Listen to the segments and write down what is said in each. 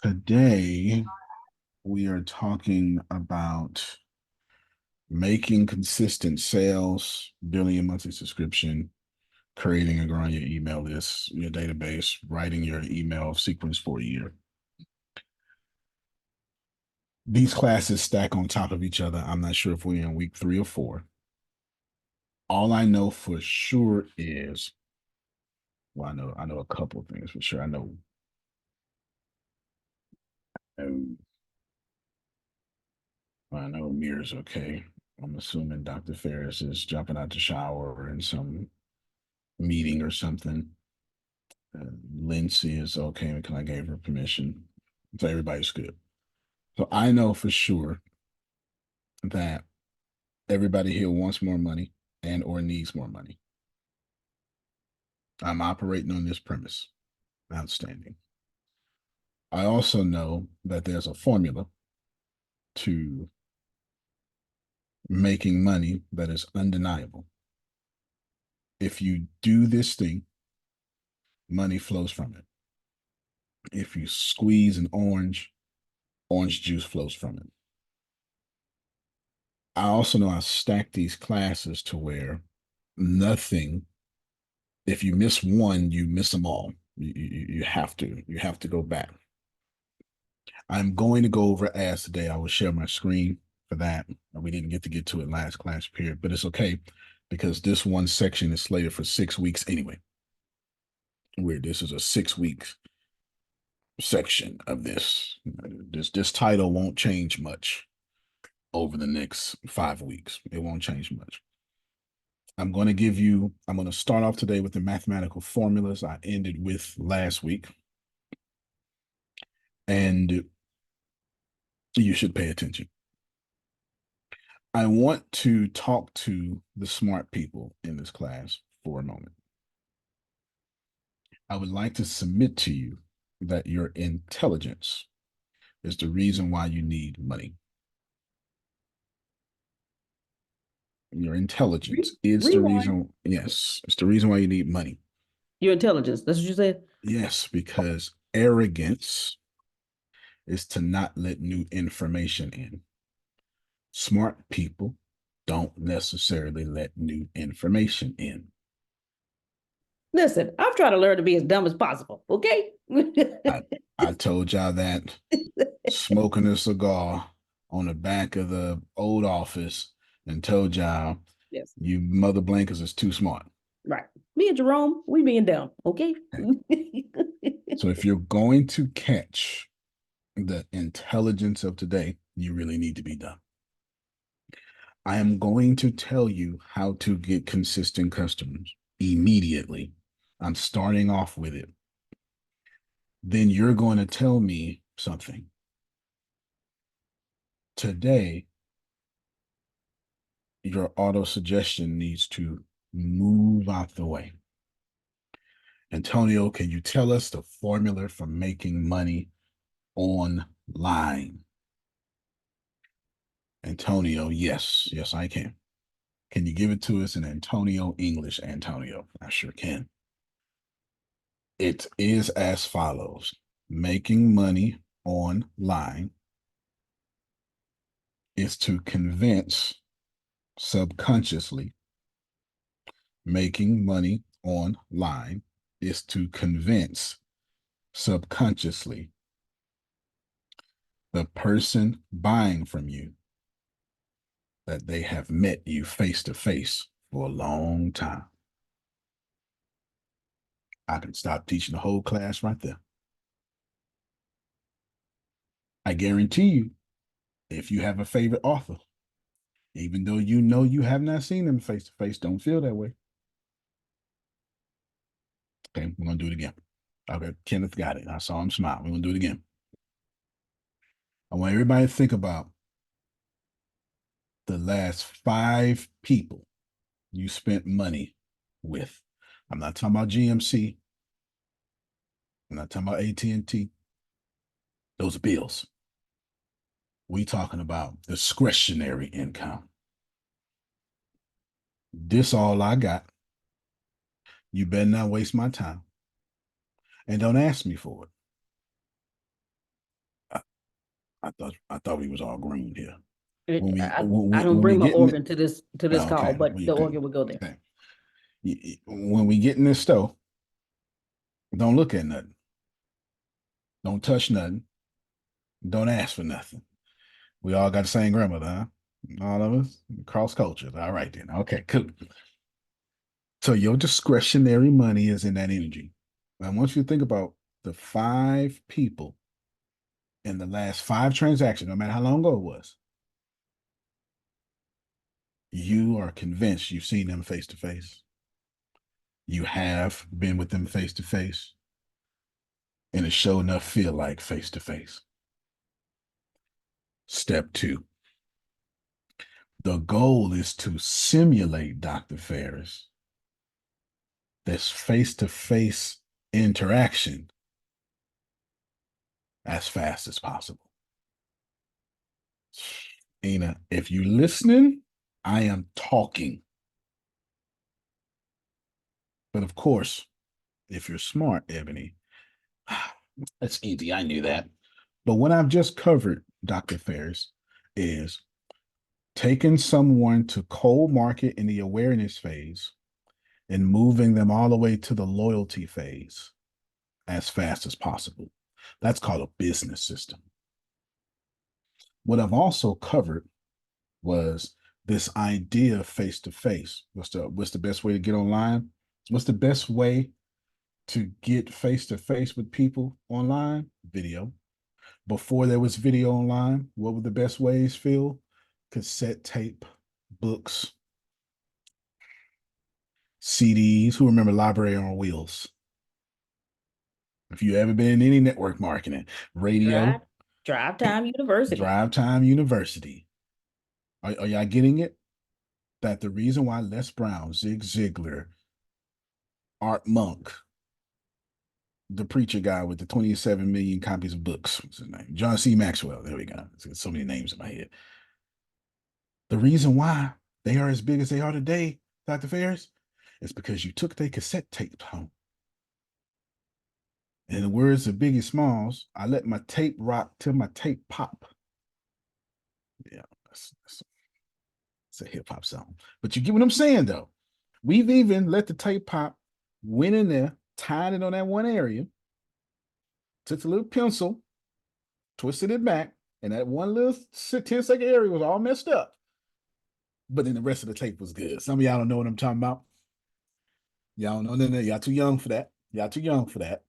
Today, we are talking about making consistent sales, building a monthly subscription, creating and growing your email list, your database, writing your email sequence for a year. These classes stack on top of each other. I'm not sure if we're in week 3 or 4. All I know for sure is, well, I know a couple of things for sure. Um, I know Amir's okay. I'm assuming Dr. Ferris is jumping out the shower or in some meeting or something. Lindsay is okay because I gave her permission. So everybody's good. So I know for sure that everybody here wants more money and or needs more money. I'm operating on this premise. Outstanding. I also know that there's a formula to making money that is undeniable. If you do this thing, money flows from it. If you squeeze an orange, orange juice flows from it. I also know I stack these classes to where nothing, if you miss one, you miss them all. You have to go back. I'm going to go over ads today. I will share my screen for that. We didn't get to it last class period, but it's okay because this one section is slated for 6 weeks anyway. Where this is a 6 week section of this. This title won't change much over the next 5 weeks. It won't change much. I'm going to start off today with the mathematical formulas I ended with last week. And you should pay attention. I want to talk to the smart people in this class for a moment. I would like to submit to you that your intelligence is the reason why you need money. Your intelligence is the Rewind. reason, yes, it's the reason why you need money. Your intelligence. That's what you said. Yes, because arrogance is to not let new information in. Smart people don't necessarily let new information in. Listen, I'm trying to learn to be as dumb as possible. Okay. I, I told y'all that smoking a cigar on the back of the old office and told y'all Yes. you mother blankers is too smart. Right. Me and Jerome, we being dumb. Okay. So if you're going to catch the intelligence of today, you really need to be dumb. I am going to tell you how to get consistent customers immediately. I'm starting off with it. Then you're going to tell me something. Today, your auto suggestion needs to move out the way. Antonio, can you tell us the formula for making money online? Antonio, yes, yes, I can. Can you give it to us in Antonio English, Antonio? I sure can. It is as follows. Making money online is to convince subconsciously. Making money online is to convince subconsciously the person buying from you that they have met you face to face for a long time. I can stop teaching the whole class right there. I guarantee you, if you have a favorite author, even though you know you have not seen them face to face, don't feel that way. Okay, we're gonna do it again. Okay, Kenneth got it. I saw him smile. We're gonna do it again. I want everybody to think about the last 5 people you spent money with. I'm not talking about GMC. I'm not talking about AT&T. Those are bills. We talking about discretionary income. This all I got. You better not waste my time. And don't ask me for it. I thought we was all groomed here. When It, we I, when I we don't when we bring my get in organ to this oh, call, okay, but well the you organ couldn't. will go there. Okay. When we get in this store, don't look at nothing. Don't touch nothing. Don't ask for nothing. We all got the same grandmother, huh? All of us cross cultures. All right then. Okay, cool. So your discretionary money is in that energy. And once you think about the five people in the last five transactions, no matter how long ago it was, you are convinced you've seen them face to face. You have been with them face to face, and it sure enough feel like face to face. Step two. The goal is to simulate, Dr. Ferris, this face to face interaction as fast as possible. Ina, if you're listening, I am talking. But of course, if you're smart, Ebony, that's easy. I knew that. But what I've just covered, Dr. Ferris, is taking someone to cold market in the awareness phase and moving them all the way to the loyalty phase as fast as possible. That's called a business system. What I've also covered was this idea of face to face. What's the best way to get online? What's the best way to get face to face with people online? Video. Before there was video online, what were the best ways, Phil? Cassette tape, books, CDs. Who remember Library on Wheels? If you ever been in any network marketing, radio, Drive, Drive Time University. Drive Time University. Are y'all getting it? That the reason why Les Brown, Zig Ziglar, Art Monk, the preacher guy with the 27 million copies of books, what's his name? John C. Maxwell. There we go. There's so many names in my head. The reason why they are as big as they are today, Dr. Ferris, is because you took their cassette tape home. In the words of Biggie Smalls, I let my tape rock till my tape pop. Yeah, that's a hip hop song. But you get what I'm saying, though. We've even let the tape pop, went in there, tied it on that one area, took a little pencil, twisted it back, and that one little 10-second area was all messed up. But then the rest of the tape was good. Some of y'all don't know what I'm talking about. Y'all don't know. Y'all too young for that. Y'all too young for that.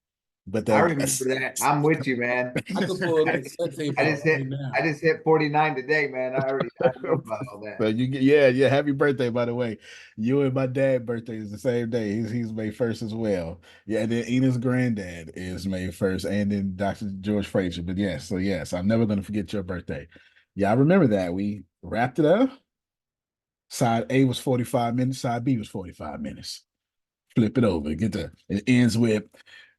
But I that remember that. I'm with you, man. I could pull I the just, cassette tape out right I now. just hit 49 today, man. I know about all that. So you get yeah. Happy birthday, by the way. You and my dad' birthday is the same day. He's May 1st as well. Yeah, and then Ena's granddad is May 1st, and then Dr. George Frazier. But yes, so yes, I'm never gonna forget your birthday. Yeah, I remember that. We wrapped it up. Side A was 45 minutes, side B was 45 minutes. Flip it over. It ends with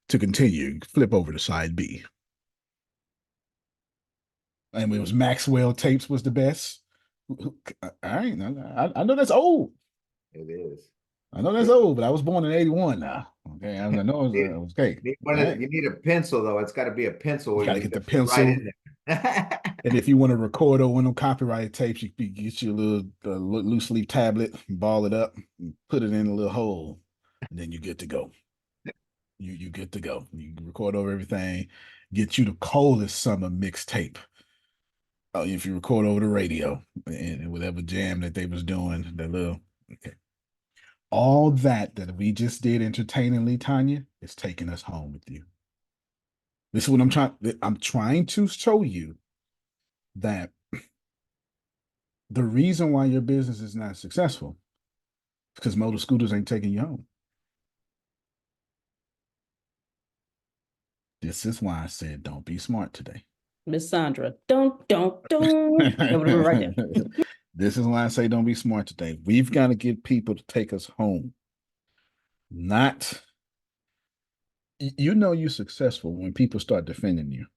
to continue. Flip over to side B. And it was Maxwell tapes was the best. All right, I know that's old. It is. I know that's old, but I was born in 81 now. Okay. I know it was okay. All right. You need a pencil though. It's got to be a pencil You where got you to can get the fit right pencil. in there. And if you want to record over one of them copyrighted tapes, you get your little loose leaf tablet, ball it up, and put it in a little hole, and then you get to go. You good to go. You record over everything. Get you the coldest summer mixtape. If you record over the radio and whatever jam that they was doing, that little okay. All that we just did entertainingly, Tanya, is taking us home with you. This is what I'm trying. I'm trying to show you that the reason why your business is not successful is because motor scooters ain't taking you home. This is why I said don't be smart today. Miss Sandra. Don't. That would have been right there. This is why I say don't be smart today. We've got to get people to take us home. Not, you know, you're successful when people start defending you.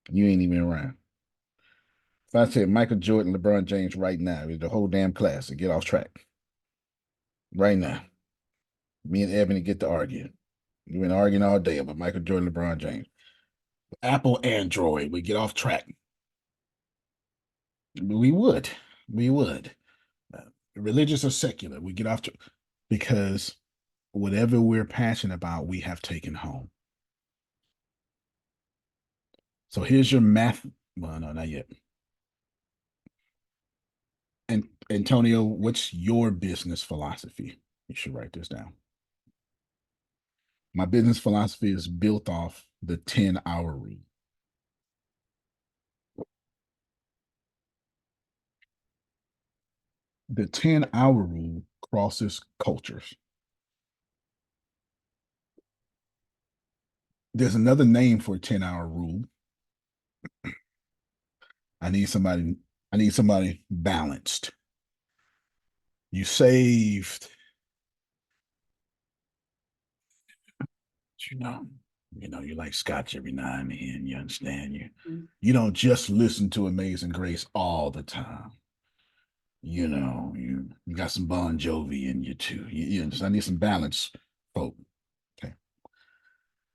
You ain't even around. If I said Michael Jordan, LeBron James right now, the whole damn class to get off track. Right now. Me and Ebony get to argue. We've been arguing all day about Michael Jordan, LeBron James. Apple, Android, we get off track. We would. We would. Uh, Religious or secular, we get off to because whatever we're passionate about, we have taken home. So here's your math. Well, no, not yet. And Antonio, what's your business philosophy? You should write this down. My business philosophy is built off the 10-hour rule. The 10-hour rule crosses cultures. There's another name for a 10-hour rule. I need somebody, I need somebody balanced. You saved, you know, you like scotch every now and then, you understand you. You don't just listen to Amazing Grace all the time. You got some Bon Jovi in you too. I need some balance, folk. Okay.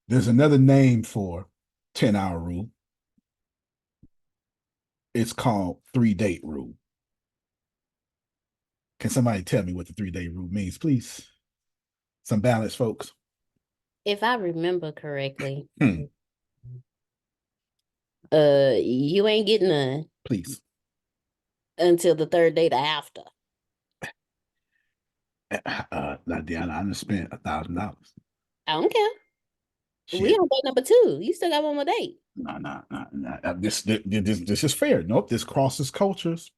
There's another name for 10-hour rule. It's called 3-date rule. Can somebody tell me what the 3-date rule means, please? Some balance, folks. If I remember correctly, Hmm. you ain't getting none Please. until the third date after. Now, Deanna, I just spent $1,000. I don't care. We Shit. on date number 2. You still got one more date. No. This is fair. Nope, this crosses cultures.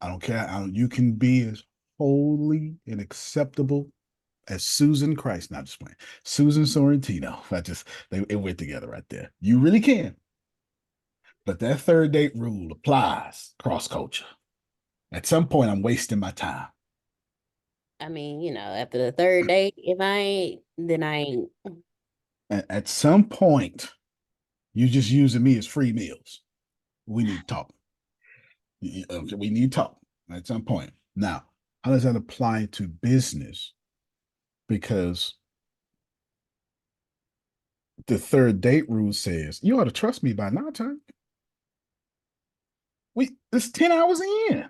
I don't care. You can be as holy and acceptable as Susan Christ. Not just playing. Susan Sorrentino. It went together right there. You really can. But that 3rd date rule applies cross culture. At some point, I'm wasting my time. I mean, after the third date, if I ain't, then I ain't. At some point, you're just using me as free meals. We need to talk. We need to talk at some point. Now, how does that apply to business? Because the 3rd date rule says you ought to trust me by now, time. It's 10 hours in.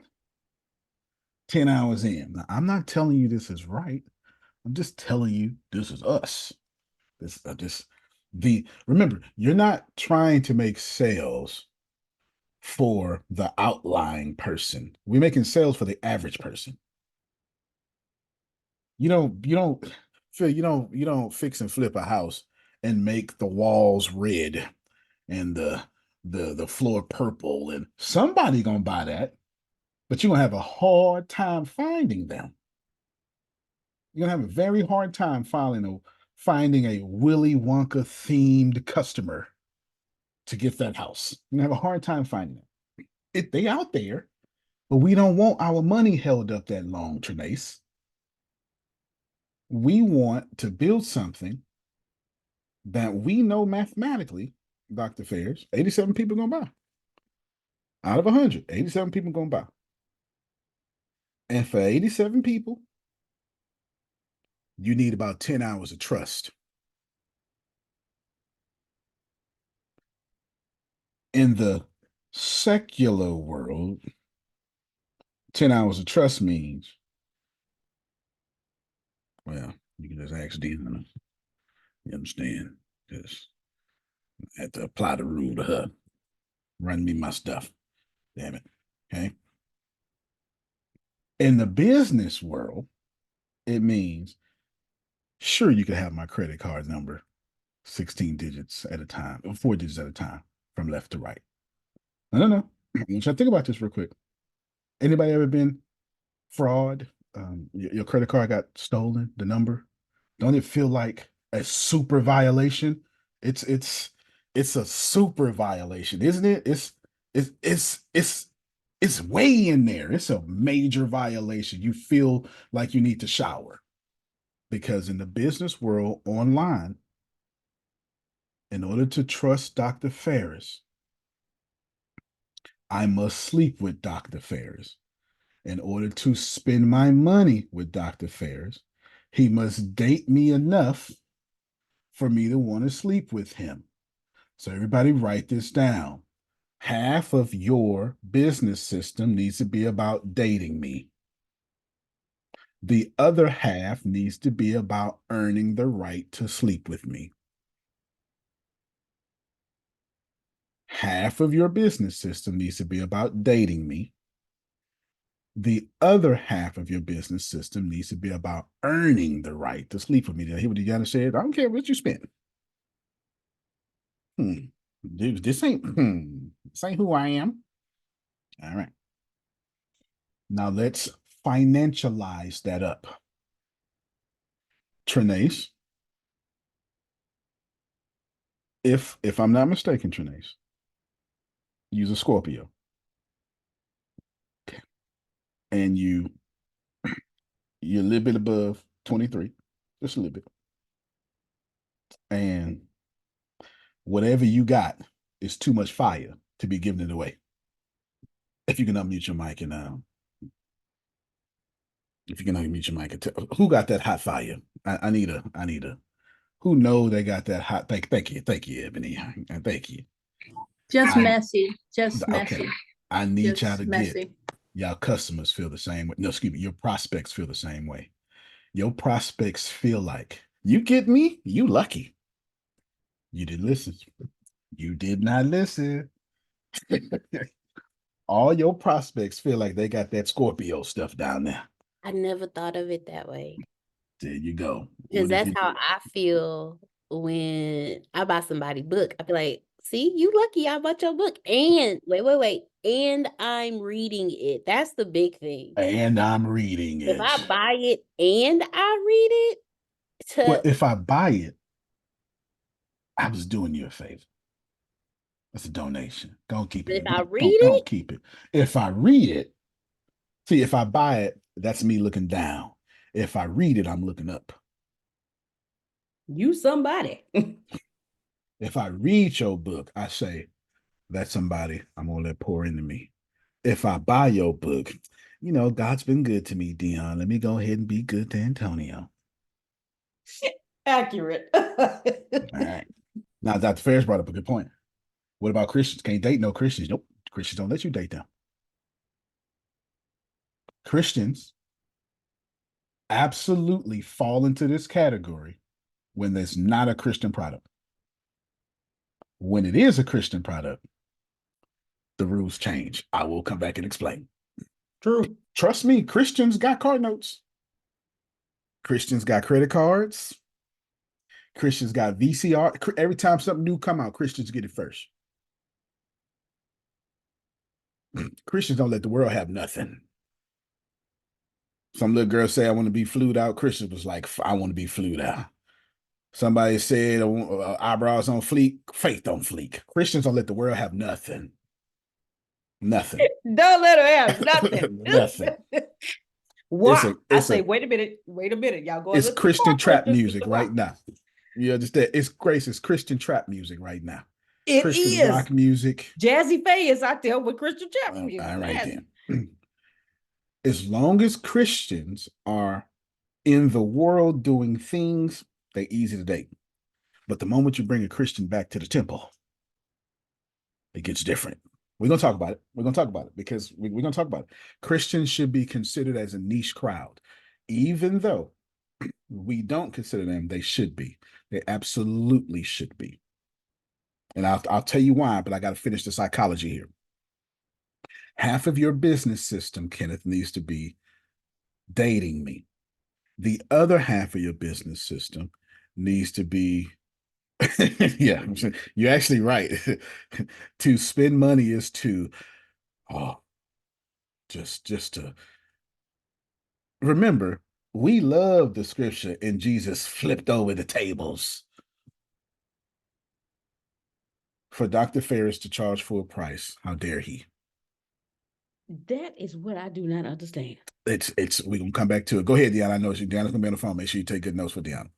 10 hours in. Now, I'm not telling you this is right. I'm just telling you this is us. Remember, you're not trying to make sales for the outlying person. We're making sales for the average person. Phil, you don't fix and flip a house and make the walls red and the floor purple, and somebody gonna buy that, but you're gonna have a hard time finding them. You're gonna have a very hard time finding a Willy Wonka themed customer to get that house. You're gonna have a hard time finding them. They out there, but we don't want our money held up that long, Trinace. We want to build something that we know mathematically, Dr. Fairs, 87 people gonna buy. Out of 100, 87 people gonna buy. And for 87 people, you need about 10 hours of trust. In the secular world, 10 hours of trust means, well, you can just ask Deanna. You understand? Because I have to apply the rule to her. Run me my stuff. Damn it. Okay. In the business world, it means, sure, you can have my credit card number 16 digits at a time, or 4 digits at a time from left to right. No. I want you to think about this real quick. Anybody ever been fraud? Your credit card got stolen, the number. Don't it feel like a super violation? It's a super violation, isn't it? It's way in there. It's a major violation. You feel like you need to shower because in the business world online, in order to trust Dr. Ferris, I must sleep with Dr. Ferris. In order to spend my money with Dr. Ferris, he must date me enough for me to want to sleep with him. So everybody write this down. Half of your business system needs to be about dating me. The other half needs to be about earning the right to sleep with me. Half of your business system needs to be about dating me. The other half of your business system needs to be about earning the right to sleep with me. Did I hear what the guy said? I don't care what you spend. Dude, this ain't who I am. All right. Now let's financialize that up. Trinace, if I'm not mistaken, Trinace, use a Scorpio. Okay. And you're a little bit above 23, just a little bit. And whatever you got is too much fire to be giving it away. If you can unmute your mic and if you can unmute your mic and tell who got that hot fire. I need a who know they got that hot. Thank you, Ebony. Thank you. Just I- messy. Just Okay. messy. I need y'all Just to messy. get y'all customers feel the same way. No, excuse me, your prospects feel the same way. Your prospects feel like you get me, you lucky. You didn't listen. You did not listen. All your prospects feel like they got that Scorpio stuff down there. I never thought of it that way. There you go. Because What if that's how I feel when I buy somebody's book. I feel like, see, you lucky I bought your book. And wait. And I'm reading it. That's the big thing. and I'm reading If I it. buy it and I read it, Well, if I buy it, I was doing you a favor. That's a donation. Don't keep but it. if I read Don't it, keep it. If I read it, see, if I buy it, that's me looking down. If I read it, I'm looking up. You somebody. If I read your book, I say, that's somebody I'm going to let pour into me. If I buy your book, God's been good to me, Dion. Let me go ahead and be good to Antonio. Accurate. All right. Now, Dr. Ferris brought up a good point. What about Christians? Can't date no Christians. Nope. Christians don't let you date them. Christians absolutely fall into this category when there's not a Christian product. When it is a Christian product, the rules change. I will come back and explain. True. Trust me, Christians got card notes. Christians got credit cards. Christians got VCR. Every time something new come out, Christians get it first. Christians don't let the world have nothing. Some little girl say, I want to be flued out. Christians was like, I want to be flued out. Somebody said eyebrows on fleek, faith on fleek. Christians don't let the world have nothing. Nothing. Don't let her have nothing. Nothing. Wow. I say, wait a minute. Y'all go. It's Christian trap music right now. You understand? It's grace. It's Christian trap music right now. It Christian is. rock music. Jazzy Faye is out there with Christian trap music. All right then. As long as Christians are in the world doing things, they're easy to date. But the moment you bring a Christian back to the temple, it gets different. We're going to talk about it. We're going to talk about it because we're going to talk about it. Christians should be considered as a niche crowd, even though we don't consider them, they should be. They absolutely should be. And I'll tell you why, but I got to finish the psychology here. Half of your business system, Kenneth, needs to be dating me. The other half of your business system needs to be, yeah, you're actually right. To spend money is to, just to remember, we love the scripture and Jesus flipped over the tables. For Dr. Ferris to charge full price, how dare he? That is what I do not understand. We're gonna come back to it. Go ahead, Deanna. I know Deanna's gonna be on the phone. Make sure you take good notes for Deanna.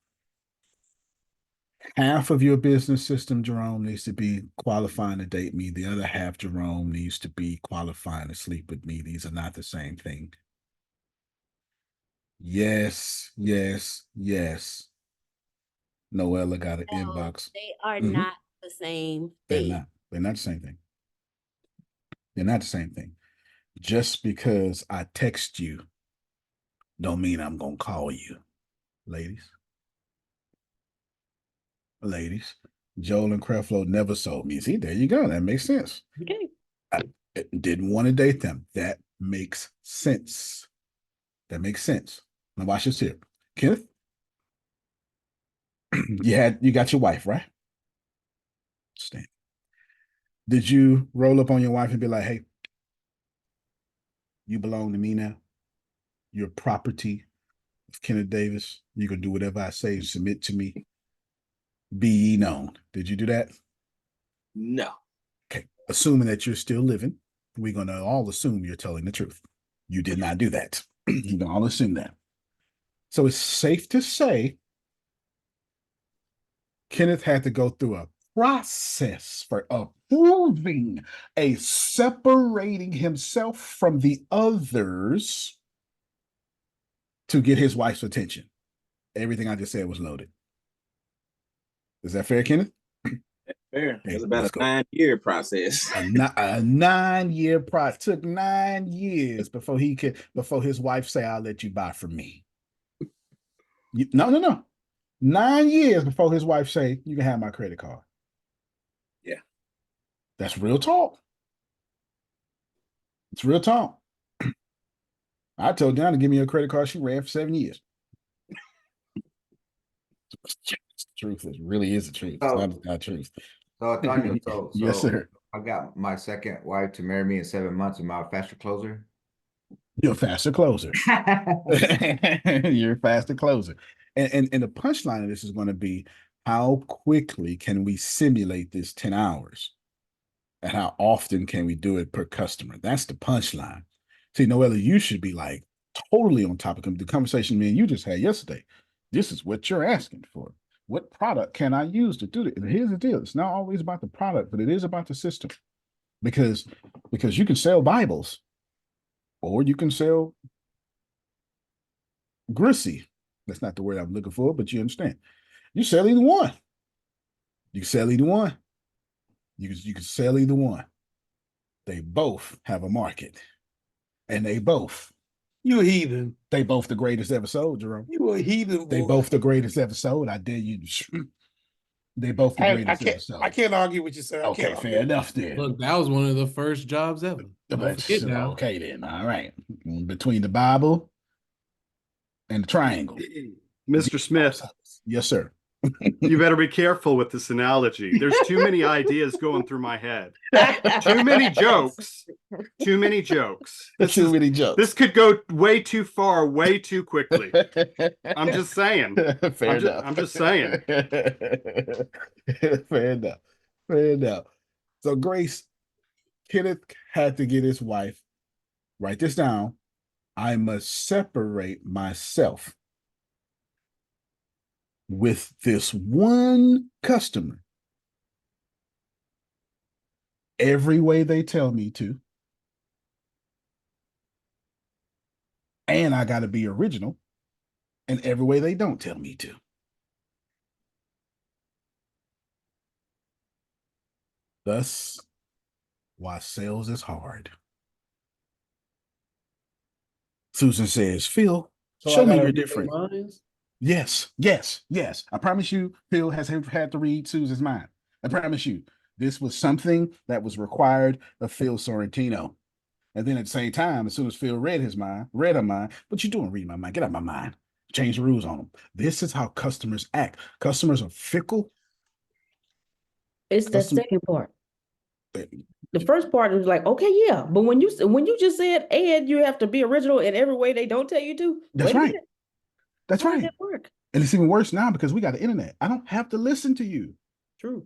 Half of your business system, Jerome, needs to be qualifying to date me. The other half, Jerome, needs to be qualifying to sleep with me. These are not the same thing. Yes. Noella got an no, inbox. they are not the same They're thing. not. They're not the same thing. They're not the same thing. Just because I text you don't mean I'm gonna call you. Ladies. Ladies. Joel and Creflo never sold me. See, there you go. That makes sense. Okay. I didn't want to date them. That makes sense. That makes sense. Now watch this here. Kenneth, you got your wife, right? Stand. Did you roll up on your wife and be like, hey, you belong to me now? You're property of Kenneth Davis. You can do whatever I say, submit to me. Be ye known. Did you do that? No. Okay. Assuming that you're still living, we're going to all assume you're telling the truth. You did not do that. You can all assume that. So it's safe to say Kenneth had to go through a process for approving a separating himself from the others to get his wife's attention. Everything I just said was loaded. Is that fair, Kenneth? Fair. Hey, It's about let's a go. 9-year process. A 9-year process. Took 9 years before his wife say, I'll let you buy from me. No. 9 years before his wife say, you can have my credit card. Yeah. That's real talk. It's real talk. I told Diana to give me a credit card. She ran for 7 years. It's the truth. It really is the truth. It's not truth. So Antonio, so Yes, sir. I got my second wife to marry me in 7 months. Am I a faster closer? You're a faster closer. You're a faster closer. And the punchline of this is going to be how quickly can we simulate this 10 hours? And how often can we do it per customer? That's the punchline. See, Noella, you should be like totally on top of the conversation me and you just had yesterday. This is what you're asking for. What product can I use to do it? And here's the deal. It's not always about the product, but it is about the system. Because you can sell Bibles or you can sell grissy. That's not the word I'm looking for, but you understand. You sell either one. You can sell either one. You can sell either one. They both have a market. And they both. You a heathen. They both the greatest ever sold, Jerome. You a heathen. They boy. both the greatest ever sold. I dare you. They both the greatest ever sold. I can't argue with you, sir. Okay, fair enough then. Look, that was one of the first jobs ever. Don't forget now. Okay then. All right. Between the Bible and the triangle. Mr. Smith, Yes, sir. you better be careful with this analogy. There's too many ideas going through my head. Too many jokes. Too many jokes. Too many jokes. This could go way too far, way too quickly. I'm just saying. Fair enough. I'm just saying. Fair enough. Fair enough. So Grace, Kenneth had to get his wife, write this down. I must separate myself with this one customer every way they tell me to. And I got to be original in every way they don't tell me to. Thus, why sales is hard. Susan says, Phil, So show I me gotta your read difference. minds? Yes. I promise you, Phil has had to read Susan's mind. I promise you, this was something that was required of Phil Sorrentino. And then at the same time, as soon as Phil read her mind, what you doing reading my mind? Get out of my mind. Change the rules on them. This is how customers act. Customers are fickle. It's the Custom- second part. The first part was like, okay, yeah, but when you just said, and you have to be original in every way they don't tell you to. That's wait a right. minute, That's how right. does that work? And it's even worse now because we got the internet. I don't have to listen to you. True.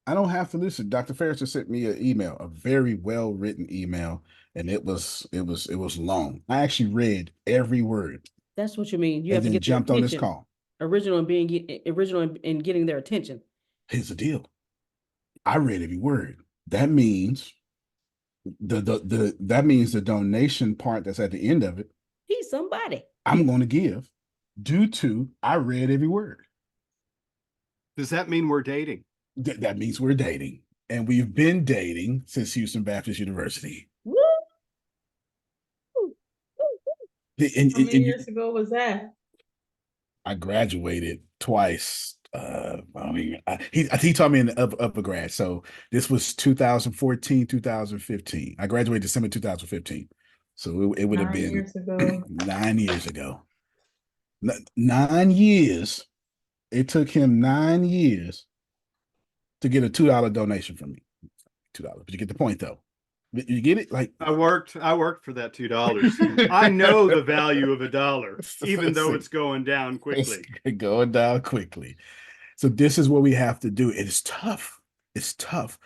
I don't have to listen. Dr. Ferris just sent me an email, a very well-written email, and it was long. I actually read every word. That's what you mean. You And have to then get their jumped on this attention. call. Original in getting their attention. Here's the deal. I read every word. That means that means the donation part that's at the end of it, He's somebody. I'm going to give due to I read every word. Does that mean we're dating? That means we're dating. and we've been dating since Houston Baptist University. Woo! And, How many and years ago was that? I graduated twice. I mean, he taught me in the upper grad. So this was 2014, 2015. I graduated December 2015. So it would have 9 been years ago. 9 years ago. 9 years. It took him 9 years to get a $2 donation from me. $2. But you get the point though. You get it? Like I worked for that $2. I know the value of $1, even though it's going down quickly. It's going down quickly. So this is what we have to do. It is tough. It's tough.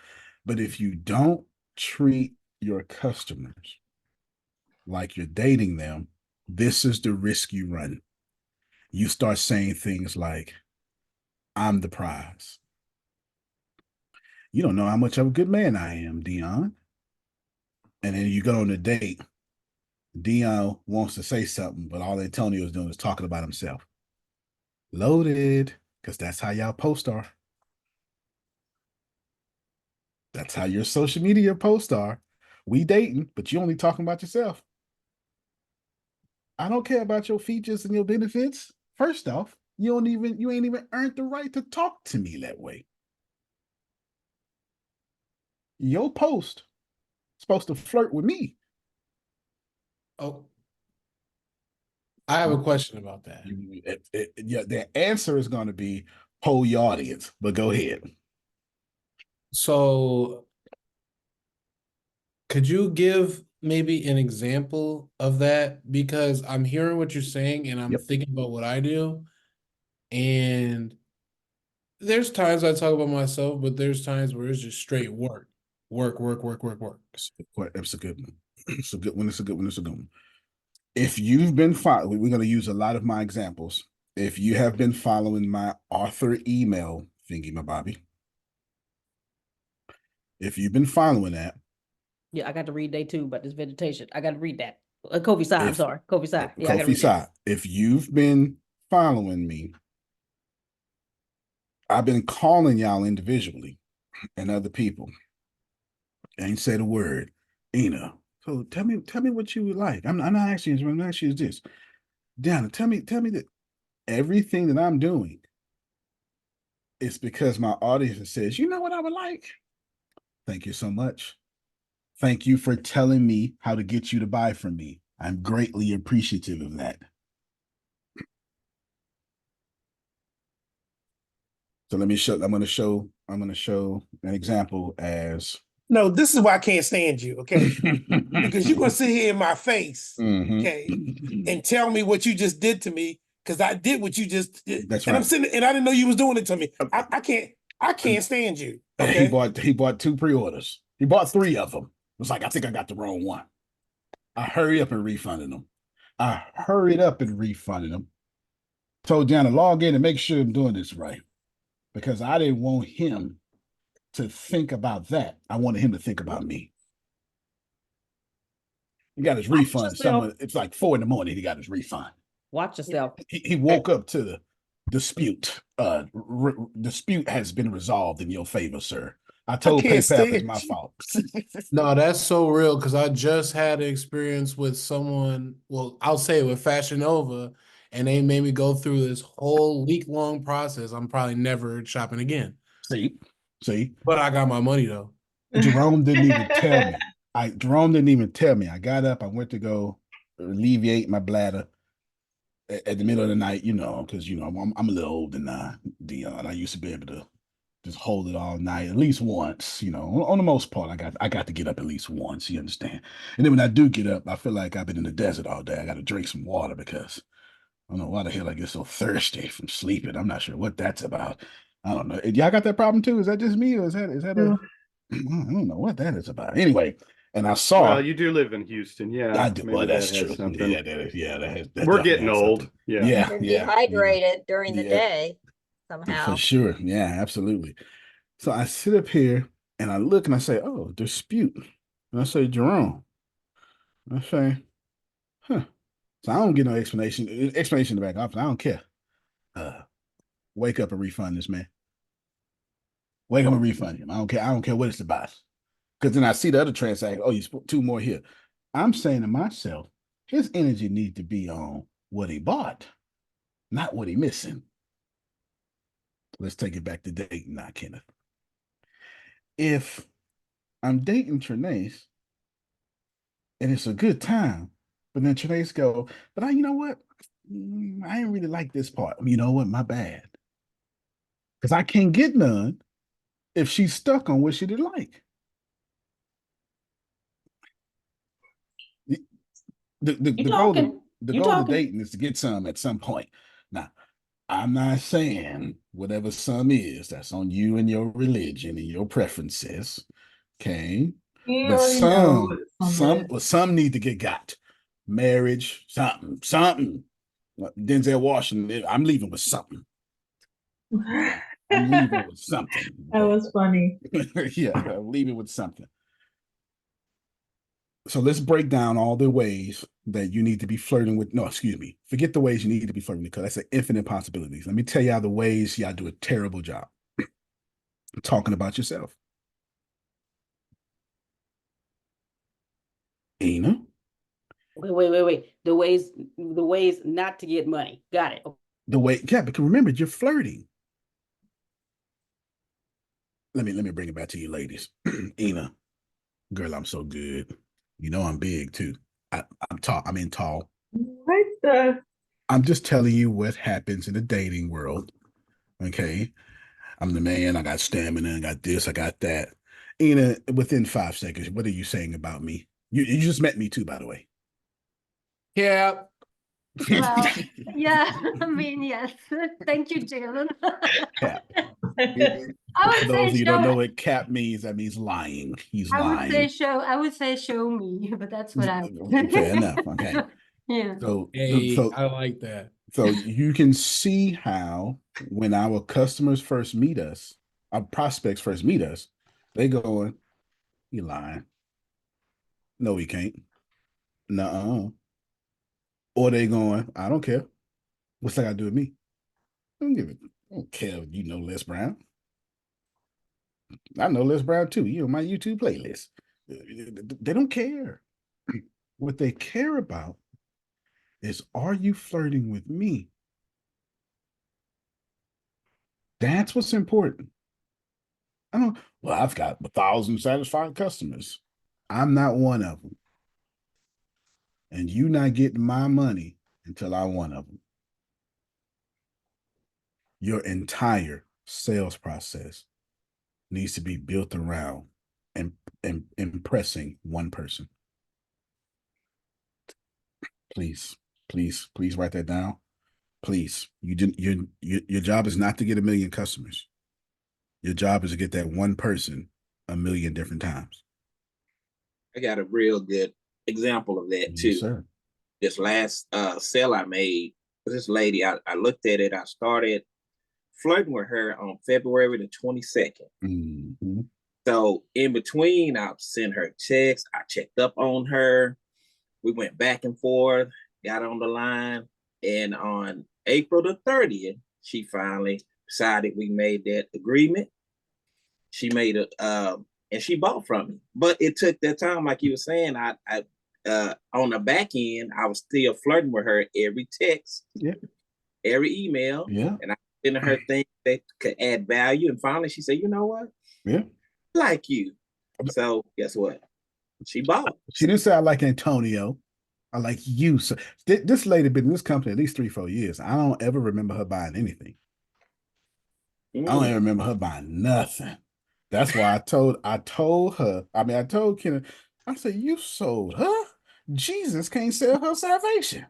But if you don't treat your customers like you're dating them, this is the risk you run. You start saying things like, I'm the prize. You don't know how much of a good man I am, Dion. And then you go on a date. Dion wants to say something, but all Antonio is doing is talking about himself. Loaded, because that's how y'all post are. That's how your social media posts are. We dating, but you only talking about yourself. I don't care about your features and your benefits. First off, you ain't even earned the right to talk to me that way. Your post supposed to flirt with me. Oh, I have a question about that. Yeah, the answer is going to be poll your audience, but go ahead. So, could you give maybe an example of that? Because I'm hearing what you're saying and I'm Yep. thinking about what I do. And there's times I talk about myself, but there's times where it's just straight work. Work, work, work, work, work. It's a good one. It's a good one. It's a good one. It's a good one. If you've been following, we're going to use a lot of my examples. If you have been following my author email thingy, my Bobby, if you've been following that, Yeah, I got to read day 2 about this vegetation. I got to read that. Kofi Sai, I'm sorry. Kofi Sai. Yeah, I got to Kofi read that. Sai, if you've been following me, I've been calling y'all individually and other people. Ain't said a word. Ina, so tell me what you would like. I'm not asking you. I'm not asking you this. Deanna, tell me that everything that I'm doing is because my audience says, you know what I would like? Thank you so much. Thank you for telling me how to get you to buy from me. I'm greatly appreciative of that. So let me show. I'm going to show an example as. No, this is why I can't stand you, okay? Because you're gonna sit here in my face, okay, and tell me what you just did to me, because I did what you just did. That's and right. I'm sitting and I didn't know you was doing it to me. I can't stand you. Okay. He bought 2 pre-orders. He bought 3 of them. It was like, I think I got the wrong one. I hurried up and refunded them. Told John to log in and make sure I'm doing this right. Because I didn't want him to think about that. I wanted him to think about me. He got his refund. It's like 4 a.m. He got his refund. Watch yourself. He woke up to the dispute. Dispute has been resolved in your favor, sir. I told PayPal it's my fault. No, that's so real because I just had an experience with someone, well, I'll say with Fashion Nova, and they made me go through this whole week-long process. I'm probably never shopping again. See? But I got my money though. Jerome didn't even tell me. Jerome didn't even tell me. I got up, I went to go alleviate my bladder at the middle of the night, because I'm a little older now, Dion. I used to be able to just hold it all night, at least once, on the most part. I got to get up at least once, you understand? And then when I do get up, I feel like I've been in the desert all day. I got to drink some water because I don't know why the hell I get so thirsty from sleeping. I'm not sure what that's about. I don't know. Y'all got that problem too? Is that just me, or is that I don't know what that is about. Anyway, and I saw. Well, you do live in Houston, yeah. I do. Well, that's true. Yeah, that we're getting old. Yeah. And dehydrated during the day somehow. For sure. Yeah, absolutely. So I sit up here and I look and I say, oh, dispute. And I say, Jerome. I say, huh. So I don't get no explanation in the back office. I don't care. Wake up and refund this man. Wait, I'm gonna refund him. I don't care. I don't care what it's about. Because then I see the other transaction. Oh, you put two more here. I'm saying to myself, his energy needs to be on what he bought, not what he missing. Let's take it back to dating now, Kenneth. If I'm dating Trinace and it's a good time, but then Trinace go, but you know what? I ain't really like this part. You know what? My bad. Because I can't get none if she's stuck on what she didn't like. You The goal talking? the You goal of talking? dating is to get some at some point. Now, I'm not saying whatever some is, that's on you and your religion and your preferences. Okay. You But already know what some need to get got. Marriage, something. Denzel Washington, I'm leaving with something. I'm leaving with something. That was funny. Yeah, I'm leaving with something. So let's break down all the ways that you need to be flirting with. No, excuse me. Forget the ways you need to be flirting because that's an infinite possibilities. Let me tell y'all the ways y'all do a terrible job talking about yourself. Ina, Wait. The ways not to get money. Got it. the way, yeah, because remember, you're flirting. Let me bring it back to you, ladies. Ina, girl, I'm so good. You know I'm big too. I'm tall. I'm in tall. What the? I'm just telling you what happens in the dating world. Okay. I'm the man. I got stamina. I got this. I got that. Ina, within 5 seconds, what are you saying about me? You just met me too, by the way. Yeah. Well, yeah, I mean, yes. Thank you, Jalen. Cap. I For would those say of you who don't show. know what cap means, that means lying. He's I would say lying. show. I would say show me, but that's what I. Fair enough. Okay. Yeah. Hey, I like that. So you can see how when our customers first meet us, our prospects first meet us, they going, "You lying? No, we can't. Nuh-uh." Or they going, "I don't care. What's that got to do with me? I don't care if you know Les Brown. I know Les Brown too. You know my YouTube playlist. They don't care. What they care about is, are you flirting with me? That's what's important. I don't. Well, I've got 1,000 satisfied customers. I'm not one of them, and you not getting my money until I'm one of them. Your entire sales process needs to be built around and impressing one person. Please write that down. Please, your job is not to get 1,000,000 customers. Your job is to get that one person 1,000,000 different times. I got a real good example of that too. Yes, sir. This last sale I made, this lady, I looked at it. I started flirting with her on February the 22nd. Mm-hmm. So in between, I sent her texts. I checked up on her. We went back and forth, got on the line. And on April the 30th, she finally decided we made that agreement. She made it, and she bought from me. But it took that time, like you were saying. I on the back end, I was still flirting with her every text, yeah, every email, yeah, and I sent her things that could add value. And finally, she said, "You know what? yeah, I like you." So guess what? She bought. She didn't say I like Antonio. I like you. So this lady been in this company at least 3-4 years. I don't ever remember her buying anything. I don't even remember her buying nothing. That's why I told her. I told Kenneth. I said, "You sold her. Jesus can't sell her salvation."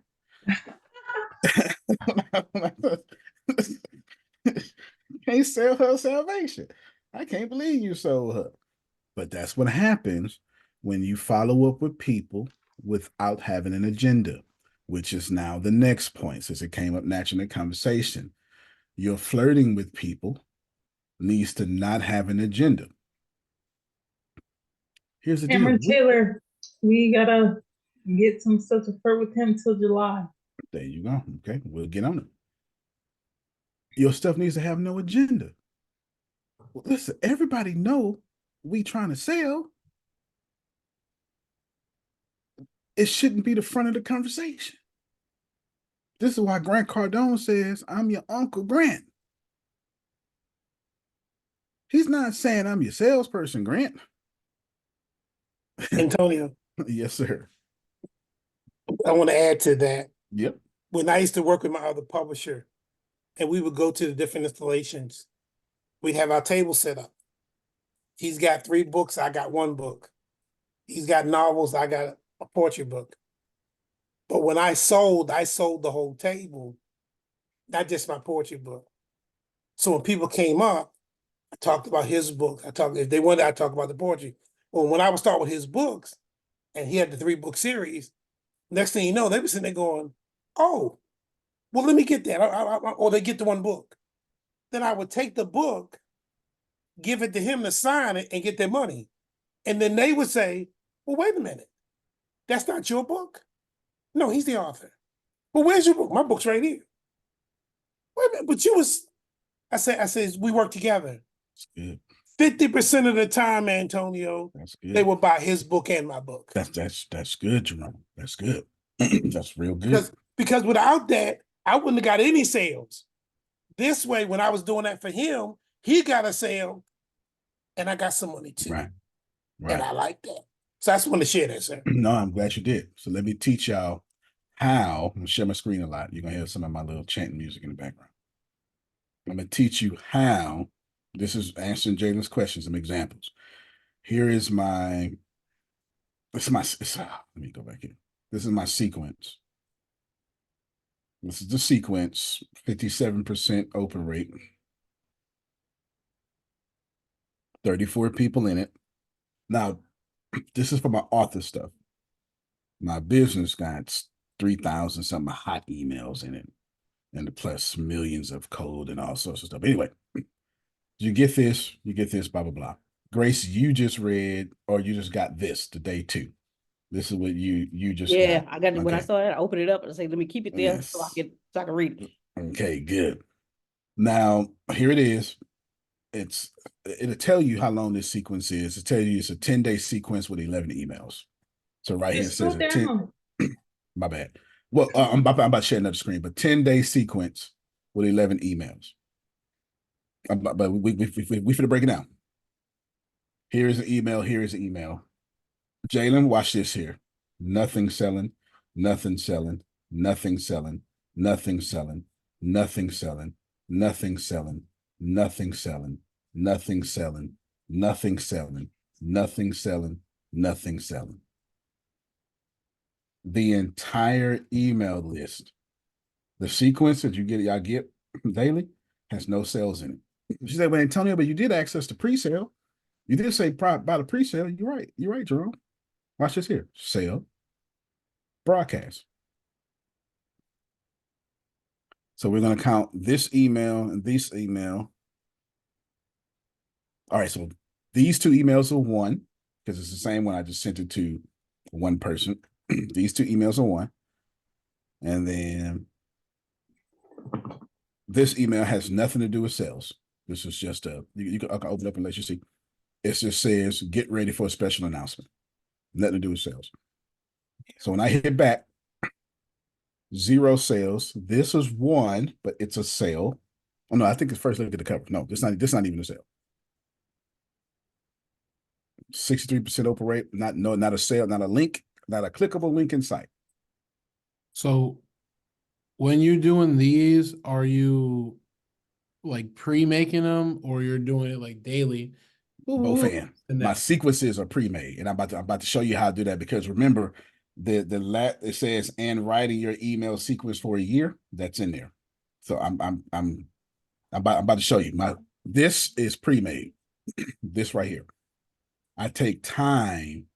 Can't sell her salvation. I can't believe you sold her. But that's what happens when you follow up with people without having an agenda, which is now the next point, since it came up naturally in the conversation. You're flirting with people needs to not have an agenda. Here's the Cameron deal. Taylor, we gotta get some stuff to flirt with him till July. There you go. Okay, we'll get on it. Your stuff needs to have no agenda. Well, listen, everybody know we trying to sell. It shouldn't be the front of the conversation. This is why Grant Cardone says, I'm your Uncle Grant. He's not saying I'm your salesperson, Grant. Antonio, Yes, sir. I want to add to that. Yep. When I used to work with my other publisher and we would go to the different installations, we'd have our table set up. He's got 3 books, I got 1 book. He's got novels, I got a poetry book. But when I sold the whole table, not just my poetry book. So when people came up, I talked about his book. If they wanted, I talked about the poetry. Well, when I would start with his books, and he had the 3-book series, next thing you know, they were sitting there going, "Oh, well, let me get that," or they get the 1 book. Then I would take the book, give it to him to sign it, and get their money. And then they would say, "Well, wait a minute, that's not your book." No, he's the author. Well, where's your book? My book's right here. Wait a minute, but you was. I said, we work together. That's good. 50% of the time, Antonio, That's good. they would buy his book and my book. That's good, Jerome. That's good. That's real good. Because without that, I wouldn't have got any sales. This way, when I was doing that for him, he got a sale, and I got some money too. Right. And I like that. So I just want to share that, sir. No, I'm glad you did. So let me teach y'all how. I'm gonna share my screen a lot. You're gonna hear some of my little chanting music in the background. I'm gonna teach you how. This is answering Jalen's questions, some examples. Here is my. Let me go back here. This is my sequence. This is the sequence. 57% open rate. 34 people in it. Now, this is for my author stuff. My business got 3,000 something hot emails in it, and plus millions of code and all sorts of stuff. Anyway, you get this, blah, blah, blah. Grace, you just read, or you just got this, the day 2. This is what you just Yeah, got. I got it. When I Okay. saw it, I opened it up and say, let me keep it there Yes. so I can read it. Okay, good. Now, here it is. It'll tell you how long this sequence is. It'll tell you it's a 10-day sequence with 11 emails. So right here it says a 10. My bad. Well, I'm about to share another screen, but 10-day sequence with 11 emails. But we finna break it down. Here is an email. Here is an email. Jalen, watch this here. Nothing selling, nothing selling, nothing selling, nothing selling, nothing selling, nothing selling, nothing selling, nothing selling, nothing selling, nothing selling, nothing selling. The entire email list, the sequence that y'all get daily, has no sales in it. She said, well, Antonio, but you did access the pre-sale. You did say about the pre-sale. You're right. You're right, Jerome. Watch this here. Sale. Broadcast. So we're going to count this email and this email. All right. So these 2 emails are 1 because it's the same one. I just sent it to 1 person. These 2 emails are 1. And then this email has nothing to do with sales. This is just you can open up and let you see. It just says, get ready for a special announcement. Nothing to do with sales. So when I hit back, 0 sales. This is 1, but it's a sale. Oh no, I think it's first look at the cover. No, this not even a sale. 63% open rate. Not a sale, not a link, not a clickable link in sight. So when you're doing these, are you like pre-making them or you're doing it like daily? Both and my sequences are pre-made, and I'm about to show you how to do that, because remember it says and writing your email sequence for a year. That's in there. So I'm about to show you this is pre-made. This right here. I take time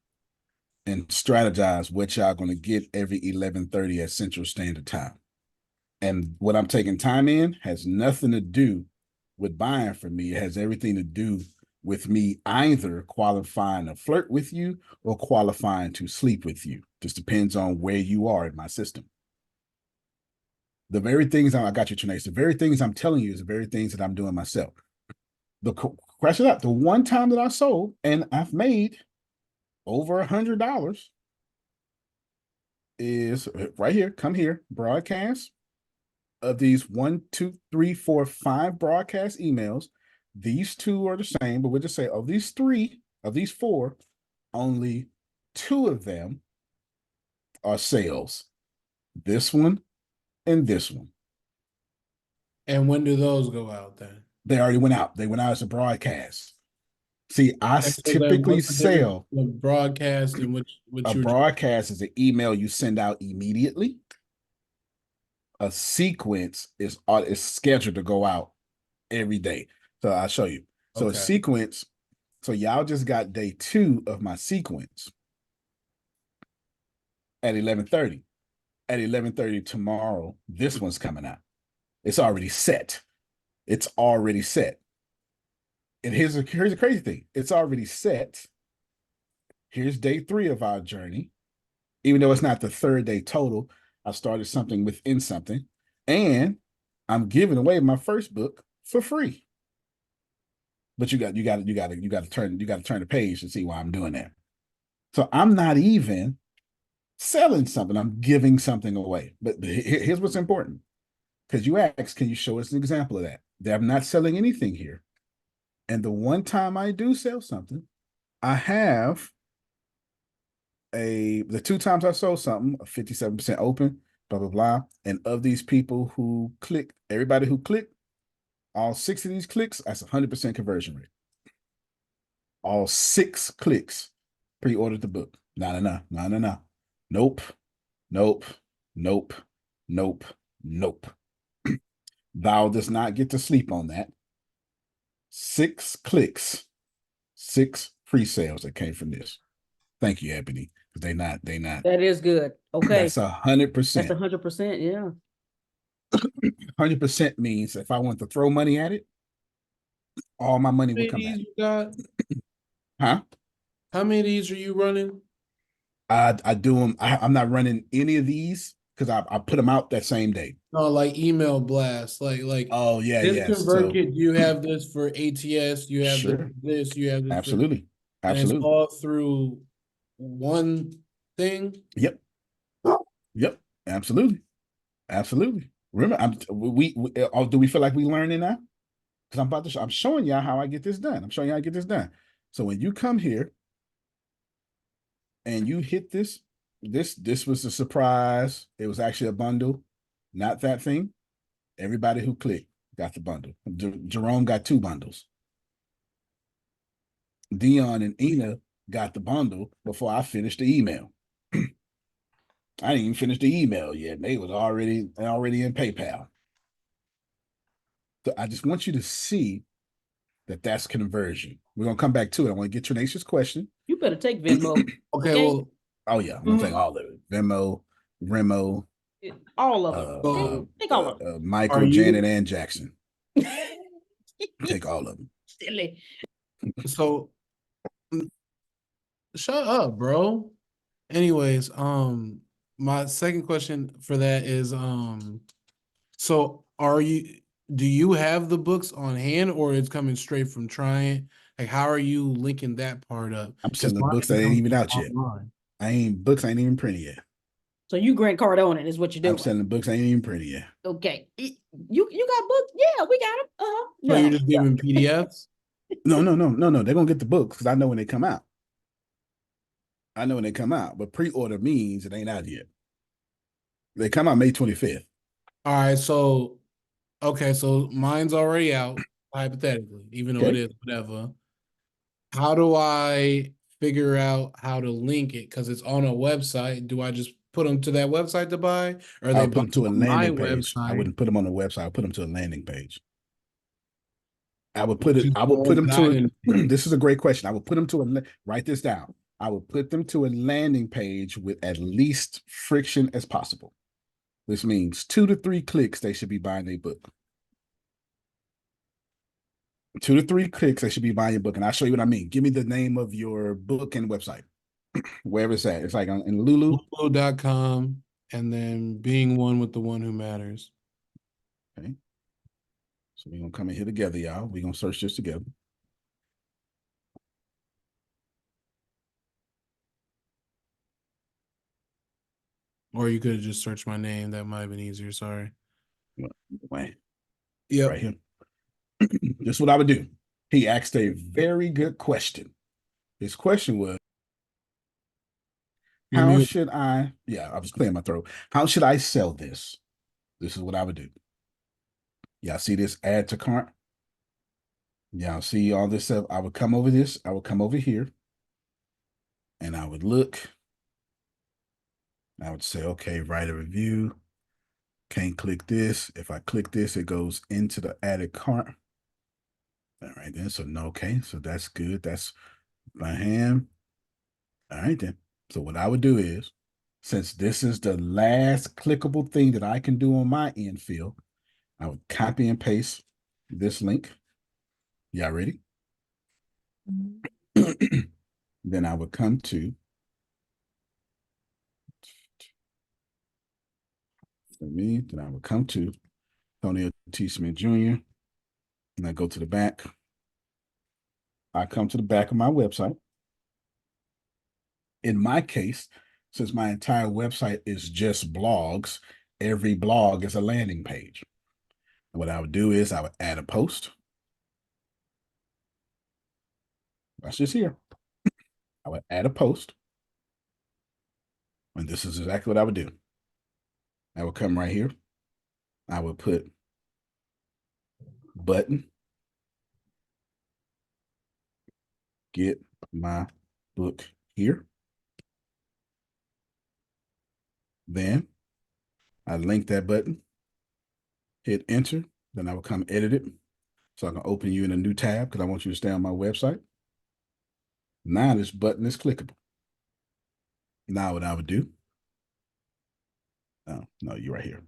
and strategize what y'all going to get every 11:30 at Central Standard Time. And what I'm taking time in has nothing to do with buying from me. It has everything to do with me either qualifying to flirt with you or qualifying to sleep with you. Just depends on where you are in my system. The very things I got you, Trinace, the very things I'm telling you is the very things that I'm doing myself. The Crash it up. The one time that I sold, and I've made over $100, is right here. Come here, broadcast. Of these 1, 2, 3, 4, 5 broadcast emails, these 2 are the same, but we'll just say of these 3, of these 4, only 2 of them are sales. This one and this one. And when do those go out then? They already went out. They went out as a broadcast. See, I And so then typically what's the difference sell between a broadcast and which a you broadcast is an email you send out immediately. A sequence is scheduled to go out every day. So I'll show you. So a sequence, so y'all just got day 2 of my sequence at 11:30. At 11:30 tomorrow, this one's coming out. It's already set. It's already set. And here's the crazy thing. It's already set. Here's day 3 of our journey. Even though it's not the 3rd day total, I started something within something. And I'm giving away my first book for free. But you got to turn the page to see why I'm doing that. So I'm not even selling something. I'm giving something away. But here's what's important. Because you asked, can you show us an example of that? I'm not selling anything here. And the one time I do sell something, I have the 2 times I sold something, a 57% open, blah, blah, blah. And of these people who clicked, everybody who clicked, all 6 of these clicks, that's 100% conversion rate. All 6 clicks pre-ordered the book. No. Nope. Thou does not get to sleep on that. 6 clicks, 6 pre-sales that came from this. Thank you, Ebony. They not. That is good. Okay. That's 100%. That's 100%. Yeah. 100% means if I want to throw money at it, all my money will come back. Huh? How many of these are you running? I do them. I'm not running any of these because I put them out that same day. No, like email blasts, like. Oh yeah, this yes. ConvertKit, you have this for ATS, you have this, you have this. Absolutely. And it's all through one thing. Yep. Absolutely. Remember, do we feel like we learning now? Because I'm showing y'all how I get this done. So when you come here and you hit this was a surprise. It was actually a bundle, not that thing. Everybody who clicked got the bundle. Jerome got 2 bundles. Dion and Ina got the bundle before I finished the email. I didn't even finish the email yet. They was already in PayPal. So I just want you to see that that's conversion. We're gonna come back to it. I want to get Trinacious question. You better take Venmo. Okay. Well, oh yeah, I'm gonna take all of it. Venmo, Remo, all of them. Take all of them. Michael, Janet, and Jackson. Take all of them. Silly. So shut up, bro. Anyways, my second question for that is, so do you have the books on hand or it's coming straight from Trying? Like, how are you linking that part up? I'm selling the books that ain't even out yet. Books ain't even printed yet. So you Grant Cardone it is what you're doing. I'm selling the books that ain't even printed yet. Okay. You got books? Yeah, we got them. So you're just giving PDFs? No. They're gonna get the books because I know when they come out. But pre-order means it ain't out yet. They come out May 25th. All right, so mine's already out, hypothetically, even though it is whatever. How do I figure out how to link it? Because it's on a website. Do I just put them to that website to buy? Or I'll put them to a landing page. I wouldn't put them on the website. I'll put them to a landing page. I would put them to this is a great question. I would put them to write this down. I would put them to a landing page with at least friction as possible. This means 2 to 3 clicks, they should be buying a book. 2 to 3 clicks, they should be buying your book. And I'll show you what I mean. Give me the name of your book and website. Wherever it's at. It's like in Lulu. Lulu.com and then Being One with the One Who Matters. Okay. So we're going to come in here together, y'all. We're going to search this together. Or you could have just searched my name. That might have been easier. Sorry. Wait, Yep. right here. This is what I would do. He asked a very good question. His question was, You're how mute. should I, yeah, I was clearing my throat. How should I sell this? This is what I would do. Y'all see this add to cart? Y'all see all this stuff? I would come over this. I would come over here and I would look. I would say, okay, write a review. Can't click this. If I click this, it goes into the added cart. All right, then. So, no, okay. So that's good. That's by hand. All right, then. So what I would do is, since this is the last clickable thing that I can do on my end field, I would copy and paste this link. Y'all ready? Then I would come to then I would come to Tony T. Smith Jr. And I go to the back. I come to the back of my website. In my case, since my entire website is just blogs, every blog is a landing page. And what I would do is I would add a post. That's just here. I would add a post. And this is exactly what I would do. I would come right here. I would put button, get my book here. Then I link that button, hit enter. Then I will come edit it. So I can open you in a new tab because I want you to stay on my website. Now this button is clickable. Now what I would do. Oh, no, you're right here.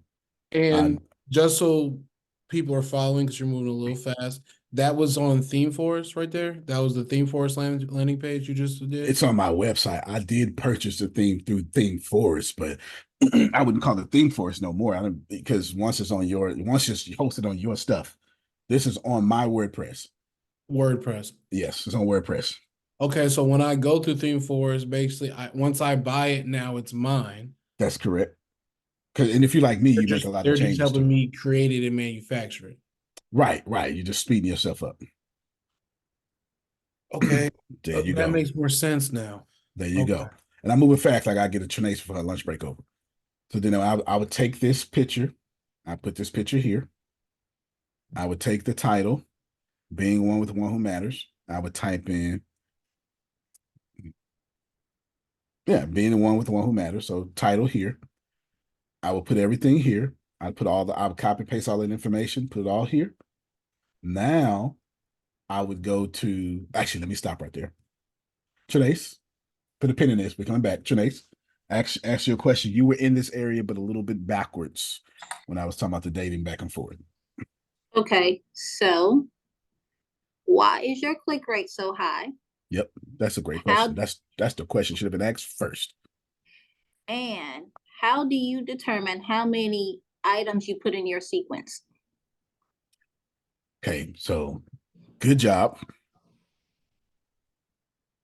And just so people are following, because you're moving a little fast, that was on Theme Forest right there. That was the Theme Forest landing page you just did. It's on my website. I did purchase the theme through Theme Forest, but I wouldn't call it Theme Forest no more. I don't, because once it's hosted on your stuff, this is on my WordPress. WordPress. Yes, it's on WordPress. Okay, so when I go through Theme Forest, basically, once I buy it, now it's mine. That's correct. And if you're like me, you make a lot of changes. They're just helping me create it and manufacture it. Right. You're just speeding yourself up. Okay, there you that go. makes more sense now. There you go. And I'm moving fast. Like I get a Trinace for her lunch break over. So then I would take this picture. I put this picture here. I would take the title, being one with one who matters. I would type in, being the one with one who matters. So title here. I will put everything here. I would copy paste all that information, put it all here. Now I would go to, actually, let me stop right there. Trinace, put a pin in this. We're coming back. Trinace, ask you a question. You were in this area, but a little bit backwards when I was talking about the dating back and forth. Okay, so why is your click rate so high? Yep, that's a great question. That's the question should have been asked first. And how do you determine how many items you put in your sequence? Okay, so good job.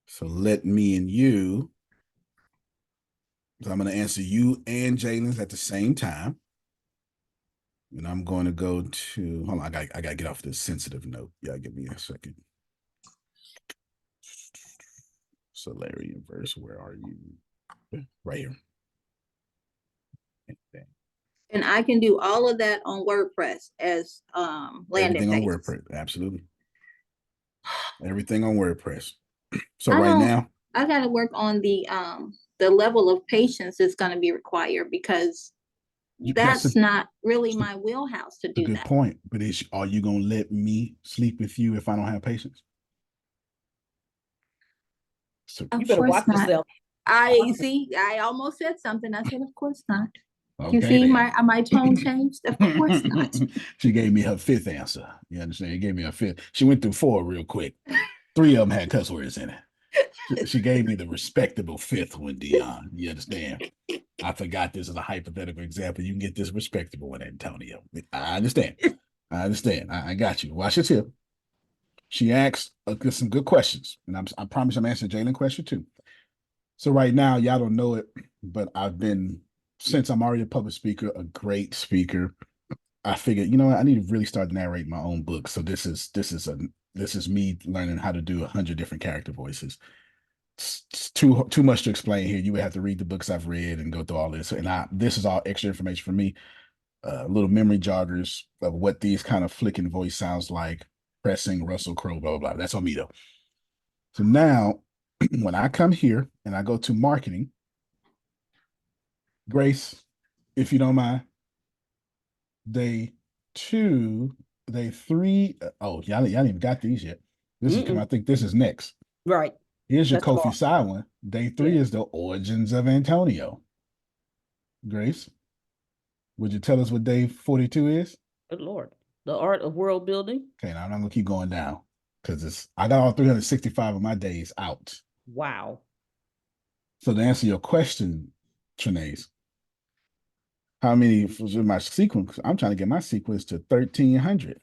So let me and you. So I'm going to answer you and Jalen's at the same time. And I'm going to go to, hold on, I got to get off this sensitive note. Yeah, give me a second. So Larry and verse, where are you? Right here. And I can do all of that on WordPress as landing Everything pages. on WordPress, absolutely. Everything on WordPress. So right now, I got to work on the level of patience that's going to be required, because that's not really my wheelhouse to do that. Good point. But are you going to let me sleep with you if I don't have patience? So you better watch yourself. I almost said something. I said, of course not. Okay, you see my tone changed? Of course not. She gave me her fifth answer. You understand? She gave me her fifth. She went through 4 real quick. 3 of them had cuss words in it. She gave me the respectable 5th one, Dion. You understand? I forgot this is a hypothetical example. You can get this respectable one, Antonio. I understand. I got you. Watch your tip. She asked some good questions, and I promise I'm answering Jalen's question too. So right now, y'all don't know it, but I've been since I'm already a public speaker, a great speaker, I figured, you know what, I need to really start narrating my own book. So this is me learning how to do 100 different character voices. It's too much to explain here. You would have to read the books I've read and go through all this. And this is all extra information for me. Little memory joggers of what these kind of flicking voice sounds like, pressing, Russell Crowe, blah, blah, blah. That's on me though. So now when I come here and I go to marketing, Grace, if you don't mind, day 2, day 3. Oh, y'all ain't even got these yet. This is coming. I think this is next. Right. Here's your That's Kofi wrong. Sai one. Day 3 Yeah. is the origins of Antonio. Grace, would you tell us what day 42 is? Good Lord. The art of world building. Okay, now I'm gonna keep going down because I got all 365 of my days out. Wow. So to answer your question, Trinace, how many was in my sequence? I'm trying to get my sequence to 1,300.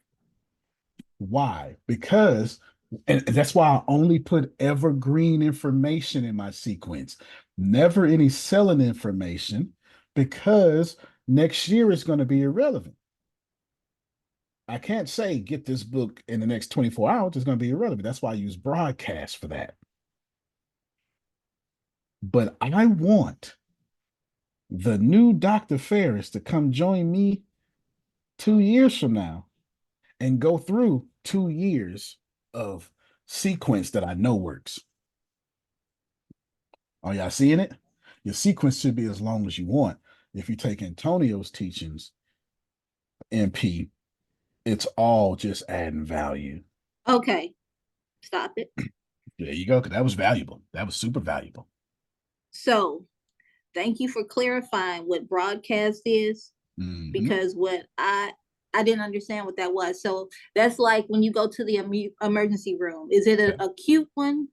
Why? Because, and that's why I only put evergreen information in my sequence, never any selling information, because next year is going to be irrelevant. I can't say get this book in the next 24 hours. It's going to be irrelevant. That's why I use broadcast for that. But I want the new Dr. Ferris to come join me 2 years from now and go through 2 years of sequence that I know works. Are y'all seeing it? Your sequence should be as long as you want. If you take Antonio's teachings, MP, it's all just adding value. Okay, stop it. There you go. Because that was valuable. That was super valuable. So thank you for clarifying what broadcast is, because what I didn't understand what that was. So that's like when you go to the emergency room. Is it an acute one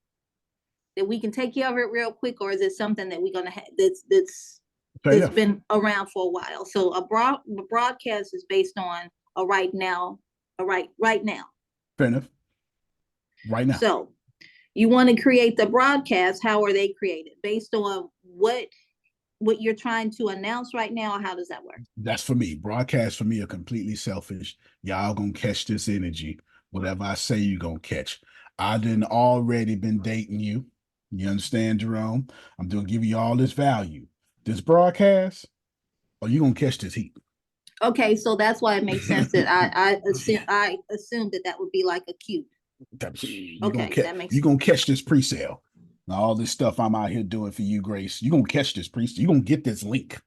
that we can take care of it real quick, or is it something that we're gonna have that's been around for a while? So a broadcast is based on a right now. Fair enough. Right now. So you want to create the broadcast. How are they created? Based on what you're trying to announce right now, or how does that work? That's for me. Broadcasts for me are completely selfish. Y'all gonna catch this energy. Whatever I say, you're gonna catch. I done already been dating you. You understand, Jerome? I'm gonna give you all this value. This broadcast, or you gonna catch this heat. Okay, so that's why it makes sense that I assume that would be like a cue. Okay, that makes sense. You're gonna catch this pre-sale. All this stuff I'm out here doing for you, Grace. You're gonna catch this pre-sale. You're gonna get this link.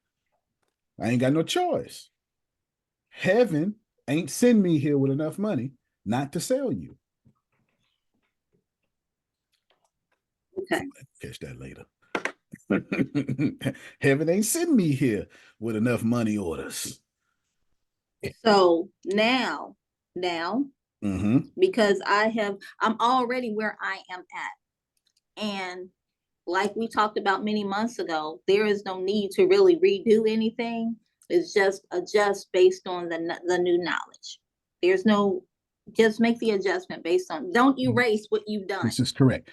I ain't got no choice. Heaven ain't send me here with enough money not to sell you. Okay. Catch that later. Heaven ain't send me here with enough money orders. So now, because I'm already where I am at. And like we talked about many months ago, there is no need to really redo anything. It's just adjust based on the new knowledge. There's no, just make the adjustment based on, don't erase what you've done. This is correct.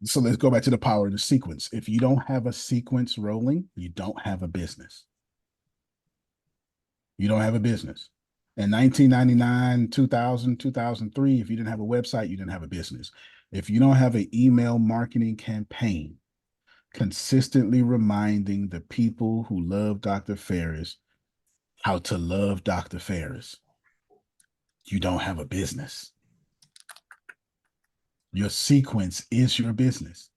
So let's go back to the power of the sequence. If you don't have a sequence rolling, you don't have a business. You don't have a business. In 1999, 2000, 2003, if you didn't have a website, you didn't have a business. If you don't have an email marketing campaign consistently reminding the people who love Dr. Ferris how to love Dr. Ferris, you don't have a business. Your sequence is your business.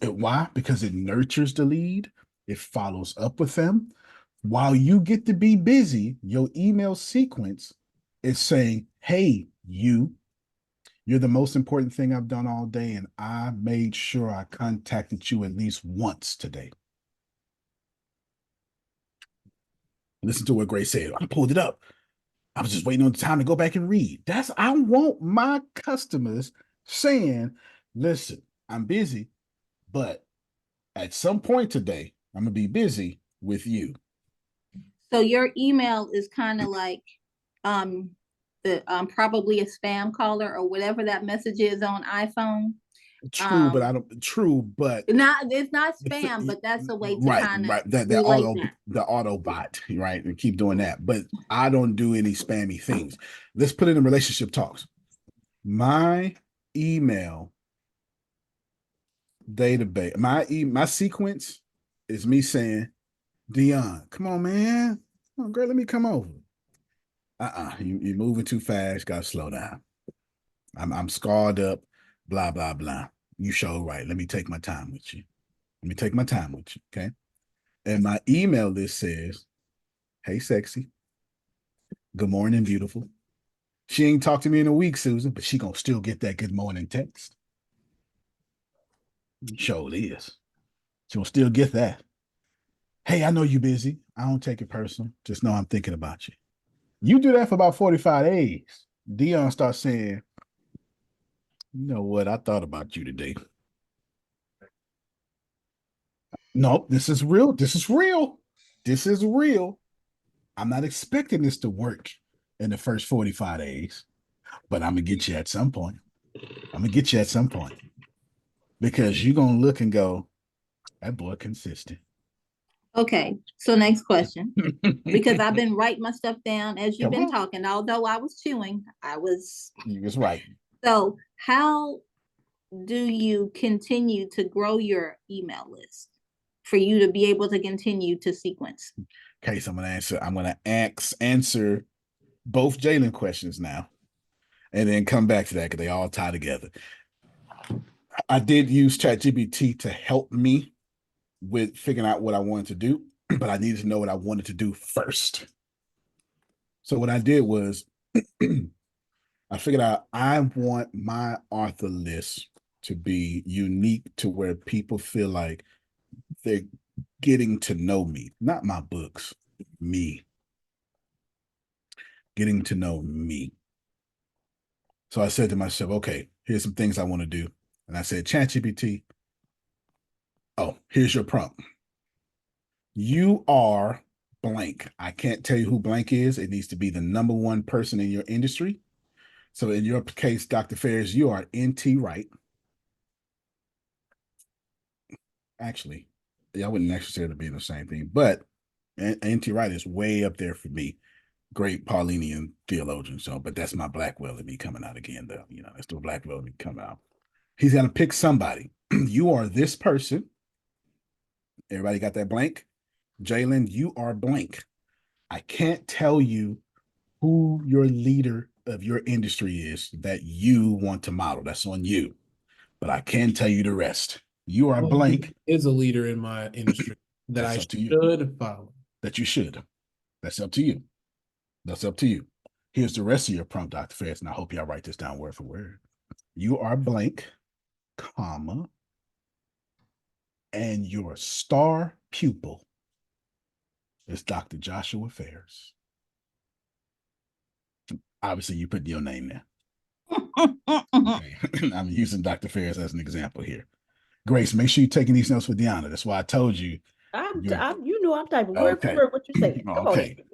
Why? Because it nurtures the lead. It follows up with them. While you get to be busy, your email sequence is saying, hey, you're the most important thing I've done all day, and I made sure I contacted you at least once today. Listen to what Grace said. I pulled it up. I was just waiting on the time to go back and read. I want my customers saying, listen, I'm busy, but at some point today, I'm going to be busy with you. So your email is kind of like probably a spam caller or whatever that message is on iPhone. True, but I don't. True, but it's not spam, but that's a way to kind of that relate auto that. the auto bot, right? And keep doing that. But I don't do any spammy things. Let's put it in relationship talks. My email database, my sequence is me saying, Dion, come on, man. Come on, girl, let me come over. You're moving too fast, gotta slow down. I'm scarred up, blah, blah, blah. You show right. Let me take my time with you. Let me take my time with you. Okay. And my email list says, hey, sexy. Good morning, beautiful. She ain't talked to me in a week, Susan, but she gonna still get that good morning text. Sure is. She gonna still get that. Hey, I know you busy. I don't take it personal. Just know I'm thinking about you. You do that for about 45 days. Dion starts saying, you know what? I thought about you today. No, this is real. This is real. This is real. I'm not expecting this to work in the first 45 days, but I'm going to get you at some point. I'm going to get you at some point because you're going to look and go, that boy consistent. Okay, so next question, because I've been writing my stuff down as you've been talking, although I was chewing, You was right. So how do you continue to grow your email list for you to be able to continue to sequence? Okay, so I'm gonna answer both Jalen questions now, and then come back to that because they all tie together. I did use ChatGPT to help me with figuring out what I wanted to do, but I needed to know what I wanted to do first. So what I did was I figured out I want my author list to be unique to where people feel like they're getting to know me, not my books, me. Getting to know me. So I said to myself, okay, here's some things I want to do. And I said, ChatGPT, oh, here's your prompt. You are blank. I can't tell you who blank is. It needs to be the number one person in your industry. So in your case, Dr. Ferris, you are NT Wright. Actually, I wouldn't necessarily be the same thing, but NT Wright is way up there for me. Great Paulinian theologian. So, but that's my Blackwell in me coming out again, though. You know, that's the Blackwell in me coming out. He's gonna pick somebody. You are this person. Everybody got that blank? Jalen, you are blank. I can't tell you who your leader of your industry is that you want to model. That's on you. But I can tell you the rest. You are blank. Is a leader in my industry that I should follow. That you should. That's up to you. That's up to you. Here's the rest of your prompt, Dr. Ferris, and I hope y'all write this down word for word. You are blank, comma, and your star pupil is Dr. Joshua Ferris. Obviously, you put your name there. Okay. I'm using Dr. Ferris as an example here. Grace, make sure you're taking these notes for Deanna. That's why I told you. I'm typing word for word what you say. Okay.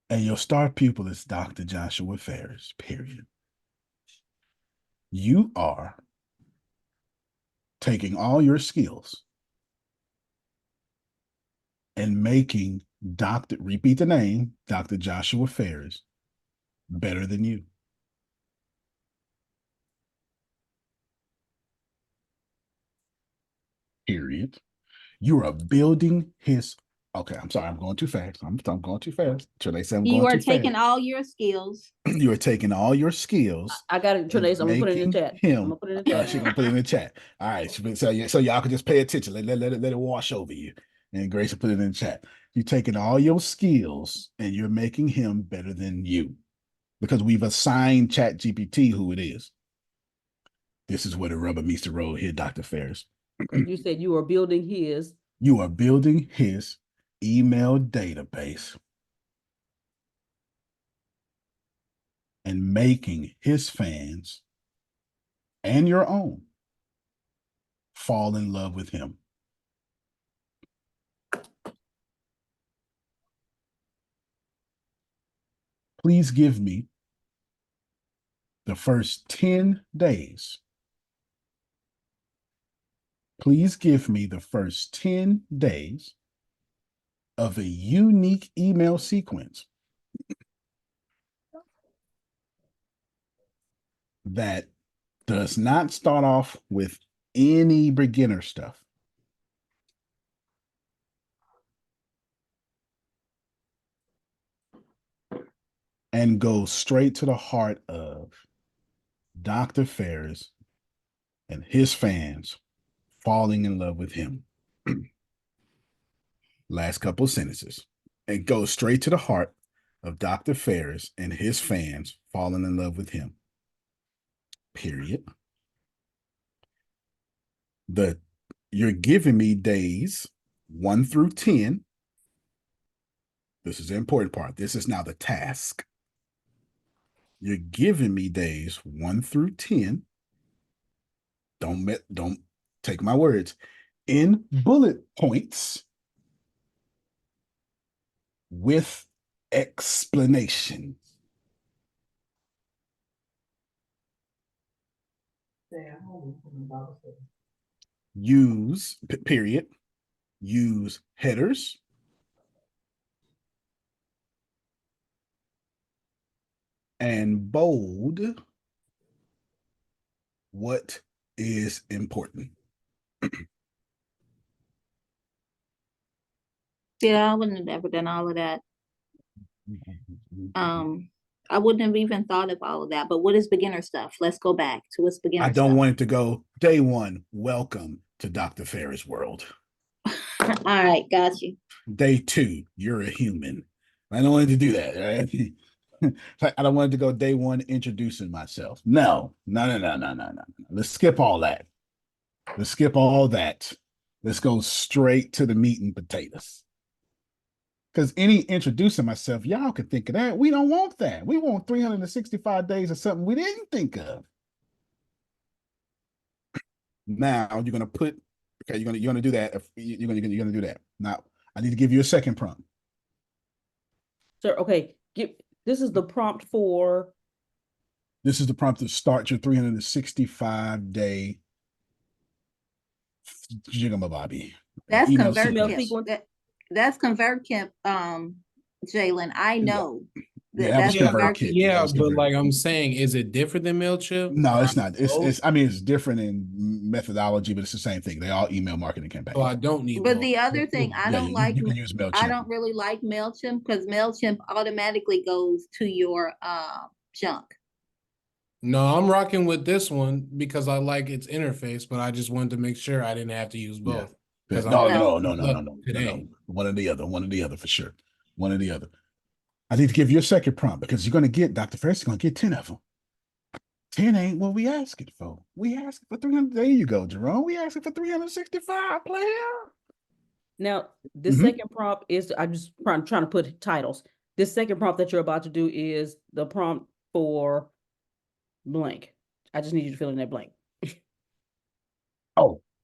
And your star pupil is Dr. Joshua Ferris, period. You are taking all your skills and making repeat the name, Dr. Joshua Ferris, better than you. Period. You are building his. Okay, I'm sorry, I'm going too fast. I'm going too fast. Trinae said I'm going too fast. You are taking all your skills. You are taking all your skills. I got it, Trinae. I'm gonna put it in the chat. I'm gonna put it in the chat. She's gonna put it in the chat. All right, so y'all can just pay attention. Let it wash over you. And Grace will put it in the chat. You're taking all your skills and you're making him better than you, because we've assigned ChatGPT who it is. This is where the rubber meets the road here, Dr. Ferris. You said you are building his. You are building his email database and making his fans and your own fall in love with him. Please give me the first 10 days Please give me the first 10 days of a unique email sequence that does not start off with any beginner stuff. And goes straight to the heart of Dr. Ferris and his fans falling in love with him. Last couple of sentences. It goes straight to the heart of Dr. Ferris and his fans falling in love with him. Period. You're giving me days 1 through 10. This is the important part. This is now the task. You're giving me days 1 through 10. Don't take my words. In bullet points with explanation. Use, period. Use headers. And bold what is important. Yeah, I wouldn't have ever done all of that. I wouldn't have even thought of all of that. But what is beginner stuff? Let's go back to what's beginner I stuff. don't want it to go day 1. Welcome to Dr. Ferris' world. All right, got you. Day 2, you're a human. I don't want it to do that. Right? I don't want it to go day 1 introducing myself. No. Let's skip all that. Let's skip all that. Let's go straight to the meat and potatoes. Because any introducing myself, y'all can think of that. We don't want that. We want 365 days of something we didn't think of. Now you're gonna put, okay, you're gonna do that. You're gonna do that. Now I need to give you a second prompt. Sir, okay, this is the prompt for. This is the prompt to start your 365-day jigamabobby. That's email ConvertKit. That's ConvertKit, Jalen. I know. Yeah, That's ConvertKit. Yeah, but like I'm saying, is it different than MailChimp? No, it's not. It's I mean, it's different in methodology, but it's the same thing. They all email marketing campaigns. So I don't need. But the other thing I don't like, you can use MailChimp. I don't really like MailChimp because MailChimp automatically goes to your junk. No, I'm rocking with this one because I like its interface, but I just wanted to make sure I didn't have to use both. Yeah. No. One or the other for sure. One or the other. I need to give you a second prompt because you're gonna get Dr. Ferris is gonna get 10 of them. 10 ain't what we asking for. We asking for 300. There you go, Jerome. We asking for 365, player. Now, this second prompt is, I'm just trying to put titles. This second prompt that you're about to do is the prompt for blank. I just need you to fill in that blank.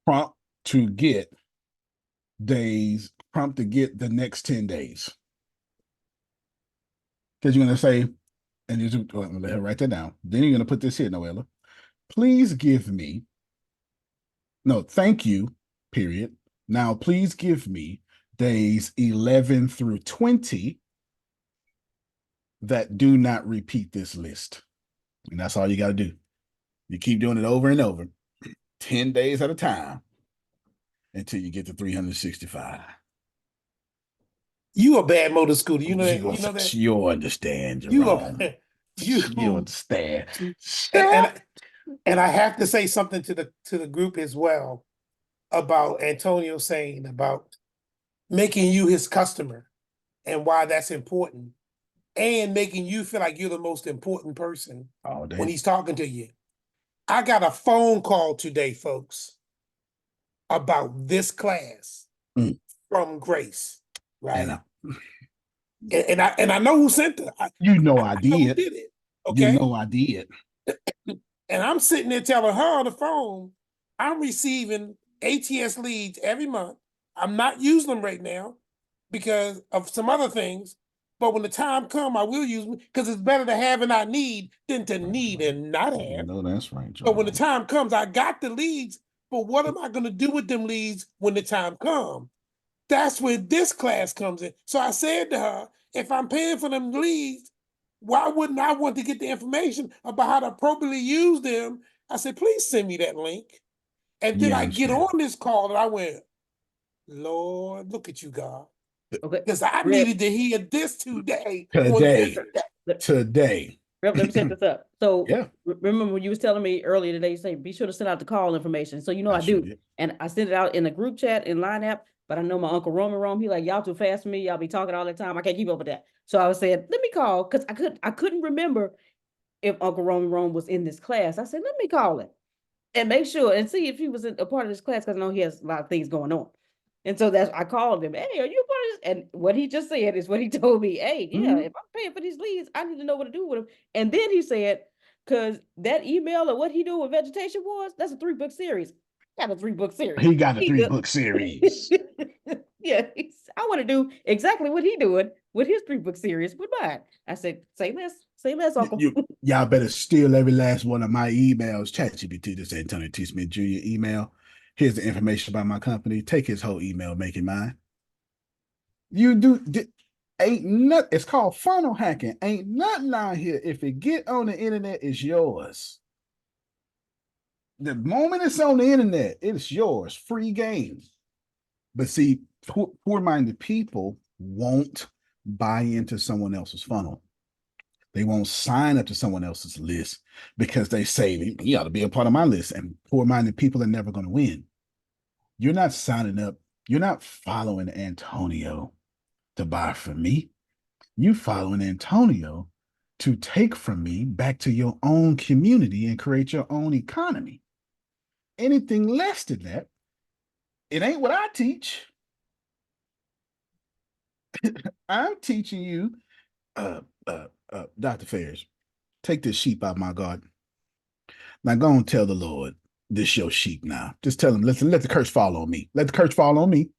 Prompt to get the next 10 days. Because you're going to say, and you're going to let her write that down. Then you're going to put this here, Noella. Please give me, thank you, period. Now, please give me days 11 through 20 that do not repeat this list. And that's all you got to do. You keep doing it over and over, 10 days at a time until you get to 365. You a bad motor scooter. You know that. You know that. You'll understand, Jerome. You understand. And I have to say something to the group as well about Antonio saying about making you his customer and why that's important, and making you feel like you're the most important person when he's talking to you. I got a phone call today, folks, about this class from Grace, right? And I know who sent it. I did. It. Okay. I did. And I'm sitting there telling her on the phone, I'm receiving ATS leads every month. I'm not using them right now because of some other things. But when the time comes, I will use them because it's better to have and not need than to need and not have. No, that's right, John. But when the time comes, I got the leads, but what am I going to do with them leads when the time comes? That's where this class comes in. So I said to her, if I'm paying for them leads, why wouldn't I want to get the information about how to appropriately use them? I said, please send me that link. And then Yeah, I I get understand. on this call and I went, Lord, look at you, God. Okay. Because I Rev, needed to hear this today. Today. let- Today. Rev, let me set this up. So Yeah. remember when you was telling me earlier today, you say be sure to send out the call information. So I sure do. did. And I sent it out in the group chat in Line app, but I know my Uncle Roman, he like, y'all too fast for me. Y'all be talking all the time. I can't keep up with that. So I was saying, let me call, because I couldn't remember if Uncle Roman was in this class. I said, let me call him and make sure and see if he was a part of this class, because I know he has a lot of things going on. And so I called him. Hey, are you a part of this? And what he just said is what he told me. Hey, yeah, if I'm paying for these leads, I need to know what to do with them. And then he said, because that email or what he do with vegetation was, that's a 3-book series. Got a 3-book series. He got a 3-book series. Yeah, I want to do exactly what he doing with his 3-book series with mine. I said, say less, Uncle. Y'all better steal every last one of my emails. ChatGPT, this Antonio T. Smith Jr. email. Here's the information about my company. Take his whole email, make it mine. Ain't nothing. It's called funnel hacking. Ain't nothing out here. If it get on the internet, it's yours. The moment it's on the internet, it's yours. Free game. But see, poor-minded people won't buy into someone else's funnel. They won't sign up to someone else's list because they say, you ought to be a part of my list. And poor-minded people are never going to win. You're not signing up. You're not following Antonio to buy from me. You following Antonio to take from me back to your own community and create your own economy. Anything less than that, it ain't what I teach. I'm teaching you, Dr. Ferris, take this sheep out of my garden. Now go and tell the Lord, this your sheep now. Just tell him, listen, let the curse fall on me. Let the curse fall on me.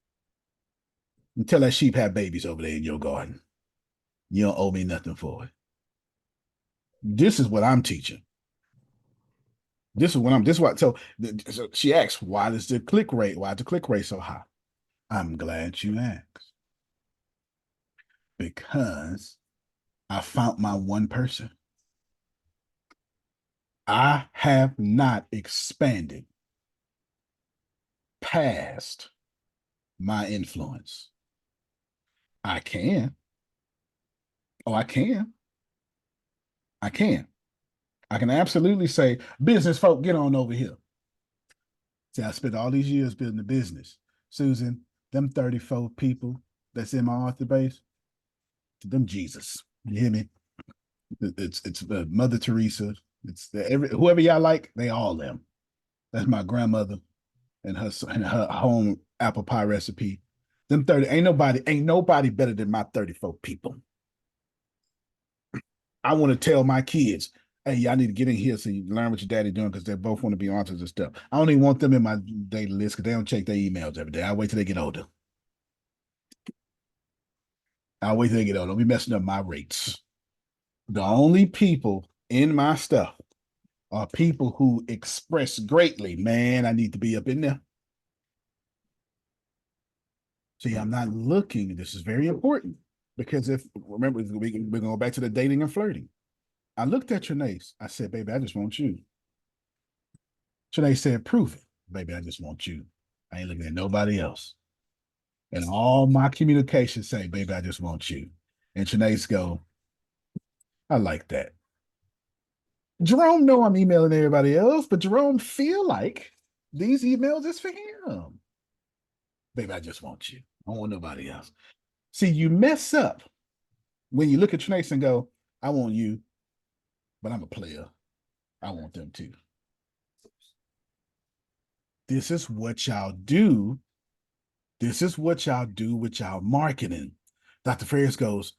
And tell that sheep have babies over there in your garden. You don't owe me nothing for it. This is what I'm teaching. This is what, so she asks, why is the click rate so high? I'm glad you asked. Because I found my one person. I have not expanded past my influence. I can. Oh, I can. I can. I can absolutely say, business folk, get on over here. See, I spent all these years building a business. Susan, them 34 people that's in my author base, them Jesus. You hear me? It's Mother Teresa. It's whoever y'all like, they all them. That's my grandmother and her home apple pie recipe. Them 30, ain't nobody better than my 34 people. I want to tell my kids, hey, y'all need to get in here so you learn what your daddy doing, because they both want to be authors and stuff. I don't even want them in my daily list because they don't check their emails every day. I wait till they get older. I'll be messing up my rates. The only people in my stuff are people who express greatly. Man, I need to be up in there. See, I'm not looking. This is very important because remember, we're going to go back to the dating and flirting. I looked at Trinace. I said, baby, I just want you. Trinace said, prove it. Baby, I just want you. I ain't looking at nobody else. And all my communications say, baby, I just want you. And Trinace go, I like that. Jerome know I'm emailing everybody else, but Jerome feel like these emails is for him. Baby, I just want you. I don't want nobody else. See, you mess up when you look at Trinace and go, I want you, but I'm a player. I want them too. This is what y'all do. This is what y'all do with y'all marketing. Dr. Ferris goes,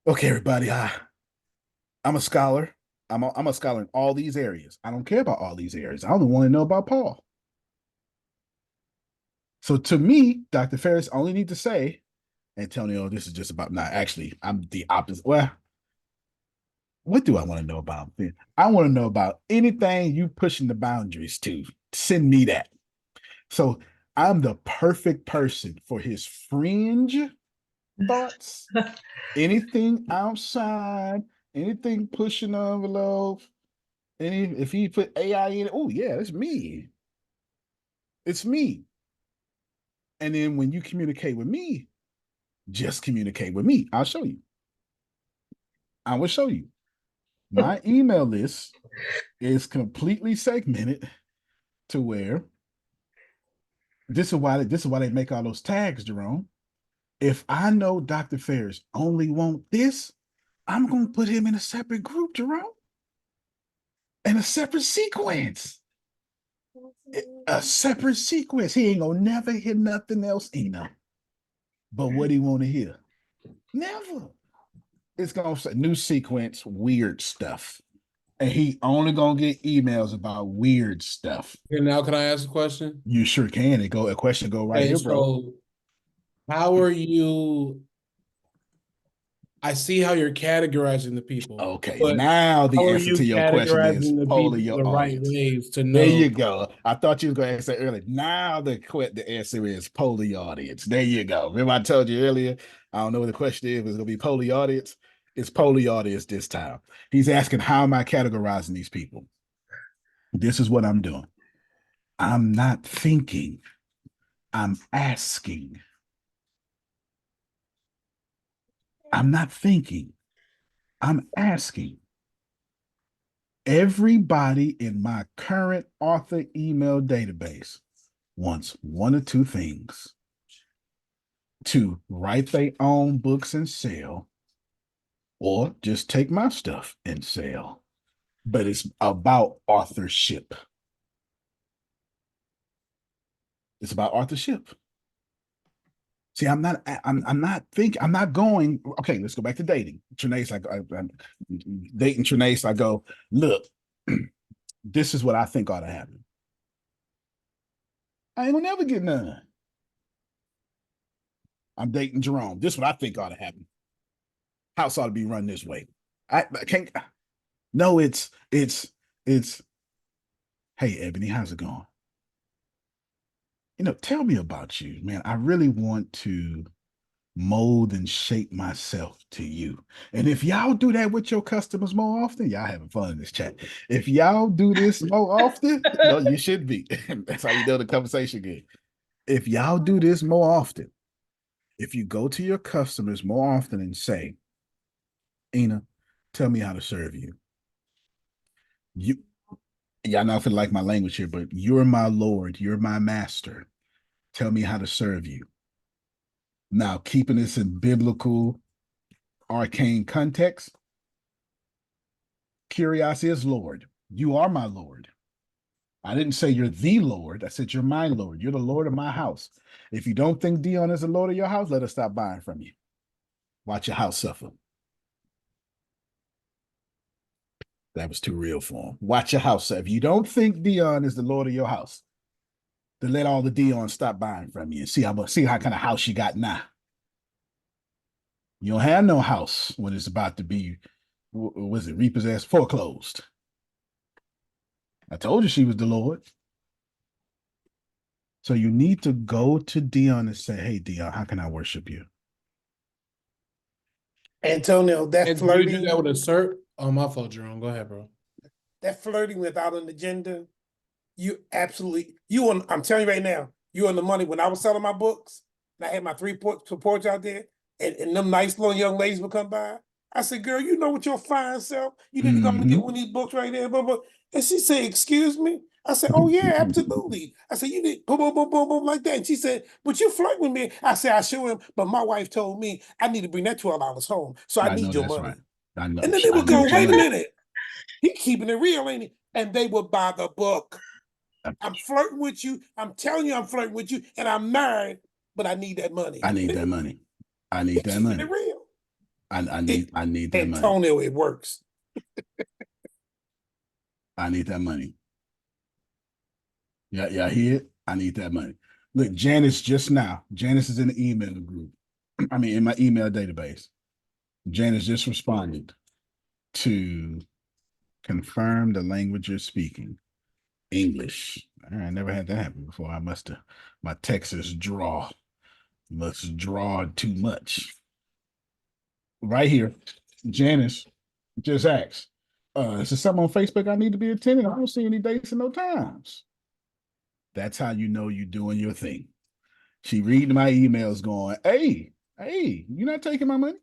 okay, everybody, I'm a scholar. I'm a scholar in all these areas. I don't care about all these areas. I only want to know about Paul. So to me, Dr. Ferris, I only need to say, Antonio, this is just about, actually, I'm the opposite. Well, what do I want to know about? I want to know about anything you pushing the boundaries to. Send me that. So I'm the perfect person for his fringe thoughts. Anything outside, anything pushing the envelope, if he put AI in it, oh yeah, it's me. It's me. And then when you communicate with me, just communicate with me. I'll show you. I will show you. My email list is completely segmented to where this is why they make all those tags, Jerome. If I know Dr. Ferris only want this, I'm gonna put him in a separate group, Jerome, in a separate sequence. A separate sequence. He ain't gonna never hear nothing else, Eno. But what he want to hear? Never. It's gonna say new sequence, weird stuff. And he only gonna get emails about weird stuff. And now can I ask a question? You sure can. A question go right Okay, here, bro. so how are you? I see how you're categorizing the people. Okay, but now the how are answer you to your question is categorizing the poll people your the right audience. ways to know? There you go. I thought you was going to answer earlier. Now the answer is poll the audience. There you go. Remember I told you earlier, I don't know what the question is, but it's going to be poll the audience. It's poll the audience this time. He's asking, how am I categorizing these people? This is what I'm doing. I'm not thinking. I'm asking. I'm not thinking. I'm asking. Everybody in my current author email database wants one or two things: to write their own books and sell, or just take my stuff and sell. But it's about authorship. It's about authorship. See, I'm not going. Okay, let's go back to dating. Trinace, I'm dating Trinace. I go, look, this is what I think ought to happen. I ain't gonna never get none. I'm dating Jerome. This is what I think ought to happen. House ought to be run this way. I can't. No, it's. Hey, Ebony, how's it going? Tell me about you, man. I really want to mold and shape myself to you. And if y'all do that with your customers more often, y'all having fun in this chat. If y'all do this more often, no, you should be. That's how you know the conversation good. If y'all do this more often, if you go to your customers more often and say, Ina, tell me how to serve you. Y'all not feel like my language here, but you're my Lord, you're my master. Tell me how to serve you. Now, keeping this in biblical, arcane context, Kyrios is Lord. You are my Lord. I didn't say you're the Lord. I said you're my Lord. You're the Lord of my house. If you don't think Dion is the Lord of your house, let us stop buying from you. Watch your house suffer. That was too real for him. Watch your house suffer. If you don't think Dion is the Lord of your house, then let all the Dion stop buying from you and see how kind of house you got now. You don't have no house when it's about to be, was it repossessed, foreclosed. I told you she was the Lord. So you need to go to Dion and say, hey, Dion, how can I worship you? Antonio, that And do you flirting, do that with a cert? Oh, my fault, Jerome. Go ahead, bro. that flirting without an agenda, I'm telling you right now, you on the money. When I was selling my books, and I had my three supports out there, and them nice little young ladies would come by. I said, girl, you know what your fine self? You need to come and get one of these books right there, blah, blah. And she said, excuse me? I said, oh yeah, absolutely. I said, you need boom, boom, boom, boom, boom, like that. And she said, but you flirt with me. I said, I sure am, but my wife told me I need to bring that $12 home. So I need your money. Right. I know. And then they would go, wait a minute. He keeping it real, ain't he? And they would buy the book. I'm flirting with you. I'm telling you I'm flirting with you, and I'm married, but I need that money. I need that money. I need that money. It real. I need that money. Antonio, it works. I need that money. Yeah, y'all hear it? I need that money. Look, Janice Janice is in the email group. I mean, in my email database. Janice just responded to confirm the language you're speaking. English. I never had that happen before. I must have, my Texas draw must draw too much. Right here, Janice just asked, is there something on Facebook I need to be attending? I don't see any dates and no times. That's how you know you're doing your thing. She reading my emails going, hey, you're not taking my money?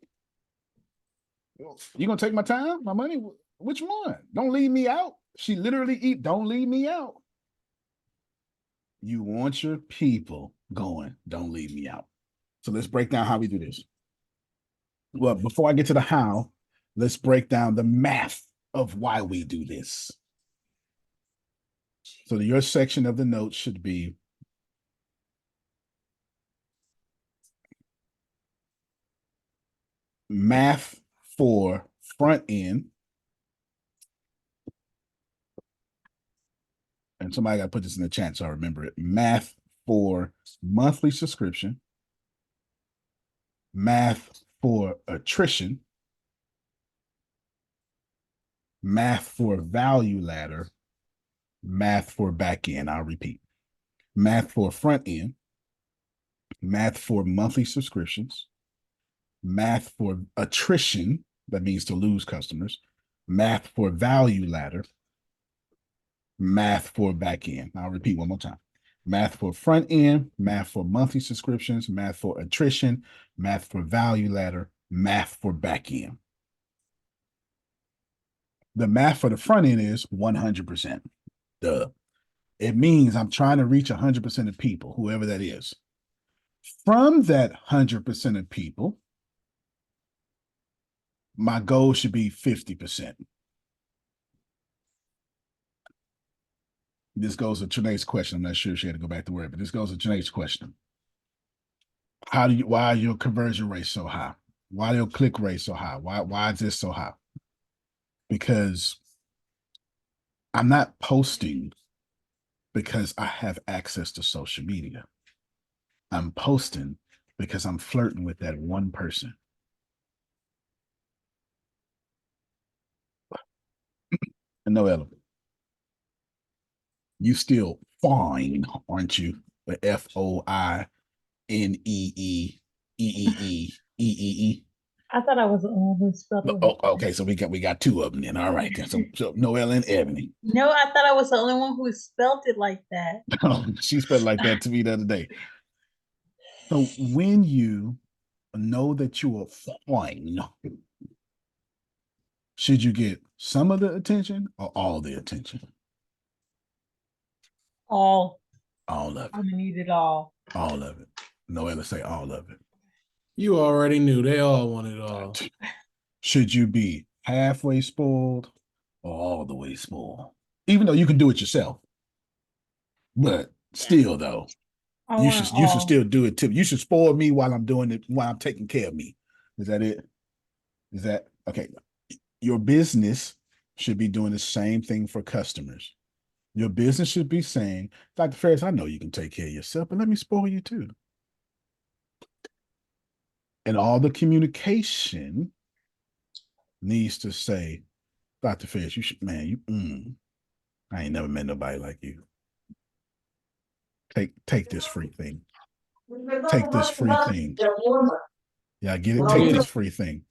You gonna take my time, my money? Which one? Don't leave me out. She literally don't leave me out. You want your people going, don't leave me out. So let's break down how we do this. Well, before I get to the how, let's break down the math of why we do this. So your section of the notes should be math for front end. And somebody got to put this in the chat so I remember it. Math for monthly subscription. Math for attrition. Math for value ladder. Math for back end. I'll repeat. Math for front end. Math for monthly subscriptions. Math for attrition. That means to lose customers. Math for value ladder. Math for back end. I'll repeat one more time. Math for front end, math for monthly subscriptions, math for attrition, math for value ladder, math for back end. The math for the front end is 100%. Duh. It means I'm trying to reach 100% of people, whoever that is. From that 100% of people, my goal should be 50%. This goes to Trinae's question. I'm not sure if she had to go back to work, but this goes to Trinae's question. Why are your conversion rates so high? Why are your click rates so high? Why is this so high? Because I'm not posting because I have access to social media. I'm posting because I'm flirting with that one person. And Noella, you still fine, aren't you? The FOINEEEEEEEE. I thought I was the only one who spelled it. Oh, okay, so we got two of them then. All right, so Noella and Ebony. No, I thought I was the only one who spelled it like that. She spelled like that to me the other day. So when you know that you are fine, should you get some of the attention or all the attention? All All of I it. need it all. All of it. Noella say all of it. You already knew they all want it all. Should you be halfway spoiled or all the way spoiled? Even though you can do it yourself. But still though, you should still do it too. You should spoil me while I'm doing it, while I'm taking care of me. Is that it? Is that okay? Your business should be doing the same thing for customers. Your business should be saying, Dr. Ferris, I know you can take care of yourself, but let me spoil you too. And all the communication needs to say, Dr. Ferris, you should, man, I ain't never met nobody like you. Take this free thing. Take this free thing. Yeah, I get it. Take this free thing.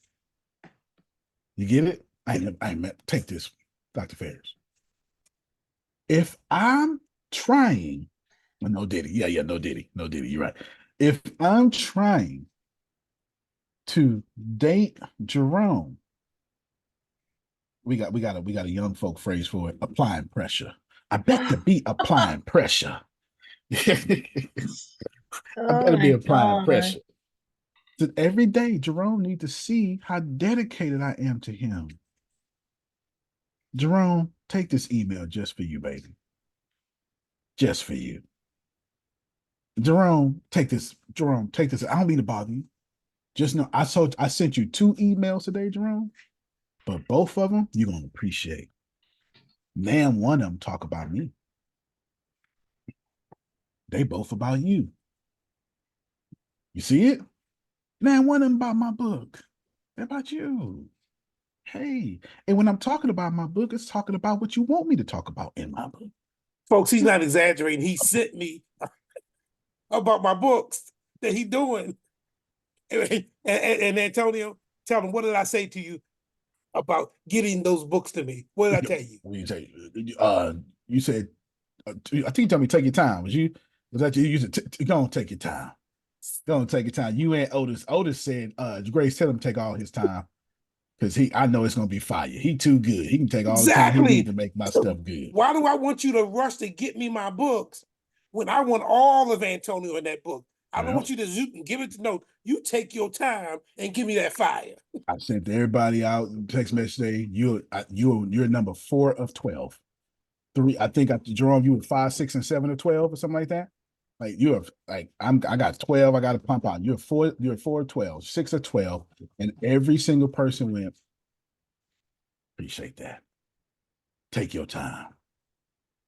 You get it? I ain't met. Take this, Dr. Ferris. If I'm trying, no Diddy. Yeah, no Diddy. No Diddy. You're right. If I'm trying to date Jerome, we got a young folk phrase for it, applying pressure. I bet to be applying pressure. I better be applying pressure. So every day, Jerome needs to see how dedicated I am to him. Jerome, take this email just for you, baby. Just for you. Jerome, take this. Jerome, take this. I don't mean to bother you. Just know I sent you 2 emails today, Jerome, but both of them you're gonna appreciate. Damn, one of them talk about me. They both about you. You see it? Man, one of them about my book. They're about you. Hey, and when I'm talking about my book, it's talking about what you want me to talk about in my book. Folks, he's not exaggerating. He sent me about my books that he doing. And Antonio, tell him, what did I say to you about getting those books to me? What did I tell you? What did you say? You said, I think you told me take your time. Was that you said, go on, take your time. Go on, take your time. You and Otis. Otis said, Grace, tell him to take all his time. Because I know it's gonna be fire. He too good. He can take all the time he need to make my stuff good. Why do I want you to rush to get me my books when I want all of Antonio in that book? I don't want you to zoot and give it to no. You take your time and give me that fire. I sent everybody out text message today. You're number 4 of 12. 3, I think Jerome, you were 5, 6, and 7 of 12 or something like that. Like you have like I got 12. I got to pump out. You're 4 of 12, 6 of 12, and every single person went. Appreciate that. Take your time.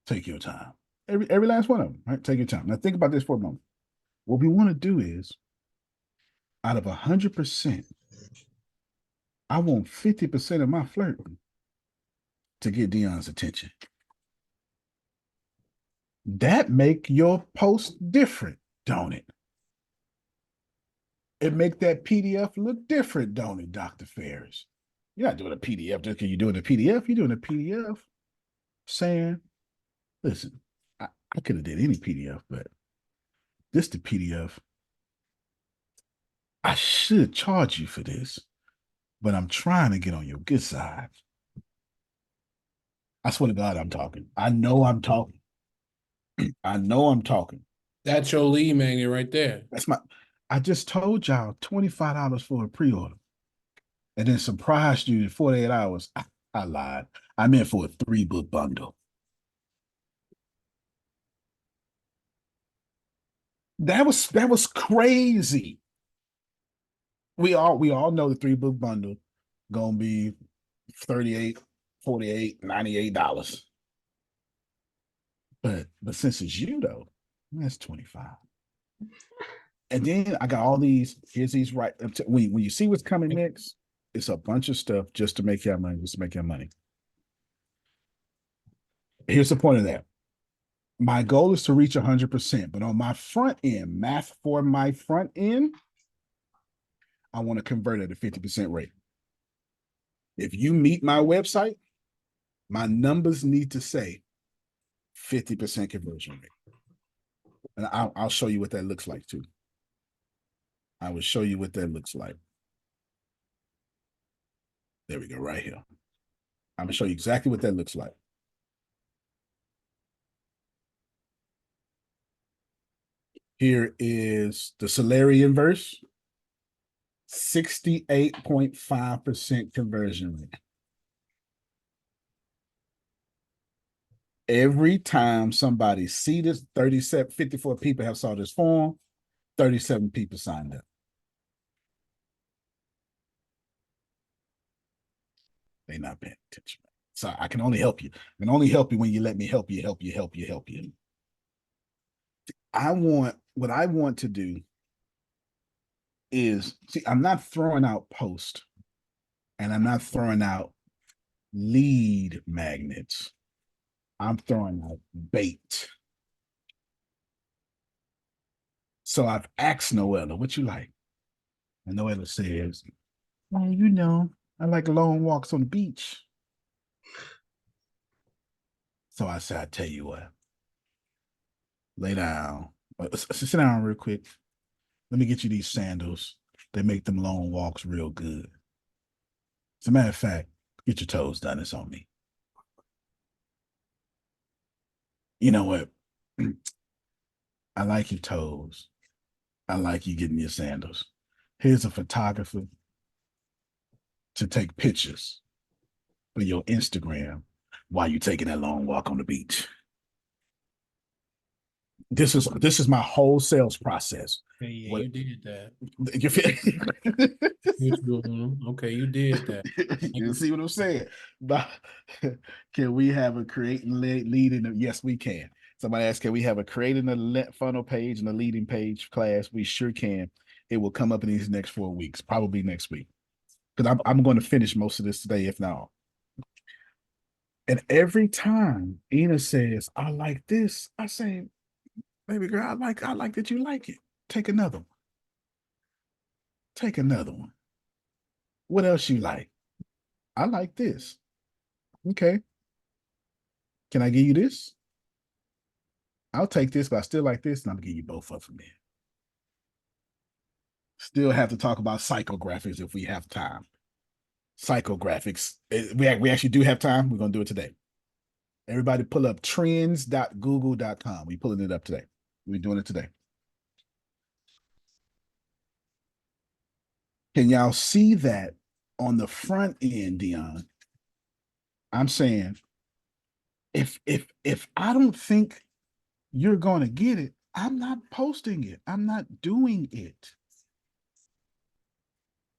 Take your time. Every last one of them, right? Take your time. Now think about this for a moment. What we want to do is, out of 100%, I want 50% of my flirting to get Dion's attention. That make your post different, don't it? It make that PDF look different, don't it, Dr. Ferris? You're not doing a PDF just because you're doing a PDF. You're doing a PDF saying, listen, I could have did any PDF, but this the PDF. I should charge you for this, but I'm trying to get on your good side. I swear to God, I'm talking. I know I'm talking. I know I'm talking. That's your lead magnet right there. I just told y'all $25 for a pre-order. And then surprised you in 48 hours. I lied. I meant for a 3-book bundle. That was crazy. We all know the 3-book bundle gonna be $38, $48, $98. But since it's you though, that's $25. And then I got all these. Here's these right. When you see what's coming next, it's a bunch of stuff just to make your money. Just to make your money. Here's the point of that. My goal is to reach 100%, but on my front end, math for my front end, I want to convert at a 50% rate. If you meet my website, my numbers need to say 50% conversion rate. And I'll show you what that looks like too. I will show you what that looks like. There we go, right here. I'm gonna show you exactly what that looks like. Here is the Solari inverse, 68.5% conversion rate. Every time somebody see this, 54 people have saw this form, 37 people signed up. They're not paying attention. So I can only help you. I can only help you when you let me help you. What I want to do is, see, I'm not throwing out posts and I'm not throwing out lead magnets. I'm throwing out bait. So I've asked Noella, what you like? And Noella says, well, you know, I like long walks on the beach. So I said, I tell you what, lay down. Sit down real quick. Let me get you these sandals. They make them long walks real good. As a matter of fact, get your toes done. It's on me. You know what? I like your toes. I like you getting your sandals. Here's a photographer to take pictures for your Instagram while you're taking that long walk on the beach. This is my whole sales process. Hey, yeah, you did that. You feel? Okay, you did that. You see what I'm saying? But can we have a create and lead in? Yes, we can. Somebody asked, can we have a creating a funnel page and a leading page class? We sure can. It will come up in these next 4 weeks, probably next week. Because I'm going to finish most of this today, if not all. And every time Ina says, I like this, I say, baby girl, I like that you like it. Take another one. Take another one. What else you like? I like this. Okay. Can I give you this? I'll take this, but I still like this, and I'm gonna give you both of them then. Still have to talk about psychographics if we have time. Psychographics. We actually do have time. We're gonna do it today. Everybody pull up trends.google.com. We pulling it up today. We're doing it today. Can y'all see that on the front end, Dion? I'm saying if I don't think you're gonna get it, I'm not posting it. I'm not doing it.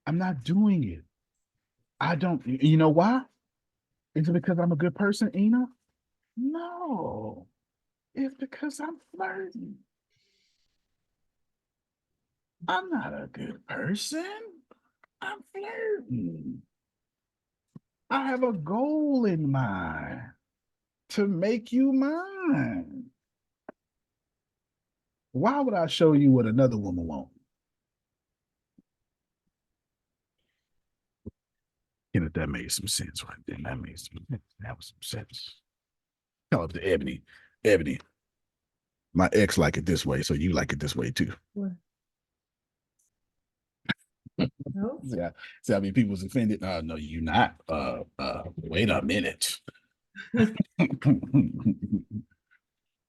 I'm not doing it. I don't, you know why? Is it because I'm a good person, Ina? No. It's because I'm flirting. I'm not a good person. I'm flirting. I have a goal in mind to make you mine. Why would I show you what another woman wants? You know, that made some sense right there. That was some sense. Tell up to Ebony. Ebony, my ex like it this way, so you like it this way too. What? No. Yeah. See, I mean, people was offended. No, you not. Wait a minute.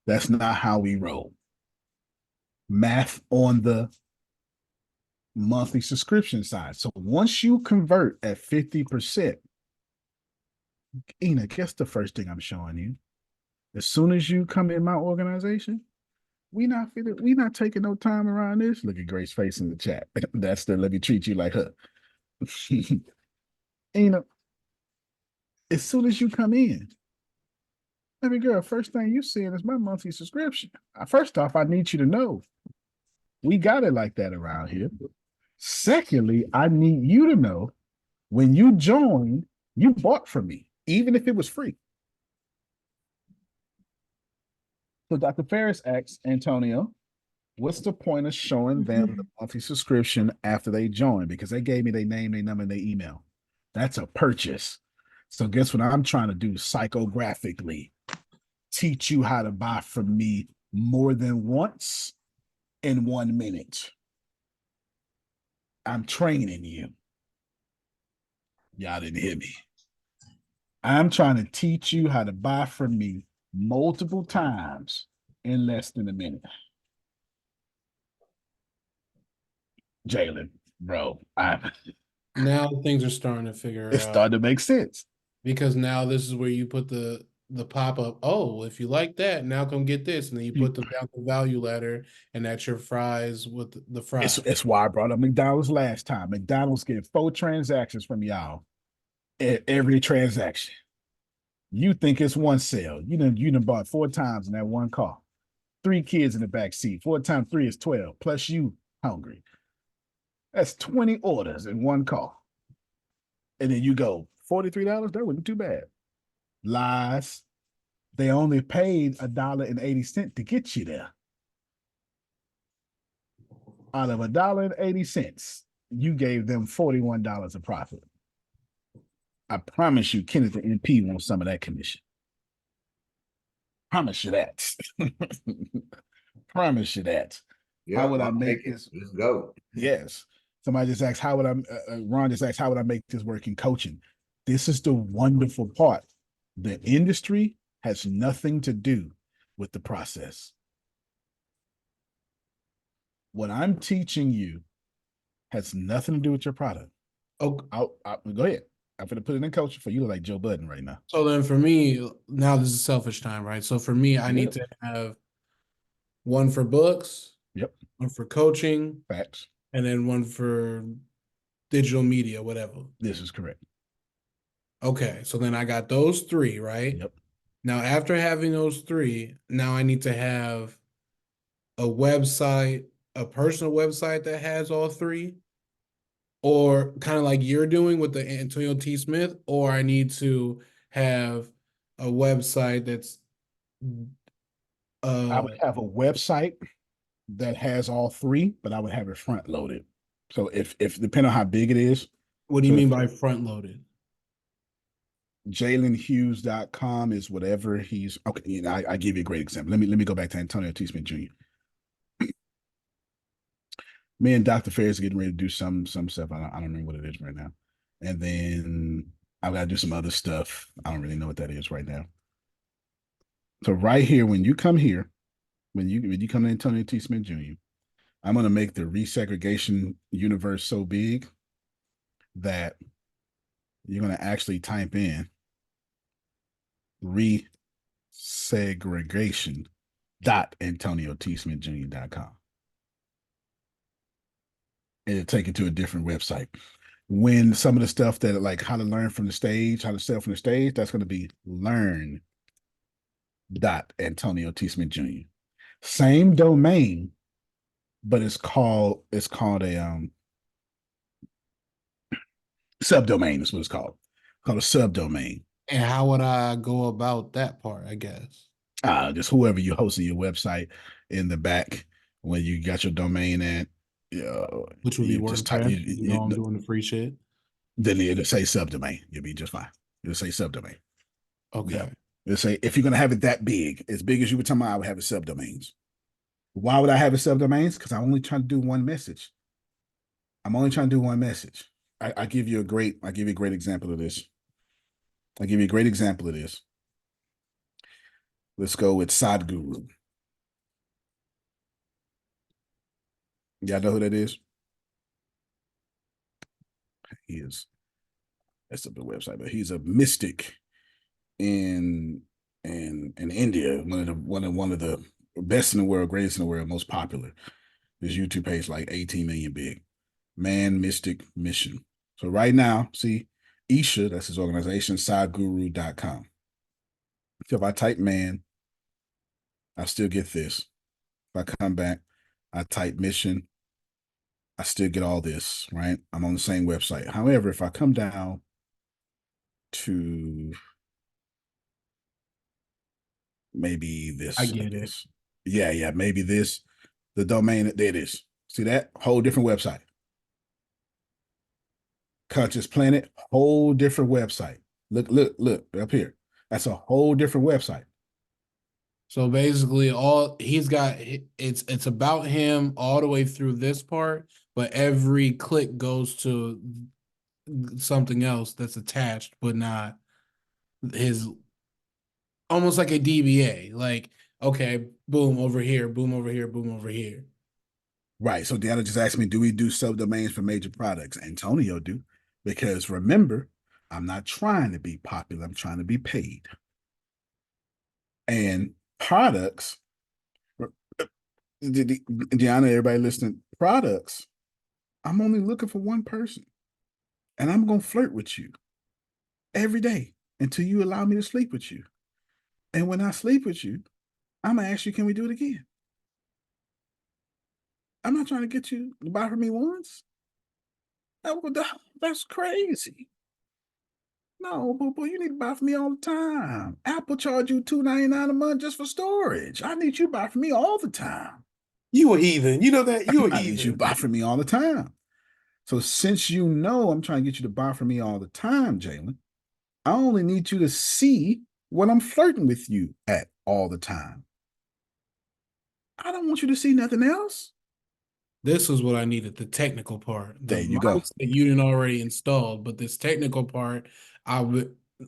That's not how we roll. Math on the monthly subscription side. So once you convert at 50%, Ina, guess the first thing I'm showing you. As soon as you come in my organization, we not taking no time around this. Look at Grace's face in the chat. That's the let me treat you like her. Ina, as soon as you come in, baby girl, first thing you seeing is my monthly subscription. First off, I need you to know we got it like that around here. Secondly, I need you to know when you joined, you bought from me, even if it was free. So Dr. Ferris asks Antonio, what's the point of showing them the monthly subscription after they join? Because they gave me their name, their number, and their email. That's a purchase. So guess what I'm trying to do psychographically? Teach you how to buy from me more than once in 1 minute. I'm training you. Y'all didn't hear me. I'm trying to teach you how to buy from me multiple times in less than a minute. Jalen, bro, Now things are starting to figure it's out starting to make sense. because now this is where you put the pop up. Oh, if you like that, now come get this, and then you put them down the value ladder, and that's your fries with the fries. It's why I brought up McDonald's last time. McDonald's get 4 transactions from y'all at every transaction. You think it's one sale. You done bought 4 times in that one car. 3 kids in the back seat. 4 times 3 is 12. Plus you hungry. That's 20 orders in one car. And then you go, $43? That wasn't too bad. Lies. They only paid $1.80 to get you there. Out of $1.80, you gave them $41 of profit. I promise you, Kenneth the NP wants some of that commission. Promise you that. Promise you that. Yeah, How would I I'll make take it. this? Let's go. Yes. Somebody just asked, how would I, Ron just asked, how would I make this work in coaching? This is the wonderful part. The industry has nothing to do with the process. What I'm teaching you has nothing to do with your product. Oh, go ahead. I'm going to put it in coaching for you like Joe Budden right now. So then for me, now this is selfish time, right? So for me, I need to have one for books, Yep, one for coaching, facts. and then one for digital media, whatever. This is correct. Okay, so then I got those 3, right? Yep. Now, after having those 3, now I need to have a website, a personal website that has all 3, or kind of like you're doing with the Antonio T. Smith, or I need to have a website that's I would have a website that has all three, but I would have it front loaded. So if depending on how big it is, what do you so mean if by front loaded? JalenHughes.com is whatever he's okay. You know, I give you a great example. Let me go back to Antonio T. Smith Jr. Me and Dr. Ferris are getting ready to do some stuff. I don't remember what it is right now. And then I've got to do some other stuff. I don't really know what that is right now. So right here, when you come here, when you come to Antonio T. Smith Jr., I'm gonna make the resegregation universe so big that you're gonna actually type in resegregation dot AntonioTSmithJr.com. And it'll take you to a different website. When some of the stuff that like how to learn from the stage, how to sell from the stage, that's going to be learn dot Antonio T. Smith Jr. Same domain, but it's called a subdomain is what it's called. Called a subdomain. And how would I go about that part, I guess? Just whoever you're hosting your website in the back when you got your domain at, Which would be you just type WordPress. You know, I'm doing the free shit. Then it'll say subdomain. You'll be just fine. It'll say subdomain. Okay. Yeah. It'll say if you're gonna have it that big, as big as you were talking about, I would have it subdomains. Why would I have it subdomains? Because I'm only trying to do one message. I'm only trying to do one message. I give you a great example of this. I give you a great example of this. Let's go with Sadhguru. Y'all know who that is? He is. That's the website, but he's a mystic in India. One of the best in the world, greatest in the world, most popular. His YouTube page like 18 million big. Man Mystic Mission. So right now, see, Isha, that's his organization, sadguru.com. So if I type man, I still get this. If I come back, I type mission, I still get all this, right? I'm on the same website. However, if I come down to maybe this, I get it. Yeah, maybe this, the domain, there it is. See that? Whole different website. Conscious Planet, whole different website. Look up here. That's a whole different website. So basically, all he's got it's about him all the way through this part, but every click goes to something else that's attached, but not his. Almost like a DBA. Like, okay, boom over here, boom over here, boom over here. Right. So Deanna just asked me, do we do subdomains for major products? Antonio do, because remember, I'm not trying to be popular. I'm trying to be paid. And products, Deanna, everybody listening, products, I'm only looking for one person. And I'm going to flirt with you every day until you allow me to sleep with you. And when I sleep with you, I'm going to ask you, can we do it again? I'm not trying to get you to buy for me once. That's crazy. No, boo, you need to buy for me all the time. Apple charge you $2.99 a month just for storage. I need you to buy for me all the time. You a heathen. You know that? You a I need you to heathen. buy for me all the time. So since you know I'm trying to get you to buy for me all the time, Jalen, I only need you to see what I'm flirting with you at all the time. I don't want you to see nothing else. This was what I needed, the technical part. The There you go. mindset you didn't already installed, but this technical part,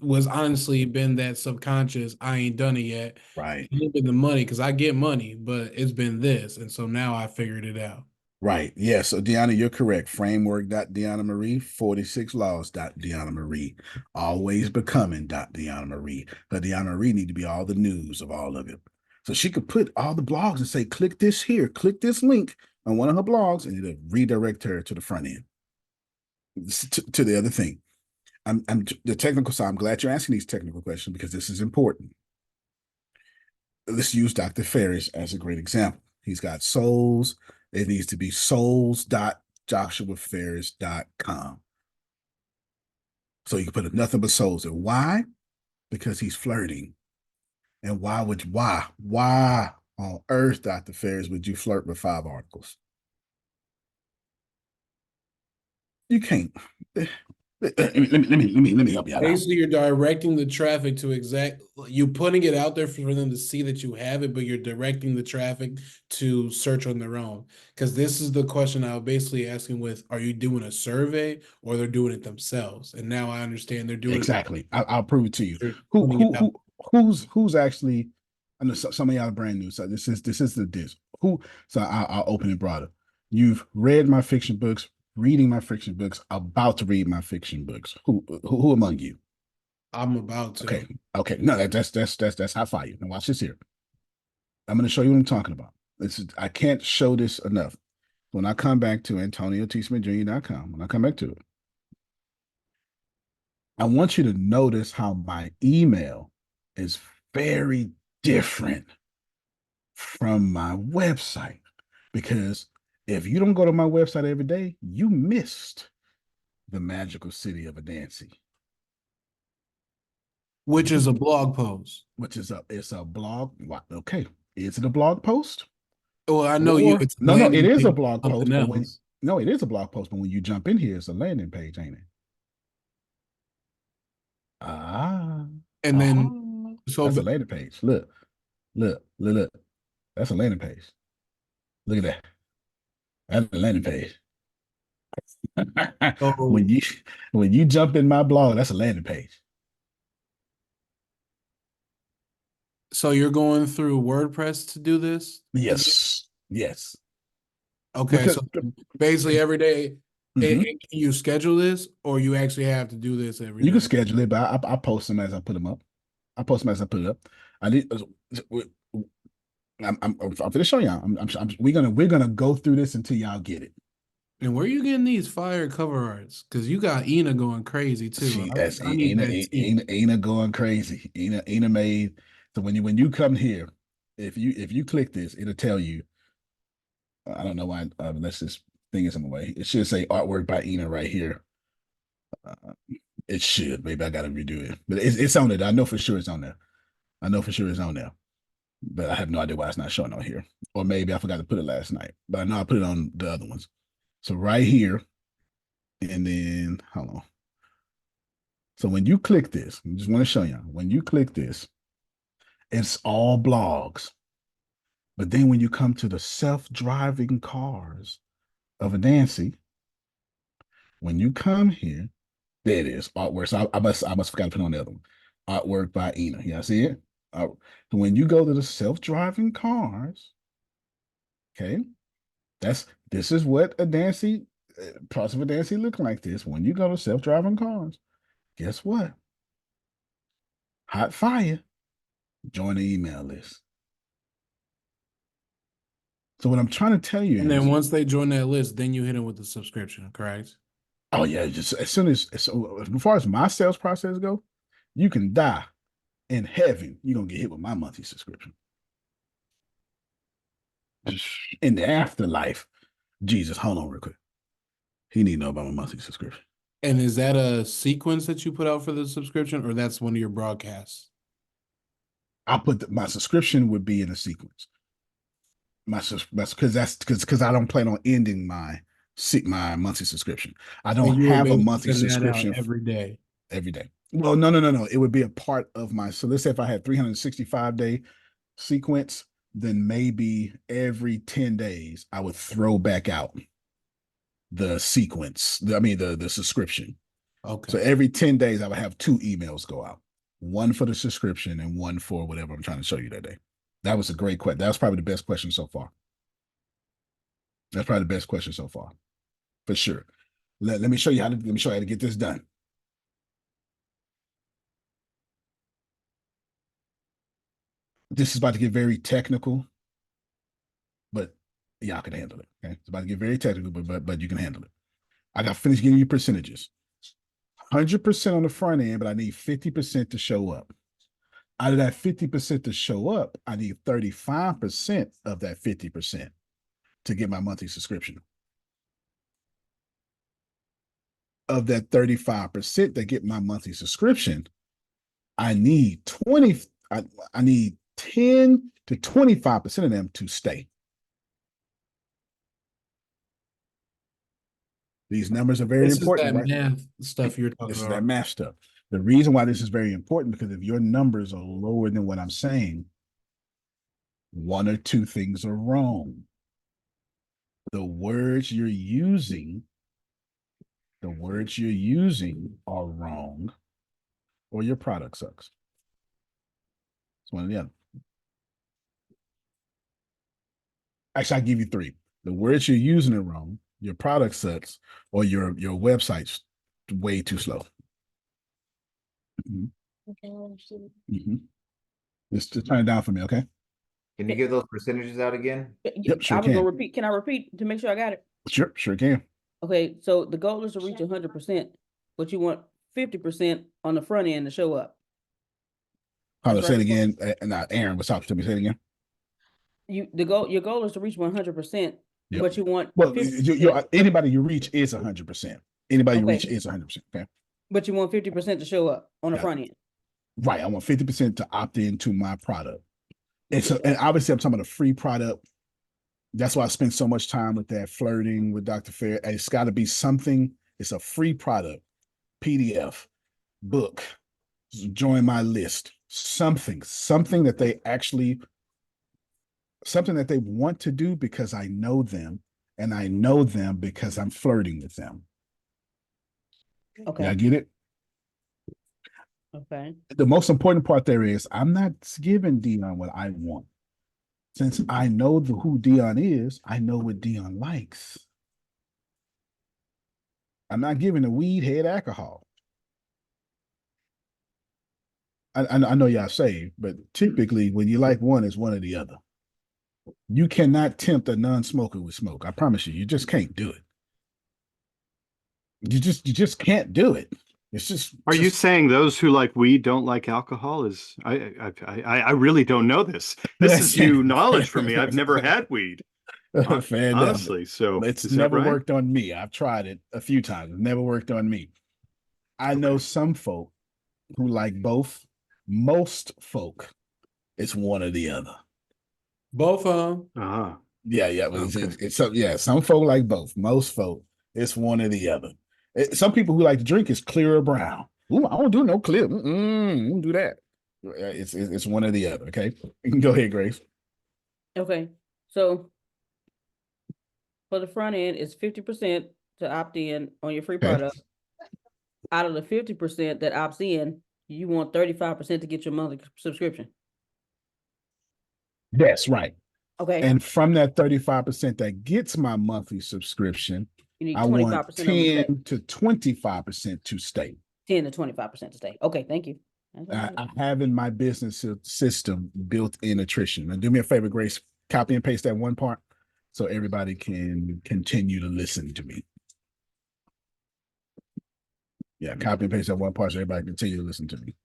was honestly been that subconscious. I ain't done it yet. Right. It's been the money because I get money, but it's been this, and so now I figured it out. Right. Yes. So Deanna, you're correct. Framework.Deanna Marie, 46 laws.Deanna Marie, always becoming.Deanna Marie. But Deanna Marie need to be all the news of all of it. So she could put all the blogs and say, click this here, click this link on one of her blogs, and it'll redirect her to the front end. To the other thing. I'm the technical side. I'm glad you're asking these technical questions because this is important. Let's use Dr. Ferris as a great example. He's got souls. It needs to be souls.joshuaferris.com. So you can put nothing but souls there. Why? because he's flirting. And why on earth, Dr. Ferris, would you flirt with 5 articles? You can't. Let me help you out. Basically, you're directing the traffic to you're putting it out there for them to see that you have it, but you're directing the traffic to search on their own. Because this is the question I was basically asking with, are you doing a survey or they're doing it themselves? And now I understand they're doing Exactly. I'll prove it to you. They're putting it out. Who's actually, I know some of y'all are brand new, so this is the disc. So I'll open it broader. You've read my fiction books, reading my fiction books, about to read my fiction books. Who among you? I'm about to. Okay. No, that's high five. Now watch this here. I'm going to show you what I'm talking about. I can't show this enough. When I come back to AntonioTSmithJr.com, when I come back to it, I want you to notice how my email is very different from my website. Because if you don't go to my website every day, you missed the magical city of Adansi. Which is a blog post. It's a blog. Okay. Is it a blog post? Well, I know you. It's No, it is a blog post. No, it is a blog post, but when you jump in here, it's a landing page, ain't it? And then that's a landing page. Look. That's a landing page. Look at that. That's a landing page. when you jump in my blog, that's a landing page. So you're going through WordPress to do this? Yes. Okay, because, so basically every day, mm-hmm. Can you schedule this, or you actually have to do this every day? You can schedule it, but I post them as I put them up. I post them as I put it up. I'm gonna show y'all. We're gonna go through this until y'all get it. And where are you getting these fire cover arts? Because you got Ina going crazy too. I need Ina going crazy. Ina made. So when you come here, if you click this, it'll tell you. I don't know why. Unless this thing is in the way, it should say artwork by Ina right here. It should. Maybe I got to redo it, but it's on it. I know for sure it's on there. But I have no idea why it's not showing on here. Or maybe I forgot to put it last night. But I know I put it on the other ones. So right here, and then hold on. So when you click this, I just want to show you. When you click this, it's all blogs. But then when you come to the self-driving cars of Adansi, when you come here, there it is, artwork. So I must forgot to put on the other one. Artwork by Ina. Y'all see it? So when you go to the self-driving cars, okay, this is what Adansi, parts of Adansi look like this. When you go to self-driving cars, guess what? Hot fire. Join the email list. So what I'm trying to tell you is, then once they join that list, then you hit them with the subscription, correct? Oh yeah, just as far as my sales process go, you can die in heaven. You're gonna get hit with my monthly subscription. In the afterlife, Jesus, hold on real quick. He need to know about my monthly subscription. And is that a sequence that you put out for the subscription, or that's one of your broadcasts? I put my subscription would be in a sequence. Because I don't plan on ending my monthly subscription. I don't have a monthly subscription every day. Every day. Well, no. It would be a part of my. So let's say if I had 365-day sequence, then maybe every 10 days I would throw back out the sequence. The subscription. Okay. So every 10 days I would have 2 emails go out. One for the subscription and one for whatever I'm trying to show you that day. That was a great question. That was probably the best question so far. That's probably the best question so far, for sure. Let me show you how to get this done. This is about to get very technical, but y'all can handle it. Okay, it's about to get very technical, but you can handle it. I got finished giving you percentages. 100% on the front end, but I need 50% to show up. Out of that 50% to show up, I need 35% of that 50% to get my monthly subscription. Of that 35% that get my monthly subscription, I need 20, I need 10 to 25% of them to stay. These numbers are very This is important, that right? math stuff you're talking This is about. that math stuff. The reason why this is very important, because if your numbers are lower than what I'm saying, one or two things are wrong. The words you're using, are wrong, or your product sucks. It's one or the other. Actually, I'll give you three. The words you're using are wrong, your product sucks, or your website's way too slow. Mm-hmm. Just turn it down for me, okay? Can you give those percentages out again? Yep, sure I was gonna can. repeat. Can I repeat to make sure I got it? Sure can. Okay, so the goal is to reach 100%, but you want 50% on the front end to show up. Hold on, That's say it right. again. Aaron was talking to me. Say it again. Your goal is to reach 100%, Yep. but you want Well, 50%, anybody you reach is 100%. Anybody you Okay. reach is 100%. Okay. but you want 50% to show up on the Yeah. front end. Right. I want 50% to opt into my product. And obviously I'm talking about a free product. That's why I spend so much time with that flirting with Dr. Fair. It's got to be something. It's a free product, PDF, book, join my list, something that they actually, something that they want to do because I know them, and I know them because I'm flirting with them. Okay. Yeah, I get it. Okay. The most important part there is I'm not giving Dion what I want. Since I know who Dion is, I know what Dion likes. I'm not giving a weed head alcohol. I know y'all say, but typically when you like one, it's one or the other. You cannot tempt a non-smoker with smoke. I promise you, you just can't do it. You just can't do it. It's just. Are you saying those who like weed don't like alcohol? I really don't know this. This is new knowledge for me. I've never had weed. Fair enough. Honestly, so It's is that never right? worked on me. I've tried it a few times. It's never worked on me. I know some folk who like both. Most folk, it's one or the other. Both of them. Ah, Yeah, okay. yeah. Some folk like both. Most folk, it's one or the other. Some people who like to drink is clear or brown. Ooh, I don't do no clear. I don't do that. It's one or the other. Okay, you can go ahead, Grace. Okay. So for the front end, it's 50% to opt in on your free Okay. product. Out of the 50% that opts in, you want 35% to get your monthly subscription. That's right. Okay. And from that 35% that gets my monthly subscription, You need I want 25% of them to stay. 10 to 25% to stay. 10 to 25% to stay. Okay, thank you. I have in my business system built-in attrition. And do me a favor, Grace, copy and paste that one part so everybody can continue to listen to me. Yeah, copy and paste that one part so everybody can continue to listen to me.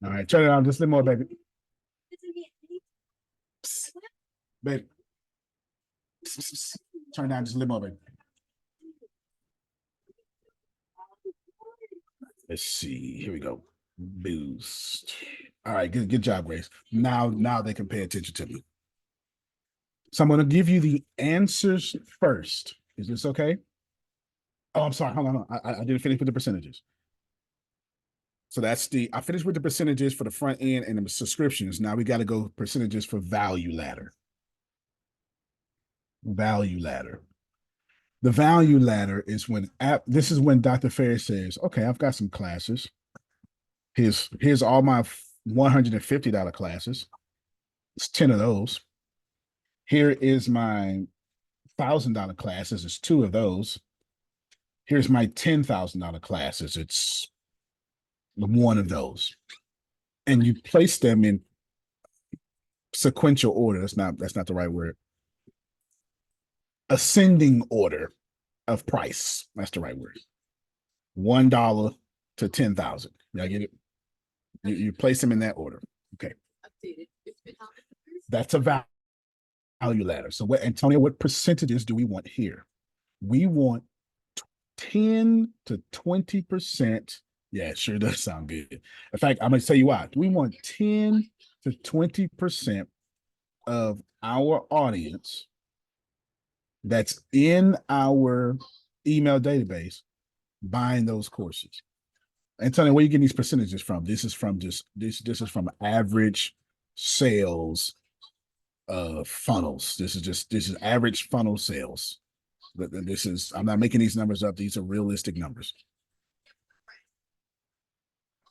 All right, turn it on just a little more, baby. Psst. Baby. Psst. Turn it down just a little more, baby. Let's see. Here we go. Boost. All right, good job, Grace. Now they can pay attention to me. So I'm going to give you the answers first. Is this okay? Oh, I'm sorry. Hold on. I didn't finish with the percentages. So I finished with the percentages for the front end and the subscriptions. Now we got to go percentages for value ladder. Value ladder. The value ladder is this is when Dr. Fair says, okay, I've got some classes. Here's all my $150 classes. It's 10 of those. Here is my $1,000 classes. It's 2 of those. Here's my $10,000 classes. It's 1 of those. And you place them in sequential order. That's not the right word. Ascending order of price. That's the right word. $1 to 10,000. Y'all get it? You place them in that order. Okay. That's a value ladder. So Antonio, what percentages do we want here? We want 10 to 20% Yeah, it sure does sound good. In fact, I'm gonna tell you why. We want 10 to 20% of our audience that's in our email database buying those courses. And tell me where you get these percentages from. This is from just this is from average sales funnels. This is average funnel sales. This is, I'm not making these numbers up. These are realistic numbers.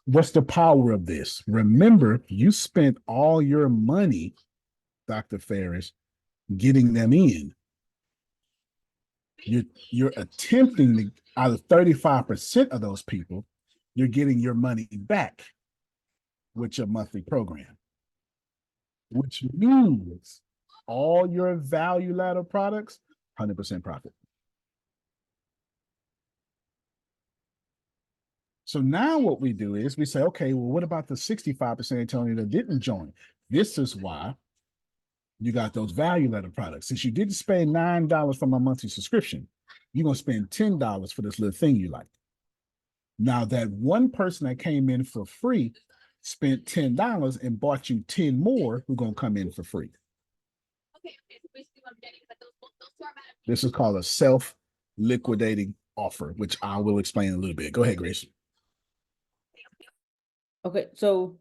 What's the power of this? Remember, you spent all your money, Dr. Ferris, getting them in. You're attempting to, out of 35% of those people, you're getting your money back with your monthly program, which means all your value ladder products, 100% profit. So now what we do is we say, okay, well, what about the 65% Antonio that didn't join? This is why you got those value ladder products. Since you didn't spend $9 for my monthly subscription, you're going to spend $10 for this little thing you like. Now, that one person that came in for free spent $10 and bought you 10 more who are going to come in for free. This is called a self-liquidating offer, which I will explain in a little bit. Go ahead, Grace. Okay, so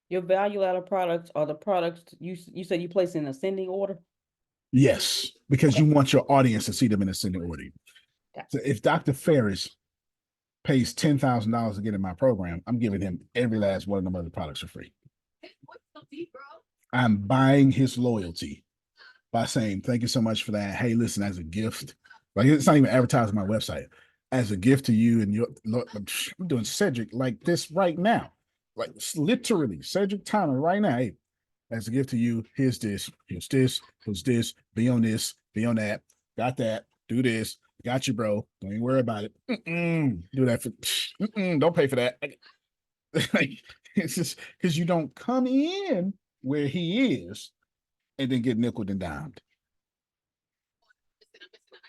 your value ladder products are the products you said you place in ascending order? Yes, because you want your audience to see them in ascending order. So if Dr. Ferris pays $10,000 to get in my program, I'm giving him every last one of them other products for free. I'm buying his loyalty by saying, thank you so much for that. Hey, listen, as a gift, like it's not even advertising my website, as a gift to you and your, I'm doing Cedric like this right now, like literally Cedric Tyler right now. Hey, as a gift to you, here's this, be on this, be on that, got that, do this, got you, bro. Don't even worry about it. Do that for, don't pay for that. It's just because you don't come in where he is and then get nickeled and dimed.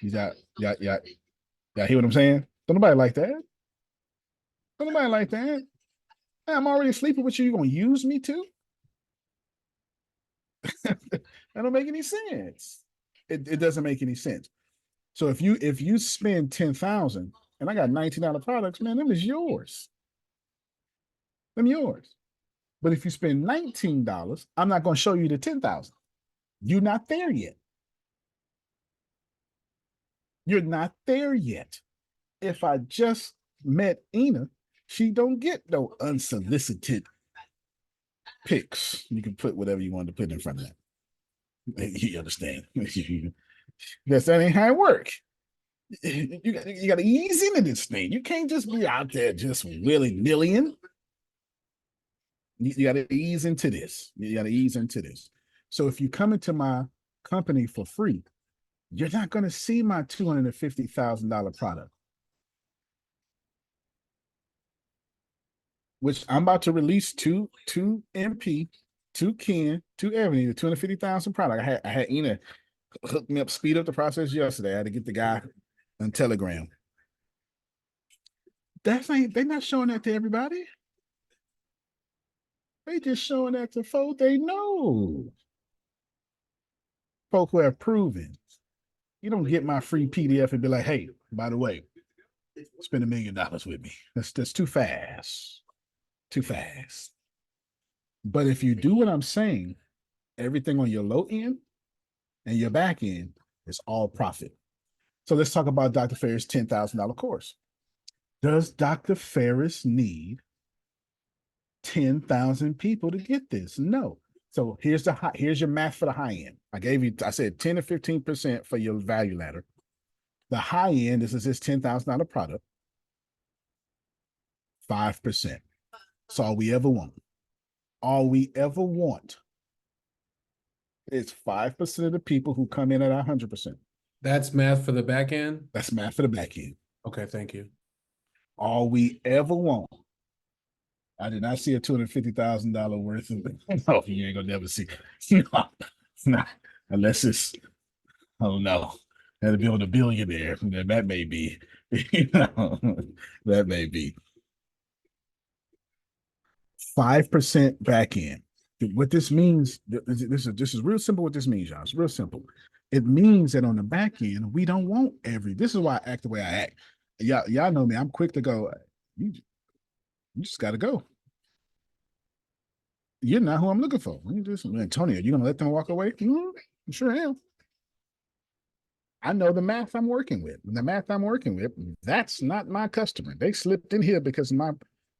Yeah. Hear what I'm saying? Don't nobody like that. Don't nobody like that. I'm already sleeping with you. You gonna use me too? That don't make any sense. It doesn't make any sense. So if you spend 10,000 and I got $19 products, man, them is yours. Them yours. But if you spend $19, I'm not going to show you the 10,000. You're not there yet. You're not there yet. If I just met Ina, she don't get no unsolicited pics. You can put whatever you want to put in front of that. You understand? That ain't how it works. You got to ease into this thing. You can't just be out there just willy-nilly. You got to ease into this. You got to ease into this. So if you come into my company for free, you're not going to see my $250,000 product, which I'm about to release to MP, to Ken, to Ebony, the 250,000 product. I had Ina hook me up, speed up the process yesterday. I had to get the guy on Telegram. They're not showing that to everybody. They just showing that to folk they know. Folk who have proven. You don't get my free PDF and be like, hey, by the way, spend $1 million with me. That's too fast. Too fast. But if you do what I'm saying, everything on your low end and your back end is all profit. So let's talk about Dr. Ferris' $10,000 course. Does Dr. Ferris need 10,000 people to get this? No. So here's your math for the high end. I said 10 to 15% for your value ladder. The high end, this is this $10,000 product, 5%. That's all we ever want. All we ever want is 5% of the people who come in at 100%. That's math for the back end? That's math for the back end. Okay, thank you. All we ever want. I did not see a $250,000 worth of it. No, you ain't gonna never see. No, unless it's, oh no, that'd be on a billionaire. That may be, that may be. 5% back end. What this means, this is real simple. What this means, y'all, it's real simple. It means that on the back end, we don't want this is why I act the way I act. Y'all know me. I'm quick to go. You just got to go. You're not who I'm looking for. Antonio, you gonna let them walk away? I sure am. I know the math I'm working with. The math I'm working with, that's not my customer. They slipped in here because of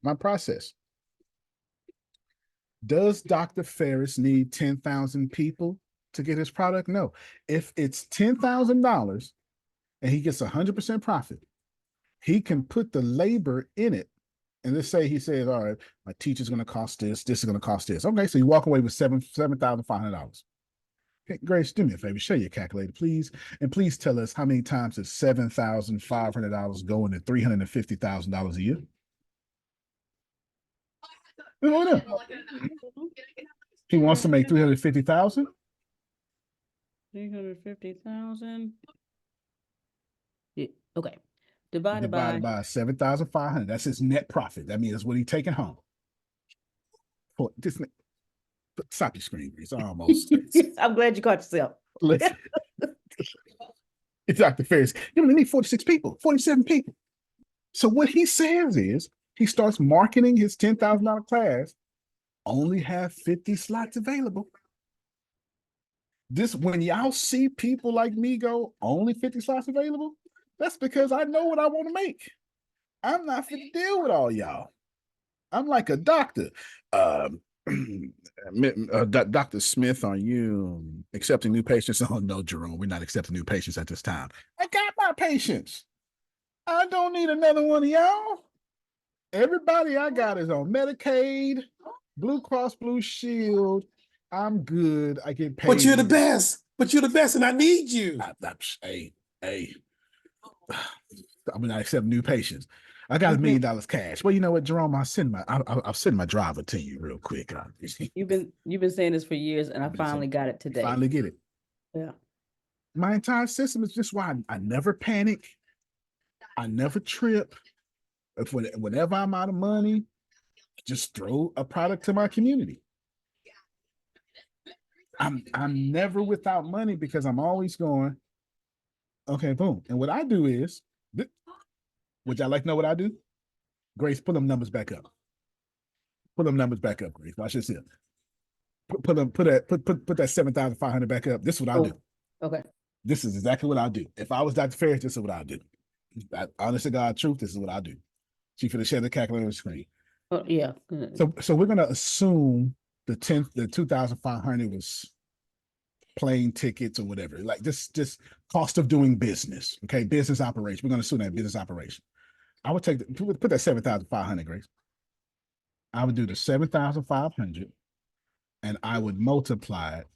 my process. Does Dr. Ferris need 10,000 people to get his product? No. If it's $10,000 and he gets 100% profit, he can put the labor in it. And let's say he says, all right, my teacher's going to cost this is going to cost this. Okay, so you walk away with $7,500. Okay, Grace, do me a favor, show your calculator, please. And please tell us how many times does $7,500 go into $350,000 a year? He wants to make 350,000. 350,000. Yeah, okay. Divided by 7,500. That's his net profit. That means that's what he's taking home. For this, stop your screen, Grace. Almost. I'm glad you caught yourself. It's Dr. Ferris. You only need 46 people, 47 people. So what he says is he starts marketing his $10,000 class, only have 50 slots available. This, when y'all see people like me go, only 50 slots available, that's because I know what I want to make. I'm not fit to deal with all y'all. I'm like a doctor. Dr. Smith, are you accepting new patients? Oh, no, Jerome, we're not accepting new patients at this time. I got my patients. I don't need another one of y'all. Everybody I got is on Medicaid, Blue Cross Blue Shield. I'm good. I get paid. But you're the best. But you're the best, and I need you. Hey, I'm not accepting new patients. I got $1 million cash. Well, you know what, Jerome? I'll send my driver to you real quick. You've been saying this for years, and I finally got it today. Finally get it. Yeah. My entire system is just why I never panic. I never trip. Whenever I'm out of money, just throw a product to my community. I'm never without money because I'm always going, okay, boom. And what I do is, would y'all like to know what I do? Grace, pull them numbers back up. Pull them numbers back up, Grace. Watch this here. Put that 7,500 back up. This is what I'll do. Okay. This is exactly what I'll do. If I was Dr. Ferris, this is what I'll do. Honest to God, truth, this is what I'll do. She finna share the calculator on the screen. Oh, yeah. So we're gonna assume the 2,500 was plane tickets or whatever, like just cost of doing business. Okay, business operation. We're gonna assume that business operation. I would put that 7,500, Grace. I would do the 7,500 and I would multiply it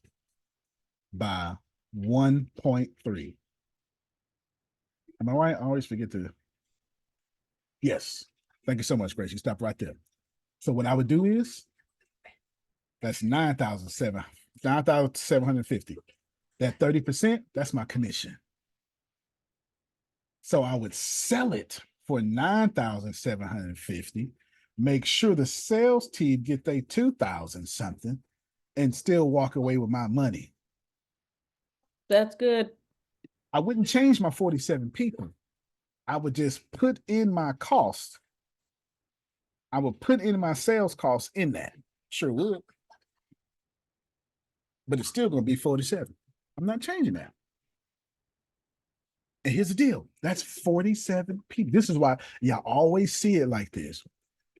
by 1.3. Am I right? I always forget to. Yes. Thank you so much, Grace. You stop right there. So what I would do is that's 9,750. That 30%, that's my commission. So I would sell it for 9,750, make sure the sales team get their 2,000 something, and still walk away with my money. That's good. I wouldn't change my 47 people. I would just put in my cost. I would put in my sales costs in that. Sure would. But it's still going to be 47. I'm not changing that. And here's the deal. That's 47 people. This is why y'all always see it like this.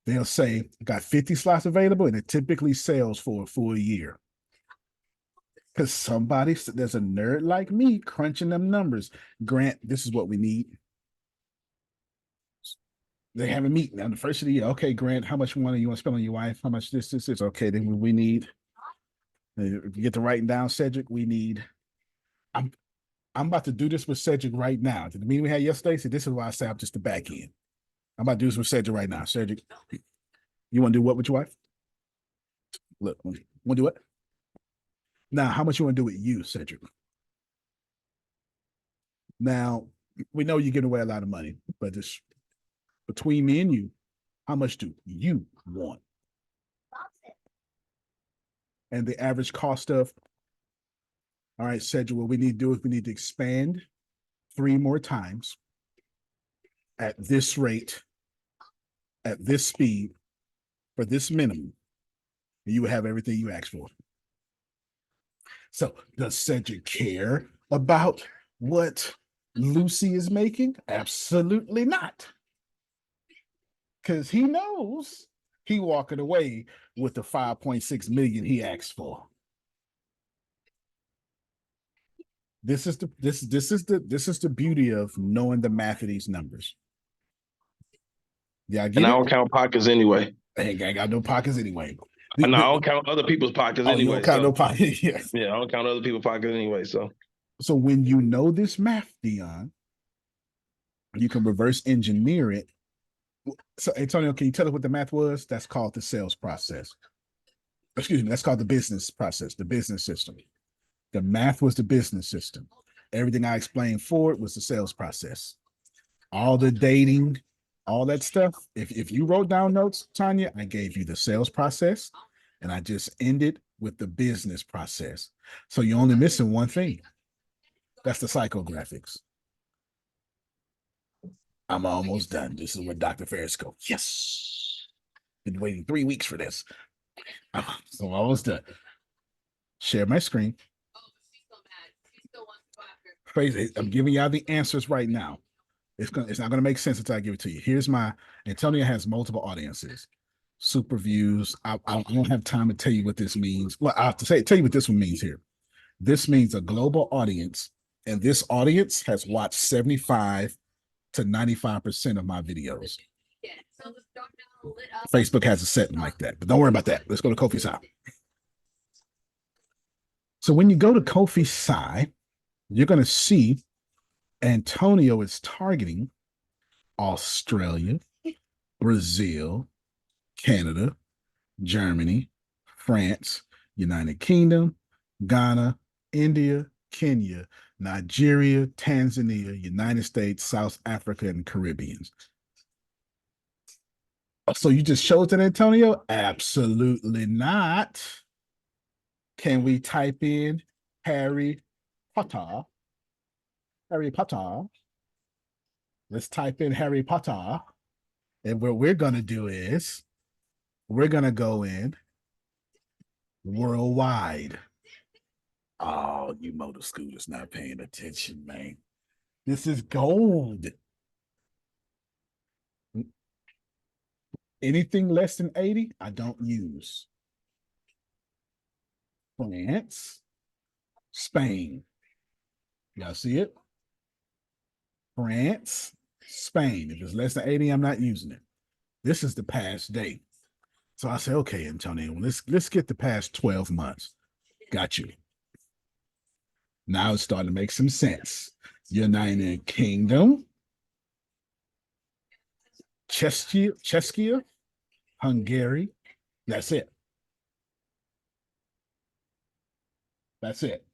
They'll say, got 50 slots available, and it typically sells for a full year. Because there's a nerd like me crunching them numbers. Grant, this is what we need. They have a meeting on the first of the year. Okay, Grant, how much money you want to spend on your wife? How much this is? Okay, then we need. If you get to writing down, Cedric, we need. I'm about to do this with Cedric right now. The meeting we had yesterday, so this is why I say I'm just the back end. I'm about to do this with Cedric right now. Cedric, you want to do what with your wife? Look, want to do what? Now, how much you want to do with you, Cedric? Now, we know you're giving away a lot of money, but this between me and you, how much do you want? and the average cost of, all right, Cedric, what we need to do is we need to expand 3 more times at this rate, at this speed, for this minimum. You would have everything you asked for. So does Cedric care about what Lucy is making? Absolutely not. Because he knows he walking away with the 5.6 million he asked for. This is the beauty of knowing the math of these numbers. Yeah, I get And I it. don't count pockets anyway. I ain't got no pockets anyway. No, I don't count other people's pockets anyway. You don't count no pockets. Yes. Yeah, I don't count other people's pockets anyway. So when you know this math, Dion, you can reverse engineer it. So, Antonio, can you tell us what the math was? That's called the sales process. Excuse me, that's called the business process, the business system. The math was the business system. Everything I explained for it was the sales process. All the dating, all that stuff. If you wrote down notes, Tanya, I gave you the sales process, and I just ended with the business process. So you're only missing one thing. That's the psychographics. I'm almost done. This is where Dr. Ferris goes. Yes. Been waiting 3 weeks for this. So I'm almost done. Share my screen. Crazy. I'm giving y'all the answers right now. It's not gonna make sense until I give it to you. Here's my Antonio has multiple audiences, super views. I don't have time to tell you what this means. Well, I have to tell you what this one means here. This means a global audience, and this audience has watched 75 to 95% of my videos. Facebook has a setting like that, but don't worry about that. Let's go to Kofi Sai. So when you go to Kofi Sai, you're going to see Antonio is targeting Australia, Brazil, Canada, Germany, France, United Kingdom, Ghana, India, Kenya, Nigeria, Tanzania, United States, South Africa, and Caribbeans. So you just showed that, Antonio? Absolutely not. Can we type in Harry Potter? Harry Potter. Let's type in Harry Potter. And what we're going to do is we're going to go in worldwide. Oh, you motor scooters not paying attention, man. This is gold. Anything less than 80, I don't use. France, Spain. Y'all see it? France, Spain. If it's less than 80, I'm not using it. This is the past date. So I say, okay, Antonio, let's get the past 12 months. Got you. Now it's starting to make some sense. United Kingdom, Czechia, Hungary. That's it. That's it.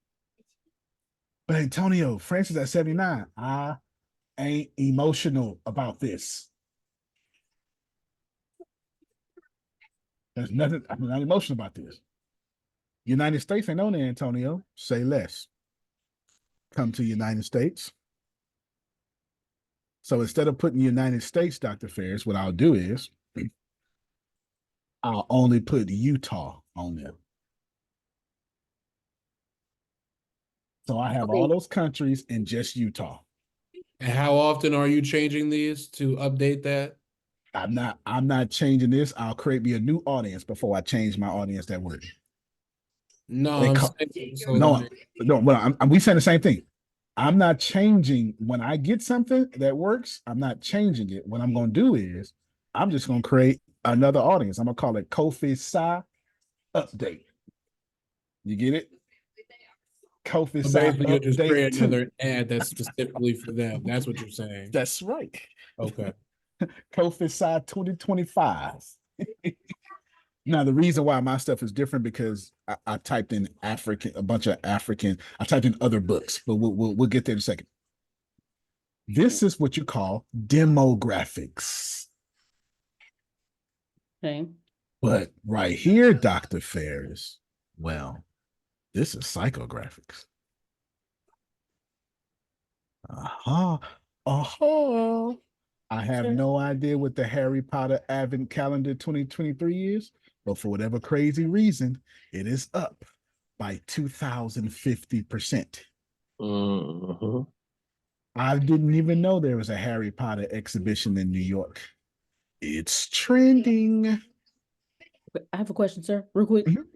But Antonio, France is at 79. I ain't emotional about this. There's nothing, I'm not emotional about this. United States ain't on there, Antonio. Say less. Come to United States. So instead of putting United States, Dr. Ferris, what I'll do is I'll only put Utah on there. So I have all those countries in just Utah. And how often are you changing these to update that? I'm not changing this. I'll create me a new audience before I change my audience that word. No, we saying the same thing. I'm not changing when I get something that works. I'm not changing it. What I'm going to do is I'm just going to create another audience. I'm going to call it Kofi Sai Update. You get it? Kofi Sai basically, you'll just create Update another 2. ad that's specifically for them. That's what you're saying. That's right. Okay. Kofi Sai 2025. Now, the reason why my stuff is different because I typed in a bunch of African. I typed in other books, but we'll get there in a second. This is what you call demographics. Okay. But right here, Dr. Ferris, Well, this is psychographics. Uh-huh. Uh-huh. I have no idea what the Harry Potter Advent Calendar 2023 is, but for whatever crazy reason, it is up by 2,050%. Mhm. I didn't even know there was a Harry Potter exhibition in New York. It's trending. I have a question, sir, real quick. Mhm.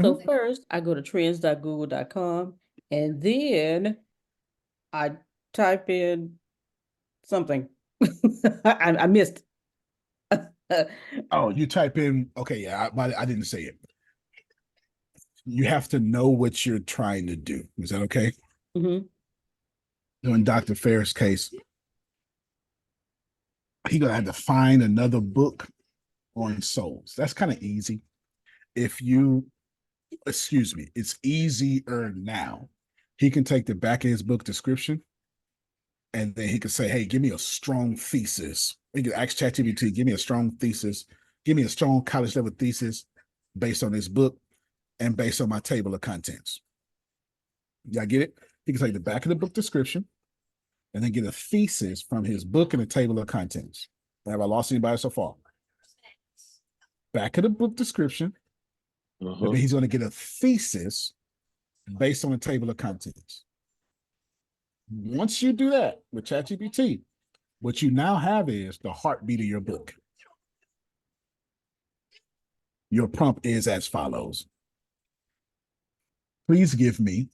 So first, I go to trends.google.com, and then I type in something. I missed. Oh, you type in, okay, yeah, I didn't say it. You have to know what you're trying to do. Is that okay? Mhm. In Dr. Ferris' case, he gonna have to find another book on souls. That's kind of easy. If you, excuse me, it's easier now. He can take the back of his book description and then he can say, hey, give me a strong thesis. He can ask ChatGPT, give me a strong thesis, give me a strong college level thesis based on this book and based on my table of contents. Y'all get it? He can take the back of the book description and then get a thesis from his book and a table of contents. Have I lost anybody so far? Back of the book description, and then he's going to get a thesis based on a table of contents. Once you do that with ChatGPT, what you now have is the heartbeat of your book. Your prompt is as follows. Please give me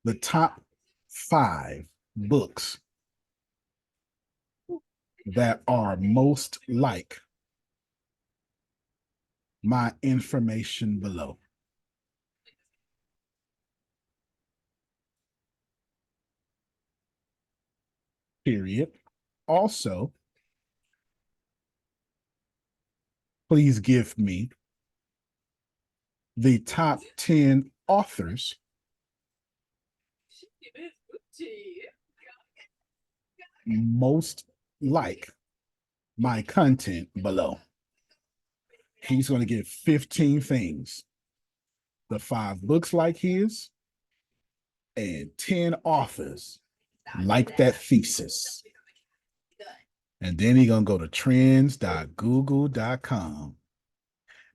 the top 5 books that are most like my information below. Period. Also, please give me the top 10 authors most like my content below. He's going to get 15 things. The 5 books like his and 10 authors like that thesis. And then he's going to go to trends.google.com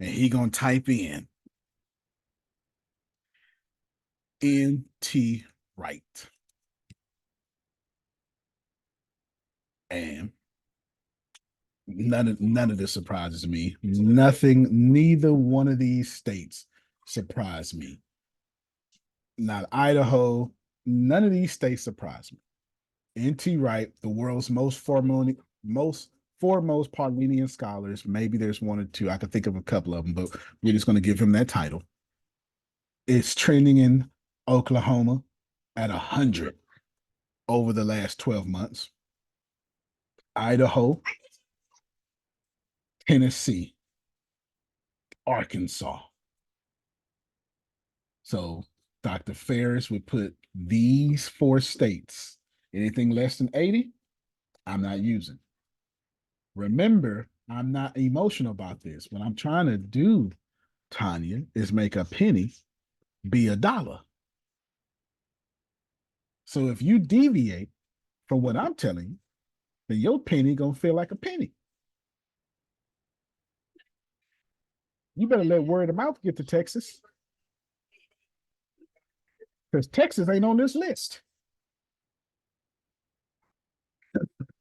and he's going to type in N.T. Wright. And none of this surprises me. Nothing, neither one of these states surprised me. Not Idaho, none of these states surprised me. N.T. Wright, the world's foremost Parmenian scholars. Maybe there's one or two. I could think of a couple of them, but we're just going to give him that title. It's trending in Oklahoma at 100 over the last 12 months. Idaho, Tennessee, Arkansas. So Dr. Ferris would put these 4 states. Anything less than 80, I'm not using. Remember, I'm not emotional about this. What I'm trying to do, Tanya, is make a penny be a dollar. So if you deviate from what I'm telling you, then your penny gonna feel like a penny. You better let word of mouth get to Texas. Because Texas ain't on this list.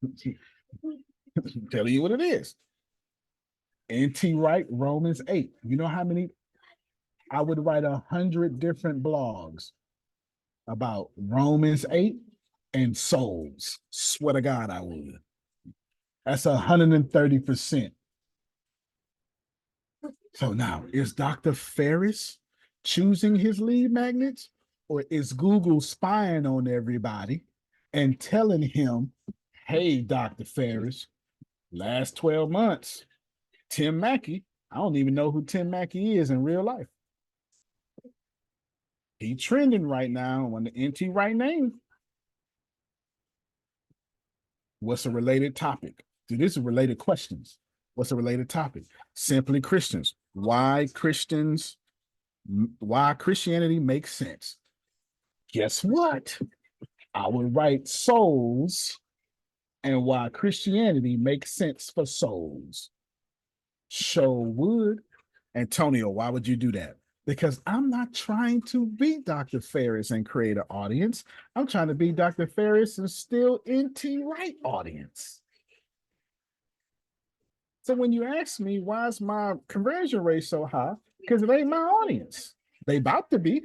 I'm telling you what it is. N.T. Wright, Romans 8. You know how many? I would write 100 different blogs about Romans 8 and souls. Swear to God, I would. That's 130%. So now, is Dr. Ferris choosing his lead magnets, or is Google spying on everybody and telling him, hey, Dr. Ferris, last 12 months, Tim Mackey, I don't even know who Tim Mackey is in real life. He trending right now on the NT Right name. What's a related topic? This is related questions. What's a related topic? Simply Christians. why Christianity makes sense. Guess what? I would write souls and why Christianity makes sense for souls. Sure would. Antonio, why would you do that? Because I'm not trying to be Dr. Ferris and create an audience. I'm trying to be Dr. Ferris and still NT right audience. So when you ask me why is my conversion rate so high, because it ain't my audience. They about to be.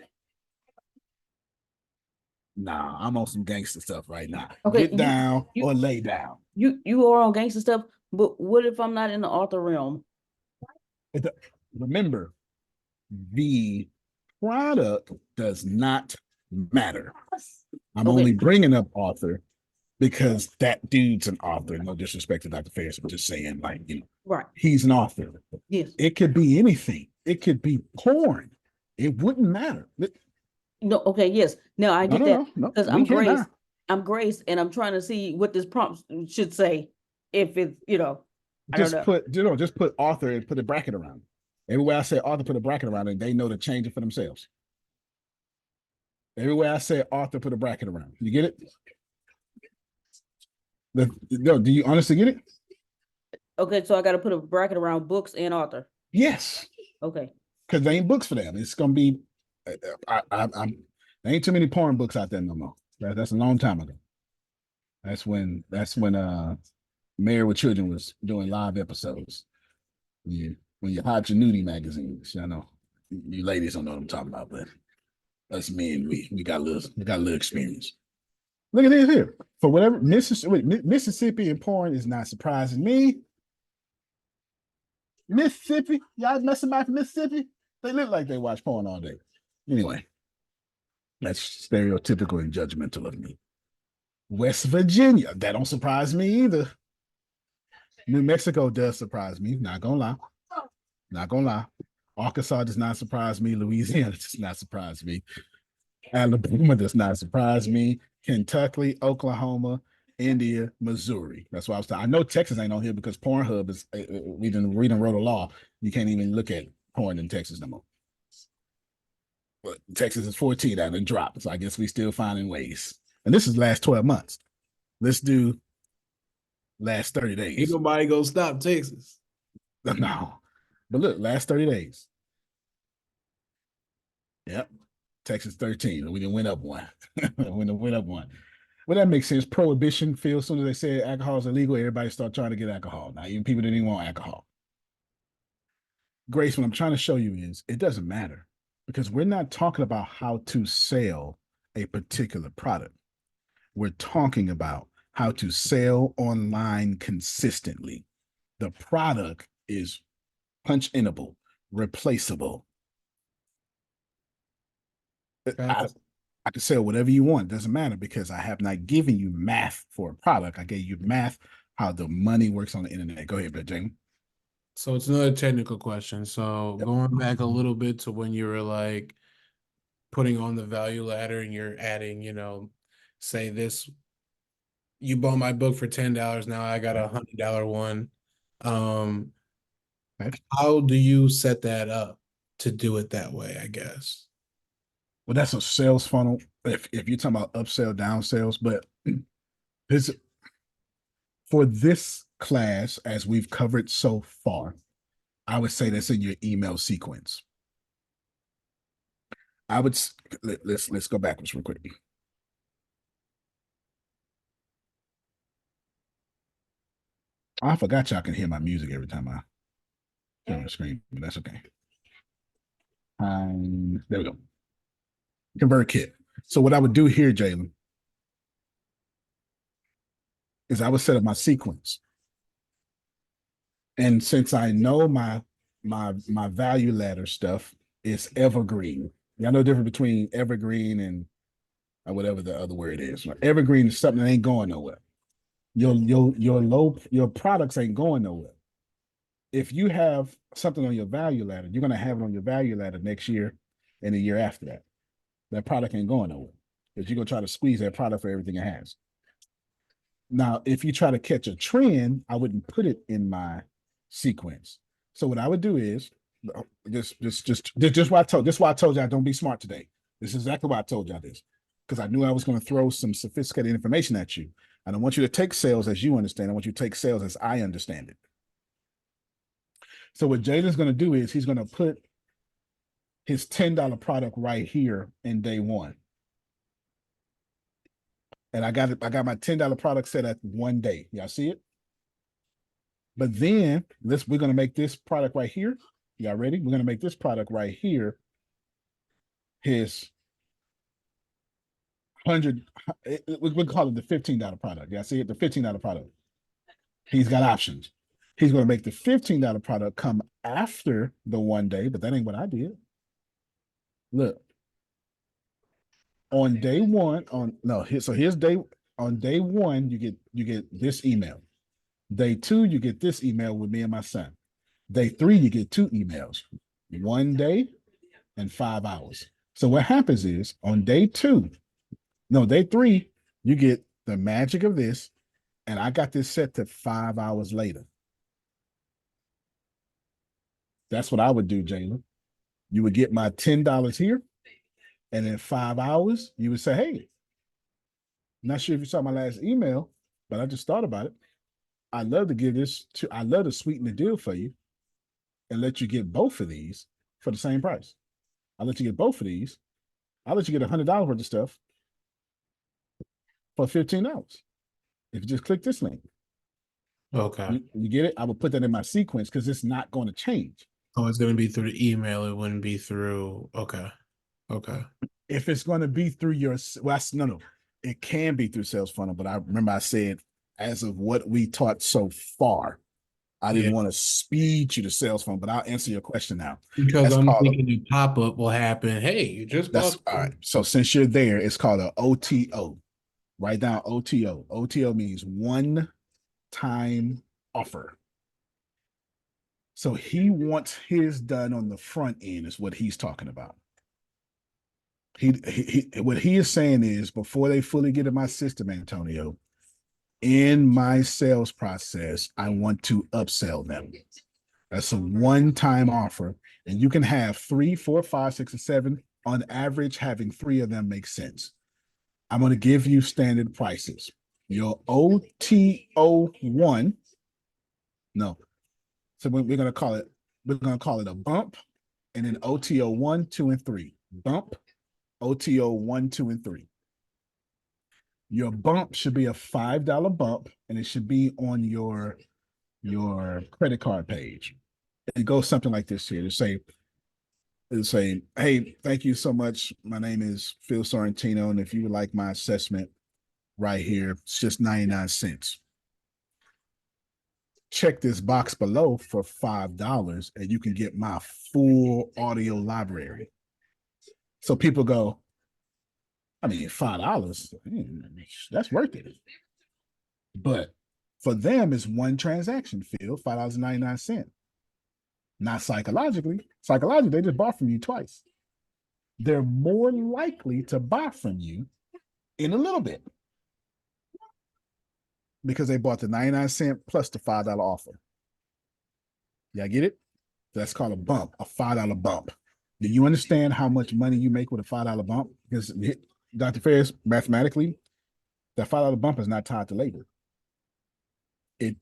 Nah, I'm on some gangster stuff right now. Okay, Get down or lay down. You are on gangster stuff, but what if I'm not in the author realm? Remember, the product does not matter. I'm only bringing up author because that dude's an author. No disrespect to Dr. Ferris, I'm just saying, like, you know, right? He's an author. Yes. It could be anything. It could be porn. It wouldn't matter. No, okay, yes. Now I get that because I'm Grace. I'm Grace, and I'm trying to see what this prompt should say. If it's, just put author and put a bracket around it. Everywhere I say author, put a bracket around it, and they know to change it for themselves. Everywhere I say author, put a bracket around. You get it? Do you honestly get it? Okay, so I got to put a bracket around books and author. Yes. Okay. Because they ain't books for them. It's gonna be. There ain't too many porn books out there no more. That's a long time ago. That's when Married with Children was doing live episodes. When you hide your nudie magazines, I know you ladies don't know what I'm talking about, but us men, we got a little experience. Look at this here. For whatever Mississippi and porn is not surprising me. Mississippi, y'all met somebody from Mississippi? They look like they watch porn all day. Anyway, that's stereotypical and judgmental of me. West Virginia, that don't surprise me either. New Mexico does surprise me, not gonna lie. Not gonna lie. Arkansas does not surprise me. Louisiana does not surprise me. Alabama does not surprise me. Kentucky, Oklahoma, India, Missouri. That's why I was talking. I know Texas ain't on here because Pornhub is we done wrote a law. You can't even look at porn in Texas no more. But Texas is 14 out and dropped. So I guess we still finding ways. And this is last 12 months. Let's do last 30 days. Ain't nobody gonna stop Texas. No. But look, last 30 days. Yep. Texas 13. We didn't win up one. went up one. Well, that makes sense. Prohibition feels as soon as they say alcohol is illegal, everybody start trying to get alcohol. Now, even people didn't even want alcohol. Grace, what I'm trying to show you is it doesn't matter because we're not talking about how to sell a particular product. We're talking about how to sell online consistently. The product is punch-inable, replaceable. I can sell whatever you want. It doesn't matter because I have not given you math for a product. I gave you math, how the money works on the internet. Go ahead, Jamie. So it's another technical question. So going back a little bit to when you were like putting on the value ladder and you're adding, say this, you bought my book for $10. Now I got $100 one. How do you set that up to do it that way, I guess? Well, that's a sales funnel. If you're talking about upsell, down sales, but for this class, as we've covered so far, I would say that's in your email sequence. Let's go backwards real quick. I forgot y'all can hear my music every time I turn the screen, but that's okay. There we go. ConvertKit. So what I would do here, Jalen, is I would set up my sequence. And since I know my value ladder stuff is evergreen. Y'all know the difference between evergreen and whatever the other word is. Evergreen is something that ain't going nowhere. Your products ain't going nowhere. If you have something on your value ladder, you're gonna have it on your value ladder next year and the year after that. That product ain't going nowhere because you're gonna try to squeeze that product for everything it has. Now, if you try to catch a trend, I wouldn't put it in my sequence. So what I would do is Just why I told. This is why I told y'all don't be smart today. This is exactly why I told y'all this, because I knew I was going to throw some sophisticated information at you. I don't want you to take sales as you understand. I want you to take sales as I understand it. So what Jaden's going to do is he's going to put his $10 product right here in day one. And I got my $10 product set at one day. Y'all see it? But then we're going to make this product right here. Y'all ready? We're going to make this product right here his 100. We call it the $15 product. Y'all see it? The $15 product. He's got options. He's going to make the $15 product come after the one day, but that ain't what I did. Look. On day one, here's on day one, you get this email. Day two, you get this email with me and my son. Day three, you get 2 emails, 1 day and 5 hours. So what happens is on day 3, you get the magic of this, and I got this set to 5 hours later. That's what I would do, Jalen. You would get my $10 here, and in 5 hours, you would say, hey, not sure if you saw my last email, but I just thought about it. I'd love to sweeten the deal for you and let you get both of these for the same price. I'll let you get both of these. I'll let you get $100 worth of stuff for $15. If you just click this link. Okay. You get it? I will put that in my sequence because it's not going to change. Oh, it's going to be through the email. It wouldn't be through. Okay. If it's going to be through your, no, it can be through Sales Funnel, but I remember I said, as of what we taught so far, I didn't want to speed you to Sales Funnel, but I'll answer your question now. Because I'm thinking the pop-up will happen. Hey, you just bought. All right. So since you're there, it's called an OTO. Write down OTO. OTO means one-time offer. So he wants his done on the front end is what he's talking about. What he is saying is before they fully get in my system, Antonio, in my sales process, I want to upsell them. That's a one-time offer, and you can have 3, 4, 5, 6, and 7. On average, having 3 of them makes sense. I'm going to give you standard prices. Your OTO 1, no. So we're going to call it a bump, and then OTO 1, 2, and 3. Bump, OTO 1, 2, and 3. Your bump should be a $5 bump, and it should be on your credit card page. It goes something like this here. It'll say, hey, thank you so much. My name is Phil Sorrentino, and if you would like my assessment right here, it's just 99 cents. Check this box below for $5, and you can get my full audio library. So people go, I mean, $5, that's worth it. But for them, it's one transaction, Phil, $5.99. Not psychologically. Psychologically, they just bought from you twice. They're more likely to buy from you in a little bit because they bought the 99-cent plus the $5 offer. Y'all get it? That's called a bump, a $5 bump. Do you understand how much money you make with a $5 bump? Because Dr. Ferris, mathematically, that $5 bump is not tied to labor. The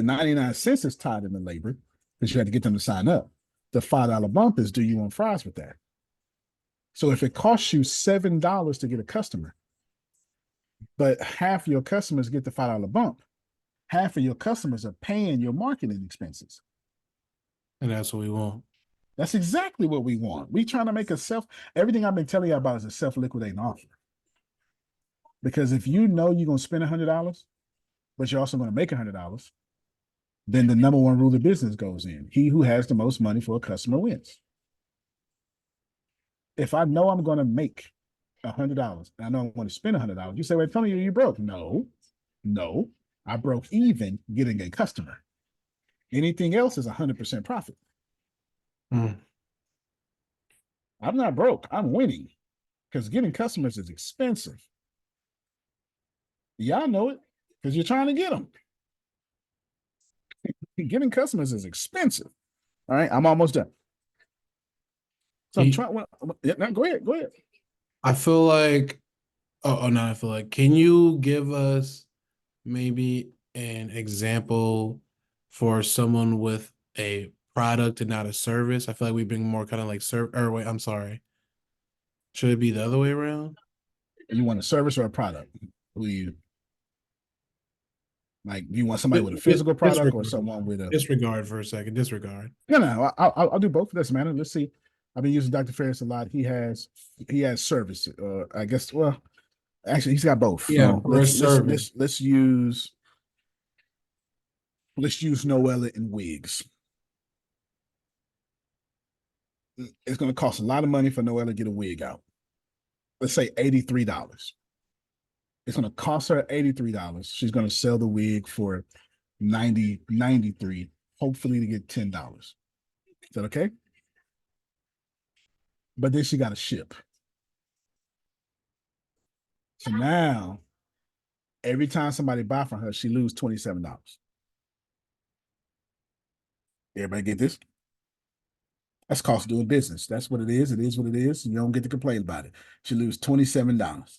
99 cents is tied in the labor because you had to get them to sign up. The $5 bump is, do you want fries with that? So if it costs you $7 to get a customer, but half your customers get the $5 bump, half of your customers are paying your marketing expenses. And that's what we want. That's exactly what we want. We trying to make everything I've been telling you about is a self-liquidating offer. Because if you know you're going to spend $100, but you're also going to make $100, then the number one rule of business goes in. He who has the most money for a customer wins. If I know I'm going to make $100 and I know I'm going to spend $100, you say, well, tell me you broke. No, I broke even getting a customer. Anything else is 100% profit. I'm not broke. I'm winning because getting customers is expensive. Y'all know it because you're trying to get them. Getting customers is expensive. All right, I'm almost done. So I'm trying. Yeah, no, go ahead. Go ahead. I feel like, no, I feel like, can you give us maybe an example for someone with a product and not a service? I feel like we bring more kind of like or wait, I'm sorry. Should it be the other way around? You want a service or a product? Who you like? Do you want somebody with a physical product or someone with a disregard for a second? Disregard. No. I'll do both. It doesn't matter. Let's see. I've been using Dr. Ferris a lot. He has service. I guess. Well, actually, he's got both. Yeah, let's use Noella in wigs. It's going to cost a lot of money for Noella to get a wig out. Let's say $83. It's going to cost her $83. She's going to sell the wig for $93, hopefully to get $10. Is that okay? But then she got to ship. So now, every time somebody buy from her, she lose $27. Everybody get this? That's cost of doing business. That's what it is. It is what it is. You don't get to complain about it. She lose $27.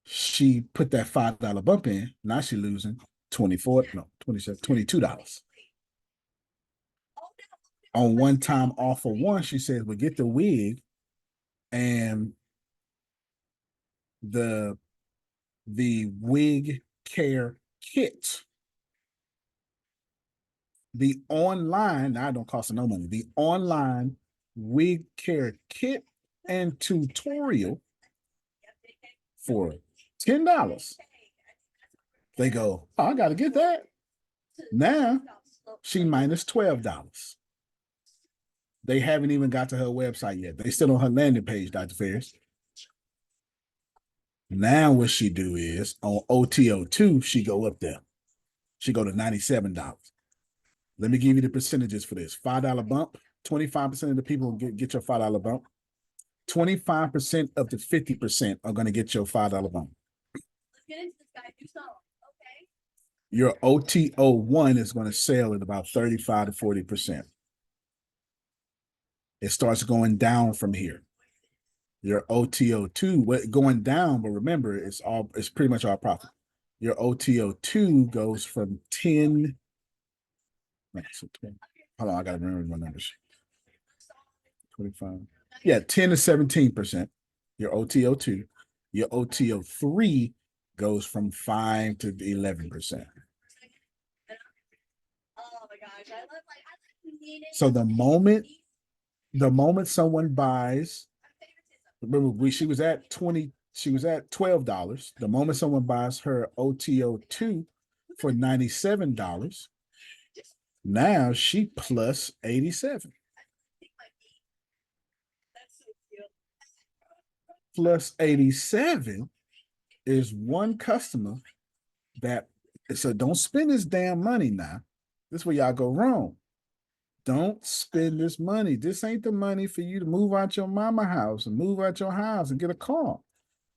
She put that $5 bump in. Now she losing $22. On one time off for one, she says, "Well, get the wig and the wig care kit." The online, now it don't cost her no money. The online wig care kit and tutorial for $10. They go, "Oh, I gotta get that." Now she minus $12. They haven't even got to her website yet. They still on her landing page, Dr. Ferris. Now what she do is on OTO2, she go up there. She go to $97. Let me give you the percentages for this. $5 bump, 25% of the people get your $5 bump. 25% of the 50% are going to get your $5 bump. Your OTO1 is going to sell at about 35 to 40%. It starts going down from here. Your OTO2 going down, but remember, it's pretty much all profit. Your OTO2 goes from 10. Hold on, I gotta remember my numbers. 25. Yeah, 10 to 17%. Your OTO2. Your OTO3 goes from 5 to 11%. So the moment someone buys, remember she was at $12. The moment someone buys her OTO2 for $97, now she plus 87. Plus 87 is one customer that, so don't spend this damn money now. This is where y'all go wrong. Don't spend this money. This ain't the money for you to move out your mama house and move out your house and get a car.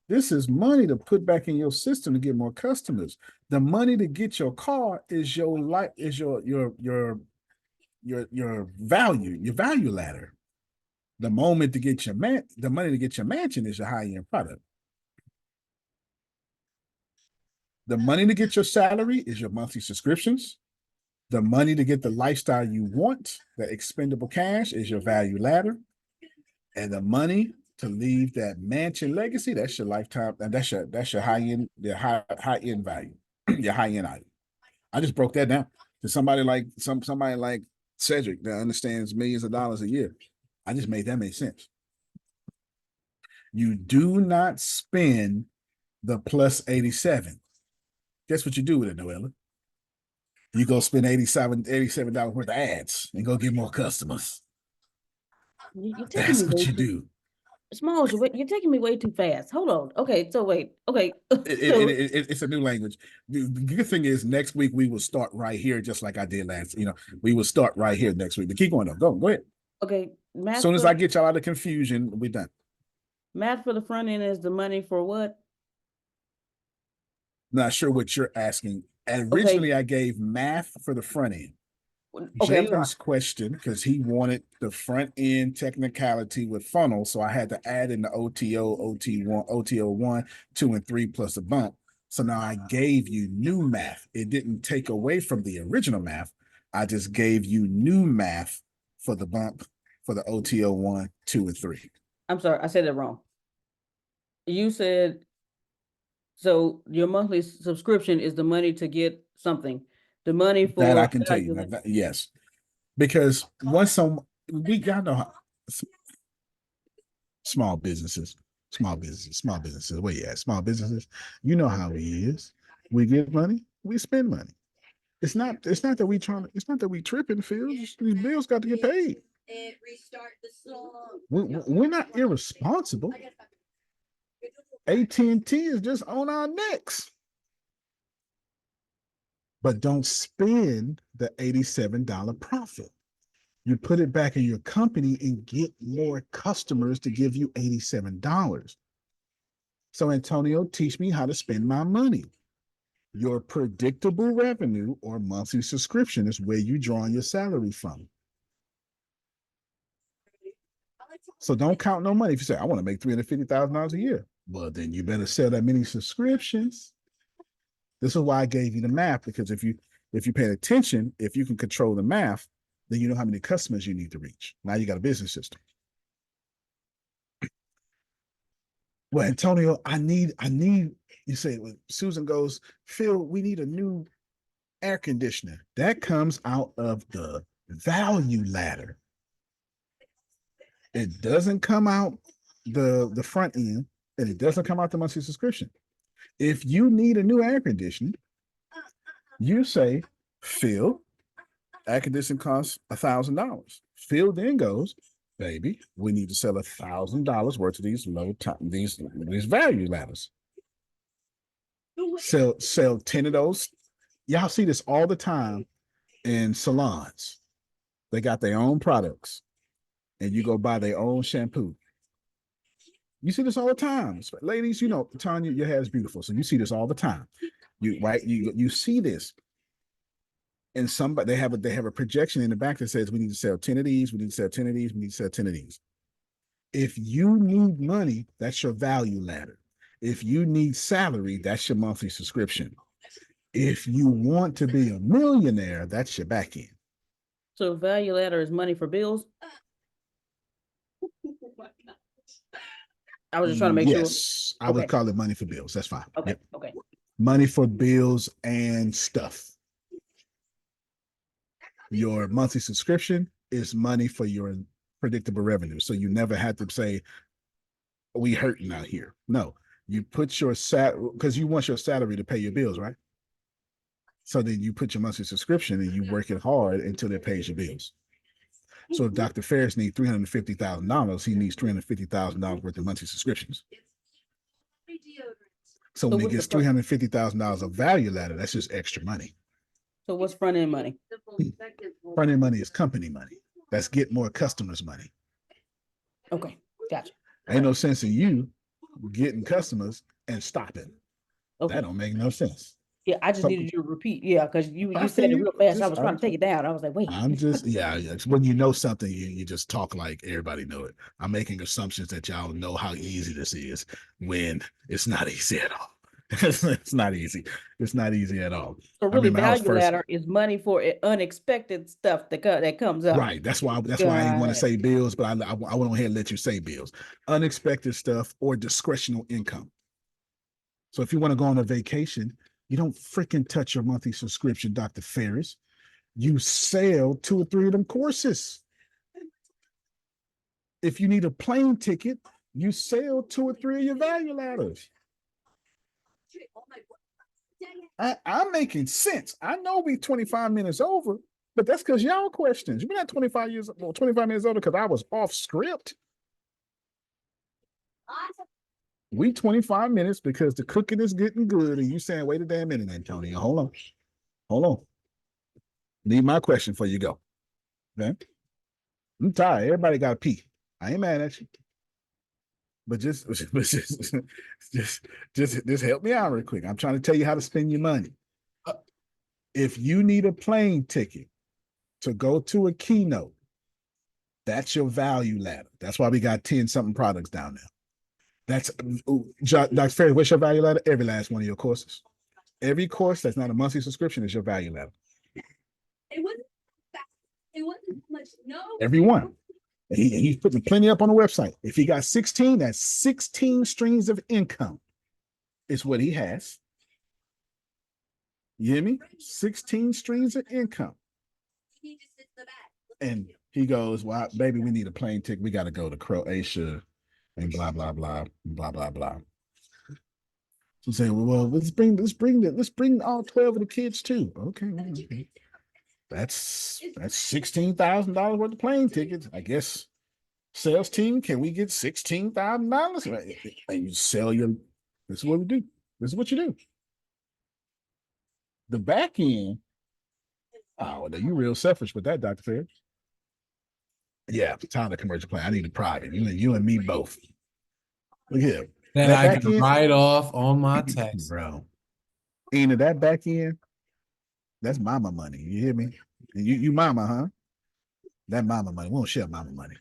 This is money to put back in your system to get more customers. The money to get your car is your life, is your value ladder. The moment to get your the money to get your mansion is your high-end product. The money to get your salary is your monthly subscriptions. The money to get the lifestyle you want, the expendable cash, is your value ladder. And the money to leave that mansion legacy, that's your lifetime, and that's your high-end, the high-end value, your high-end item. I just broke that down to somebody like Cedric that understands millions of dollars a year. I just made that make sense. You do not spend the plus 87. Guess what you do with it, Noella? You go spend $87 worth of ads and go get more customers. That's what you do. Smalls, you're taking me way too fast. Hold on. Okay, so wait. Okay. It's a new language. The good thing is next week we will start right here, just like I did last. We will start right here next week. But keep going though. Go ahead. Okay. As soon as I get y'all out of confusion, we're done. Math for the front end is the money for what? Not sure what you're asking. And originally I gave math for the front end. Okay, I'm sorry. James question, because he wanted the front end technicality with funnel, so I had to add in the OTO, OT1, OTO 1, 2, and 3 plus a bump. So now I gave you new math. It didn't take away from the original math. I just gave you new math for the bump for the OTO 1, 2, and 3. I'm sorry, I said it wrong. You said, so your monthly subscription is the money to get something. The money for That I can tell you. value- Yes. Because once we got know how small businesses, small businesses. Where you at? Small businesses. You know how it is. We get money, we spend money. It's not that we trying to, it's not that we tripping, Phil. These bills got to get paid. We're not irresponsible. AT&T is just on our necks. But don't spend the $87 profit. You put it back in your company and get more customers to give you $87. So Antonio, teach me how to spend my money. Your predictable revenue or monthly subscription is where you draw your salary from. So don't count no money. If you say, I want to make $350,000 a year, well, then you better sell that many subscriptions. This is why I gave you the math, because if you pay attention, if you can control the math, then you know how many customers you need to reach. Now you got a business system. Well, Antonio, I need, you say, well, Susan goes, Phil, we need a new air conditioner. That comes out of the value ladder. It doesn't come out the front end, and it doesn't come out the monthly subscription. If you need a new air conditioner, you say, Phil, air conditioning costs $1,000. Phil then goes, baby, we need to sell $1,000 worth of these these value ladders. Sell 10 of those. Y'all see this all the time in salons. They got their own products, and you go buy their own shampoo. You see this all the time. Ladies, you know, Tanya, your hair is beautiful. So you see this all the time. You see this. And somebody they have a projection in the back that says we need to sell 10 of these, we need to sell 10 of these, we need to sell 10 of these. If you need money, that's your value ladder. If you need salary, that's your monthly subscription. If you want to be a millionaire, that's your back end. So value ladder is money for bills? I was just trying to make sure. Yes, I would call it money for bills. That's fine. Okay, Yep. okay. Money for bills and stuff. Your monthly subscription is money for your predictable revenue. So you never had to say, we hurting out here. No, you put your because you want your salary to pay your bills, right? So then you put your monthly subscription and you work it hard until it pays your bills. So if Dr. Ferris needs $350,000, he needs $350,000 worth of monthly subscriptions. So when he gets $350,000 of value ladder, that's just extra money. So what's front end money? Front end money is company money. That's get more customers money. Okay, gotcha. Ain't no sense in you getting customers and stopping. Okay. That don't make no sense. Yeah, I just needed you to repeat. Yeah, because you said it real fast. I was trying to take it down. I was like, wait. I'm just, yeah. When you know something, you just talk like everybody know it. I'm making assumptions that y'all know how easy this is when it's not easy at all. It's not easy. It's not easy at all. So really, value ladder is money for unexpected stuff that comes up. Right. That's why I didn't want to say bills, but I went ahead and let you say bills. Unexpected stuff or discretional income. So if you want to go on a vacation, you don't freaking touch your monthly subscription, Dr. Ferris. You sell 2 or 3 of them courses. If you need a plane ticket, you sell 2 or 3 of your value ladders. I'm making sense. I know we 25 minutes over, but that's because y'all questions. We're not 25 minutes over because I was off script. We 25 minutes because the cooking is getting good, and you saying, wait a damn minute, Antonio. Hold on. Need my question before you go. Okay. I'm tired. Everybody got to pee. I ain't mad at you. But just help me out real quick. I'm trying to tell you how to spend your money. If you need a plane ticket to go to a keynote. That's your value ladder. That's why we got 10 something products down there. That's Dr. Ferry, what's your value ladder? Every last one of your courses. Every course that's not a monthly subscription is your value ladder. It wasn't much. No. Every one. He's putting plenty up on the website. If he got 16, that's 16 streams of income. Is what he has. You hear me? 16 streams of income. And he goes, well, baby, we need a plane ticket. We got to go to Croatia and blah, blah, blah, blah, blah, blah. So say, well, let's bring all 12 of the kids too. Okay. Okay. That's $16,000 worth of plane tickets. I guess sales team, can we get $16,000? And you sell your, this is what we do. This is what you do. The back end, oh, you're real selfish with that, Dr. Fair. Yeah, time the commercial plan. I need a private. You and me both. Look here. That I can write off on my tax. Bro. Into that back end, that's mama money. You hear me? You mama, huh? That mama money. We don't share mama money.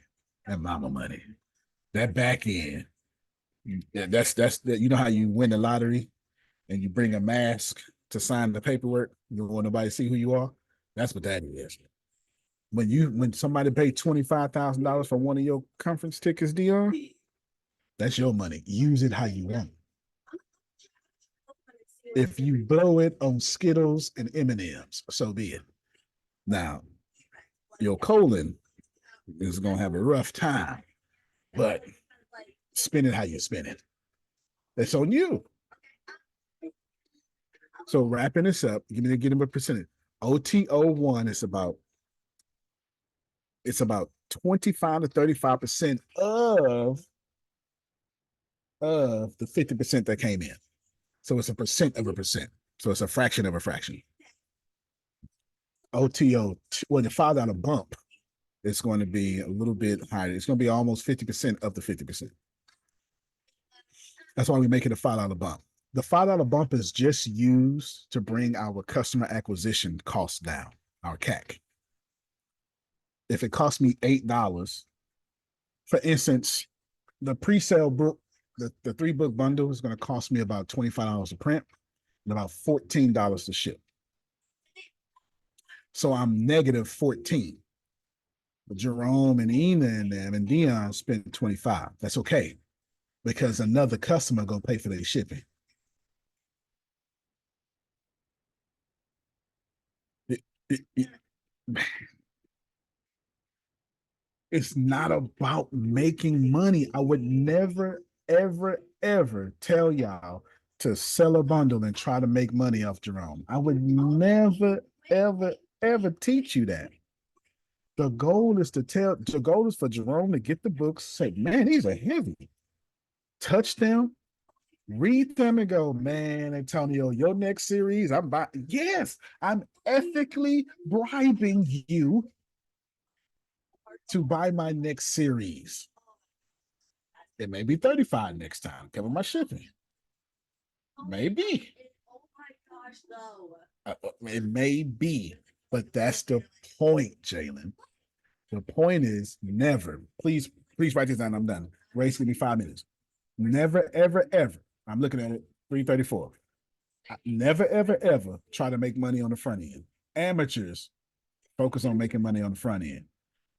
That mama money. That back end. That's you know how you win the lottery and you bring a mask to sign the paperwork. You don't want nobody to see who you are. That's what that is. When somebody paid $25,000 for one of your conference tickets, Dion, that's your money. Use it how you want. If you blow it on Skittles and M&Ms, so be it. Now, your colon is gonna have a rough time, but spend it how you spend it. That's on you. So wrapping this up, give him a percentage. OTO1 is about 25 to 35% of the 50% that came in. So it's a percent of a percent. So it's a fraction of a fraction. OTO, when the $5 bump, it's going to be a little bit higher. It's going to be almost 50% of the 50%. That's why we make it a $5 bump. The $5 bump is just used to bring our customer acquisition costs down, our CAC. If it costs me $8, for instance, the pre-sale book, the 3-book bundle is going to cost me about $25 to print and about $14 to ship. So I'm negative 14. But Jerome and Ina and them and Dion spent 25. That's okay, because another customer gonna pay for their shipping. It's not about making money. I would never, ever, ever tell y'all to sell a bundle and try to make money off Jerome. I would never, ever, ever teach you that. The goal is for Jerome to get the books, say, man, these are heavy. Touch them, read them, and go, man, Antonio, your next series, I'm ethically bribing you to buy my next series. It may be 35 next time. Cover my shipping. Maybe. It may be, but that's the point, Jalen. The point is never, please write this down. I'm done. Grace, give me 5 minutes. Never, ever, ever. I'm looking at it, 334. Never, ever, ever try to make money on the front end. Amateurs focus on making money on the front end.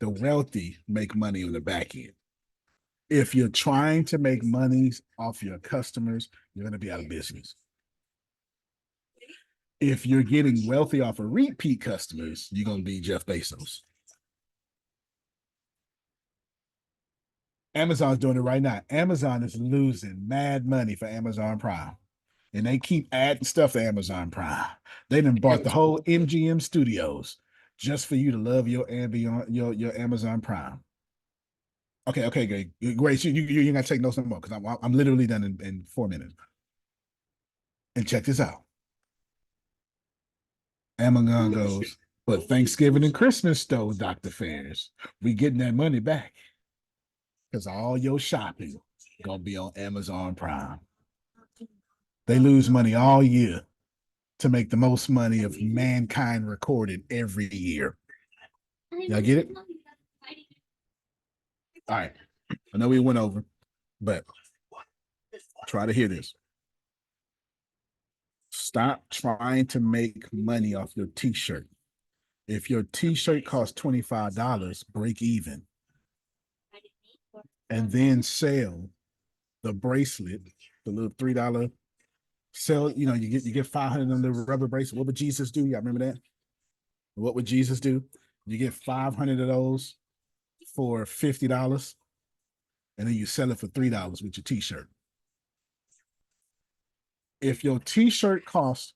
The wealthy make money on the back end. If you're trying to make money off your customers, you're going to be out of business. If you're getting wealthy off of repeat customers, you're going to be Jeff Bezos. Amazon's doing it right now. Amazon is losing mad money for Amazon Prime. And they keep adding stuff to Amazon Prime. They done bought the whole MGM studios just for you to love your Amazon Prime. Okay, Grace, you got to take notes no more, because I'm literally done in 4 minutes. And check this out. Amazon goes, but Thanksgiving and Christmas though, Dr. Fairs, we getting that money back, because all your shopping gonna be on Amazon Prime. They lose money all year to make the most money of mankind recorded every year. Y'all get it? All right. I know we went over, but try to hear this. Stop trying to make money off your t-shirt. If your t-shirt costs $25, break even. And then sell the bracelet, the little $3 sell, you get 500 on the rubber bracelet. What would Jesus do? Y'all remember that? What would Jesus do? You get 500 of those for $50, and then you sell it for $3 with your t-shirt. If your t-shirt costs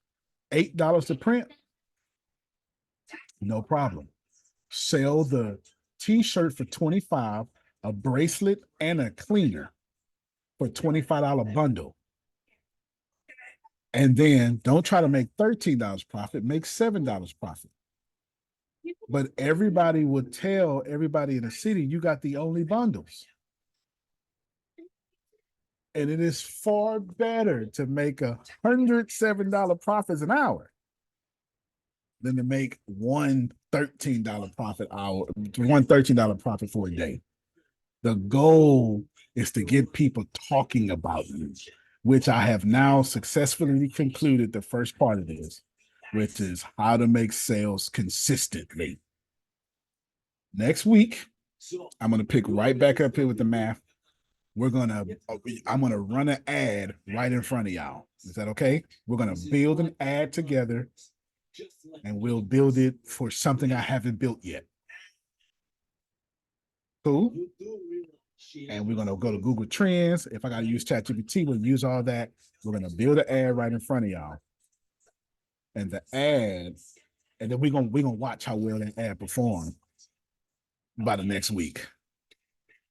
$8 to print, no problem. Sell the t-shirt for $25, a bracelet and a cleaner for $25 bundle. And then don't try to make $13 profit, make $7 profit. But everybody would tell everybody in the city, you got the only bundles. And it is far better to make $107 profits an hour than to make one $13 profit hour, one $13 profit for a day. The goal is to get people talking about you, which I have now successfully concluded the first part of this, which is how to make sales consistently. Next week, I'm going to pick right back up here with the math. I'm going to run an ad right in front of y'all. Is that okay? We're going to build an ad together, and we'll build it for something I haven't built yet. Cool? And we're going to go to Google Trends. If I got to use ChatGPT, we'll use all that. We're going to build an ad right in front of y'all. And the ad, and then we're gonna watch how well that ad performs by the next week.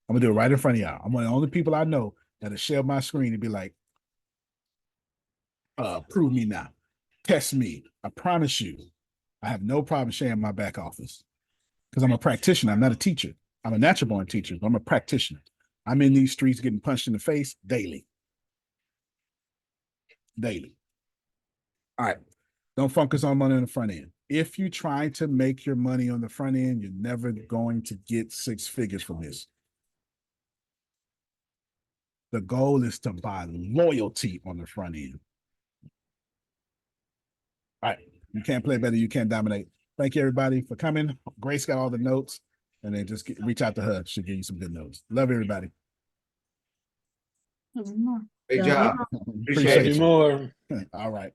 I'm gonna do it right in front of y'all. I'm one of the only people I know that'll share my screen and be like, prove me now. Test me. I promise you, I have no problem sharing my back office because I'm a practitioner. I'm not a teacher. I'm a natural born teacher, but I'm a practitioner. I'm in these streets getting punched in the face daily. Daily. All right. Don't focus on money on the front end. If you're trying to make your money on the front end, you're never going to get 6 figures from this. The goal is to buy loyalty on the front end. All right. You can't play better. You can't dominate. Thank you, everybody, for coming. Grace got all the notes, and then just reach out to her. She'll give you some good notes. Love everybody. Great job. Appreciate you. you. All right.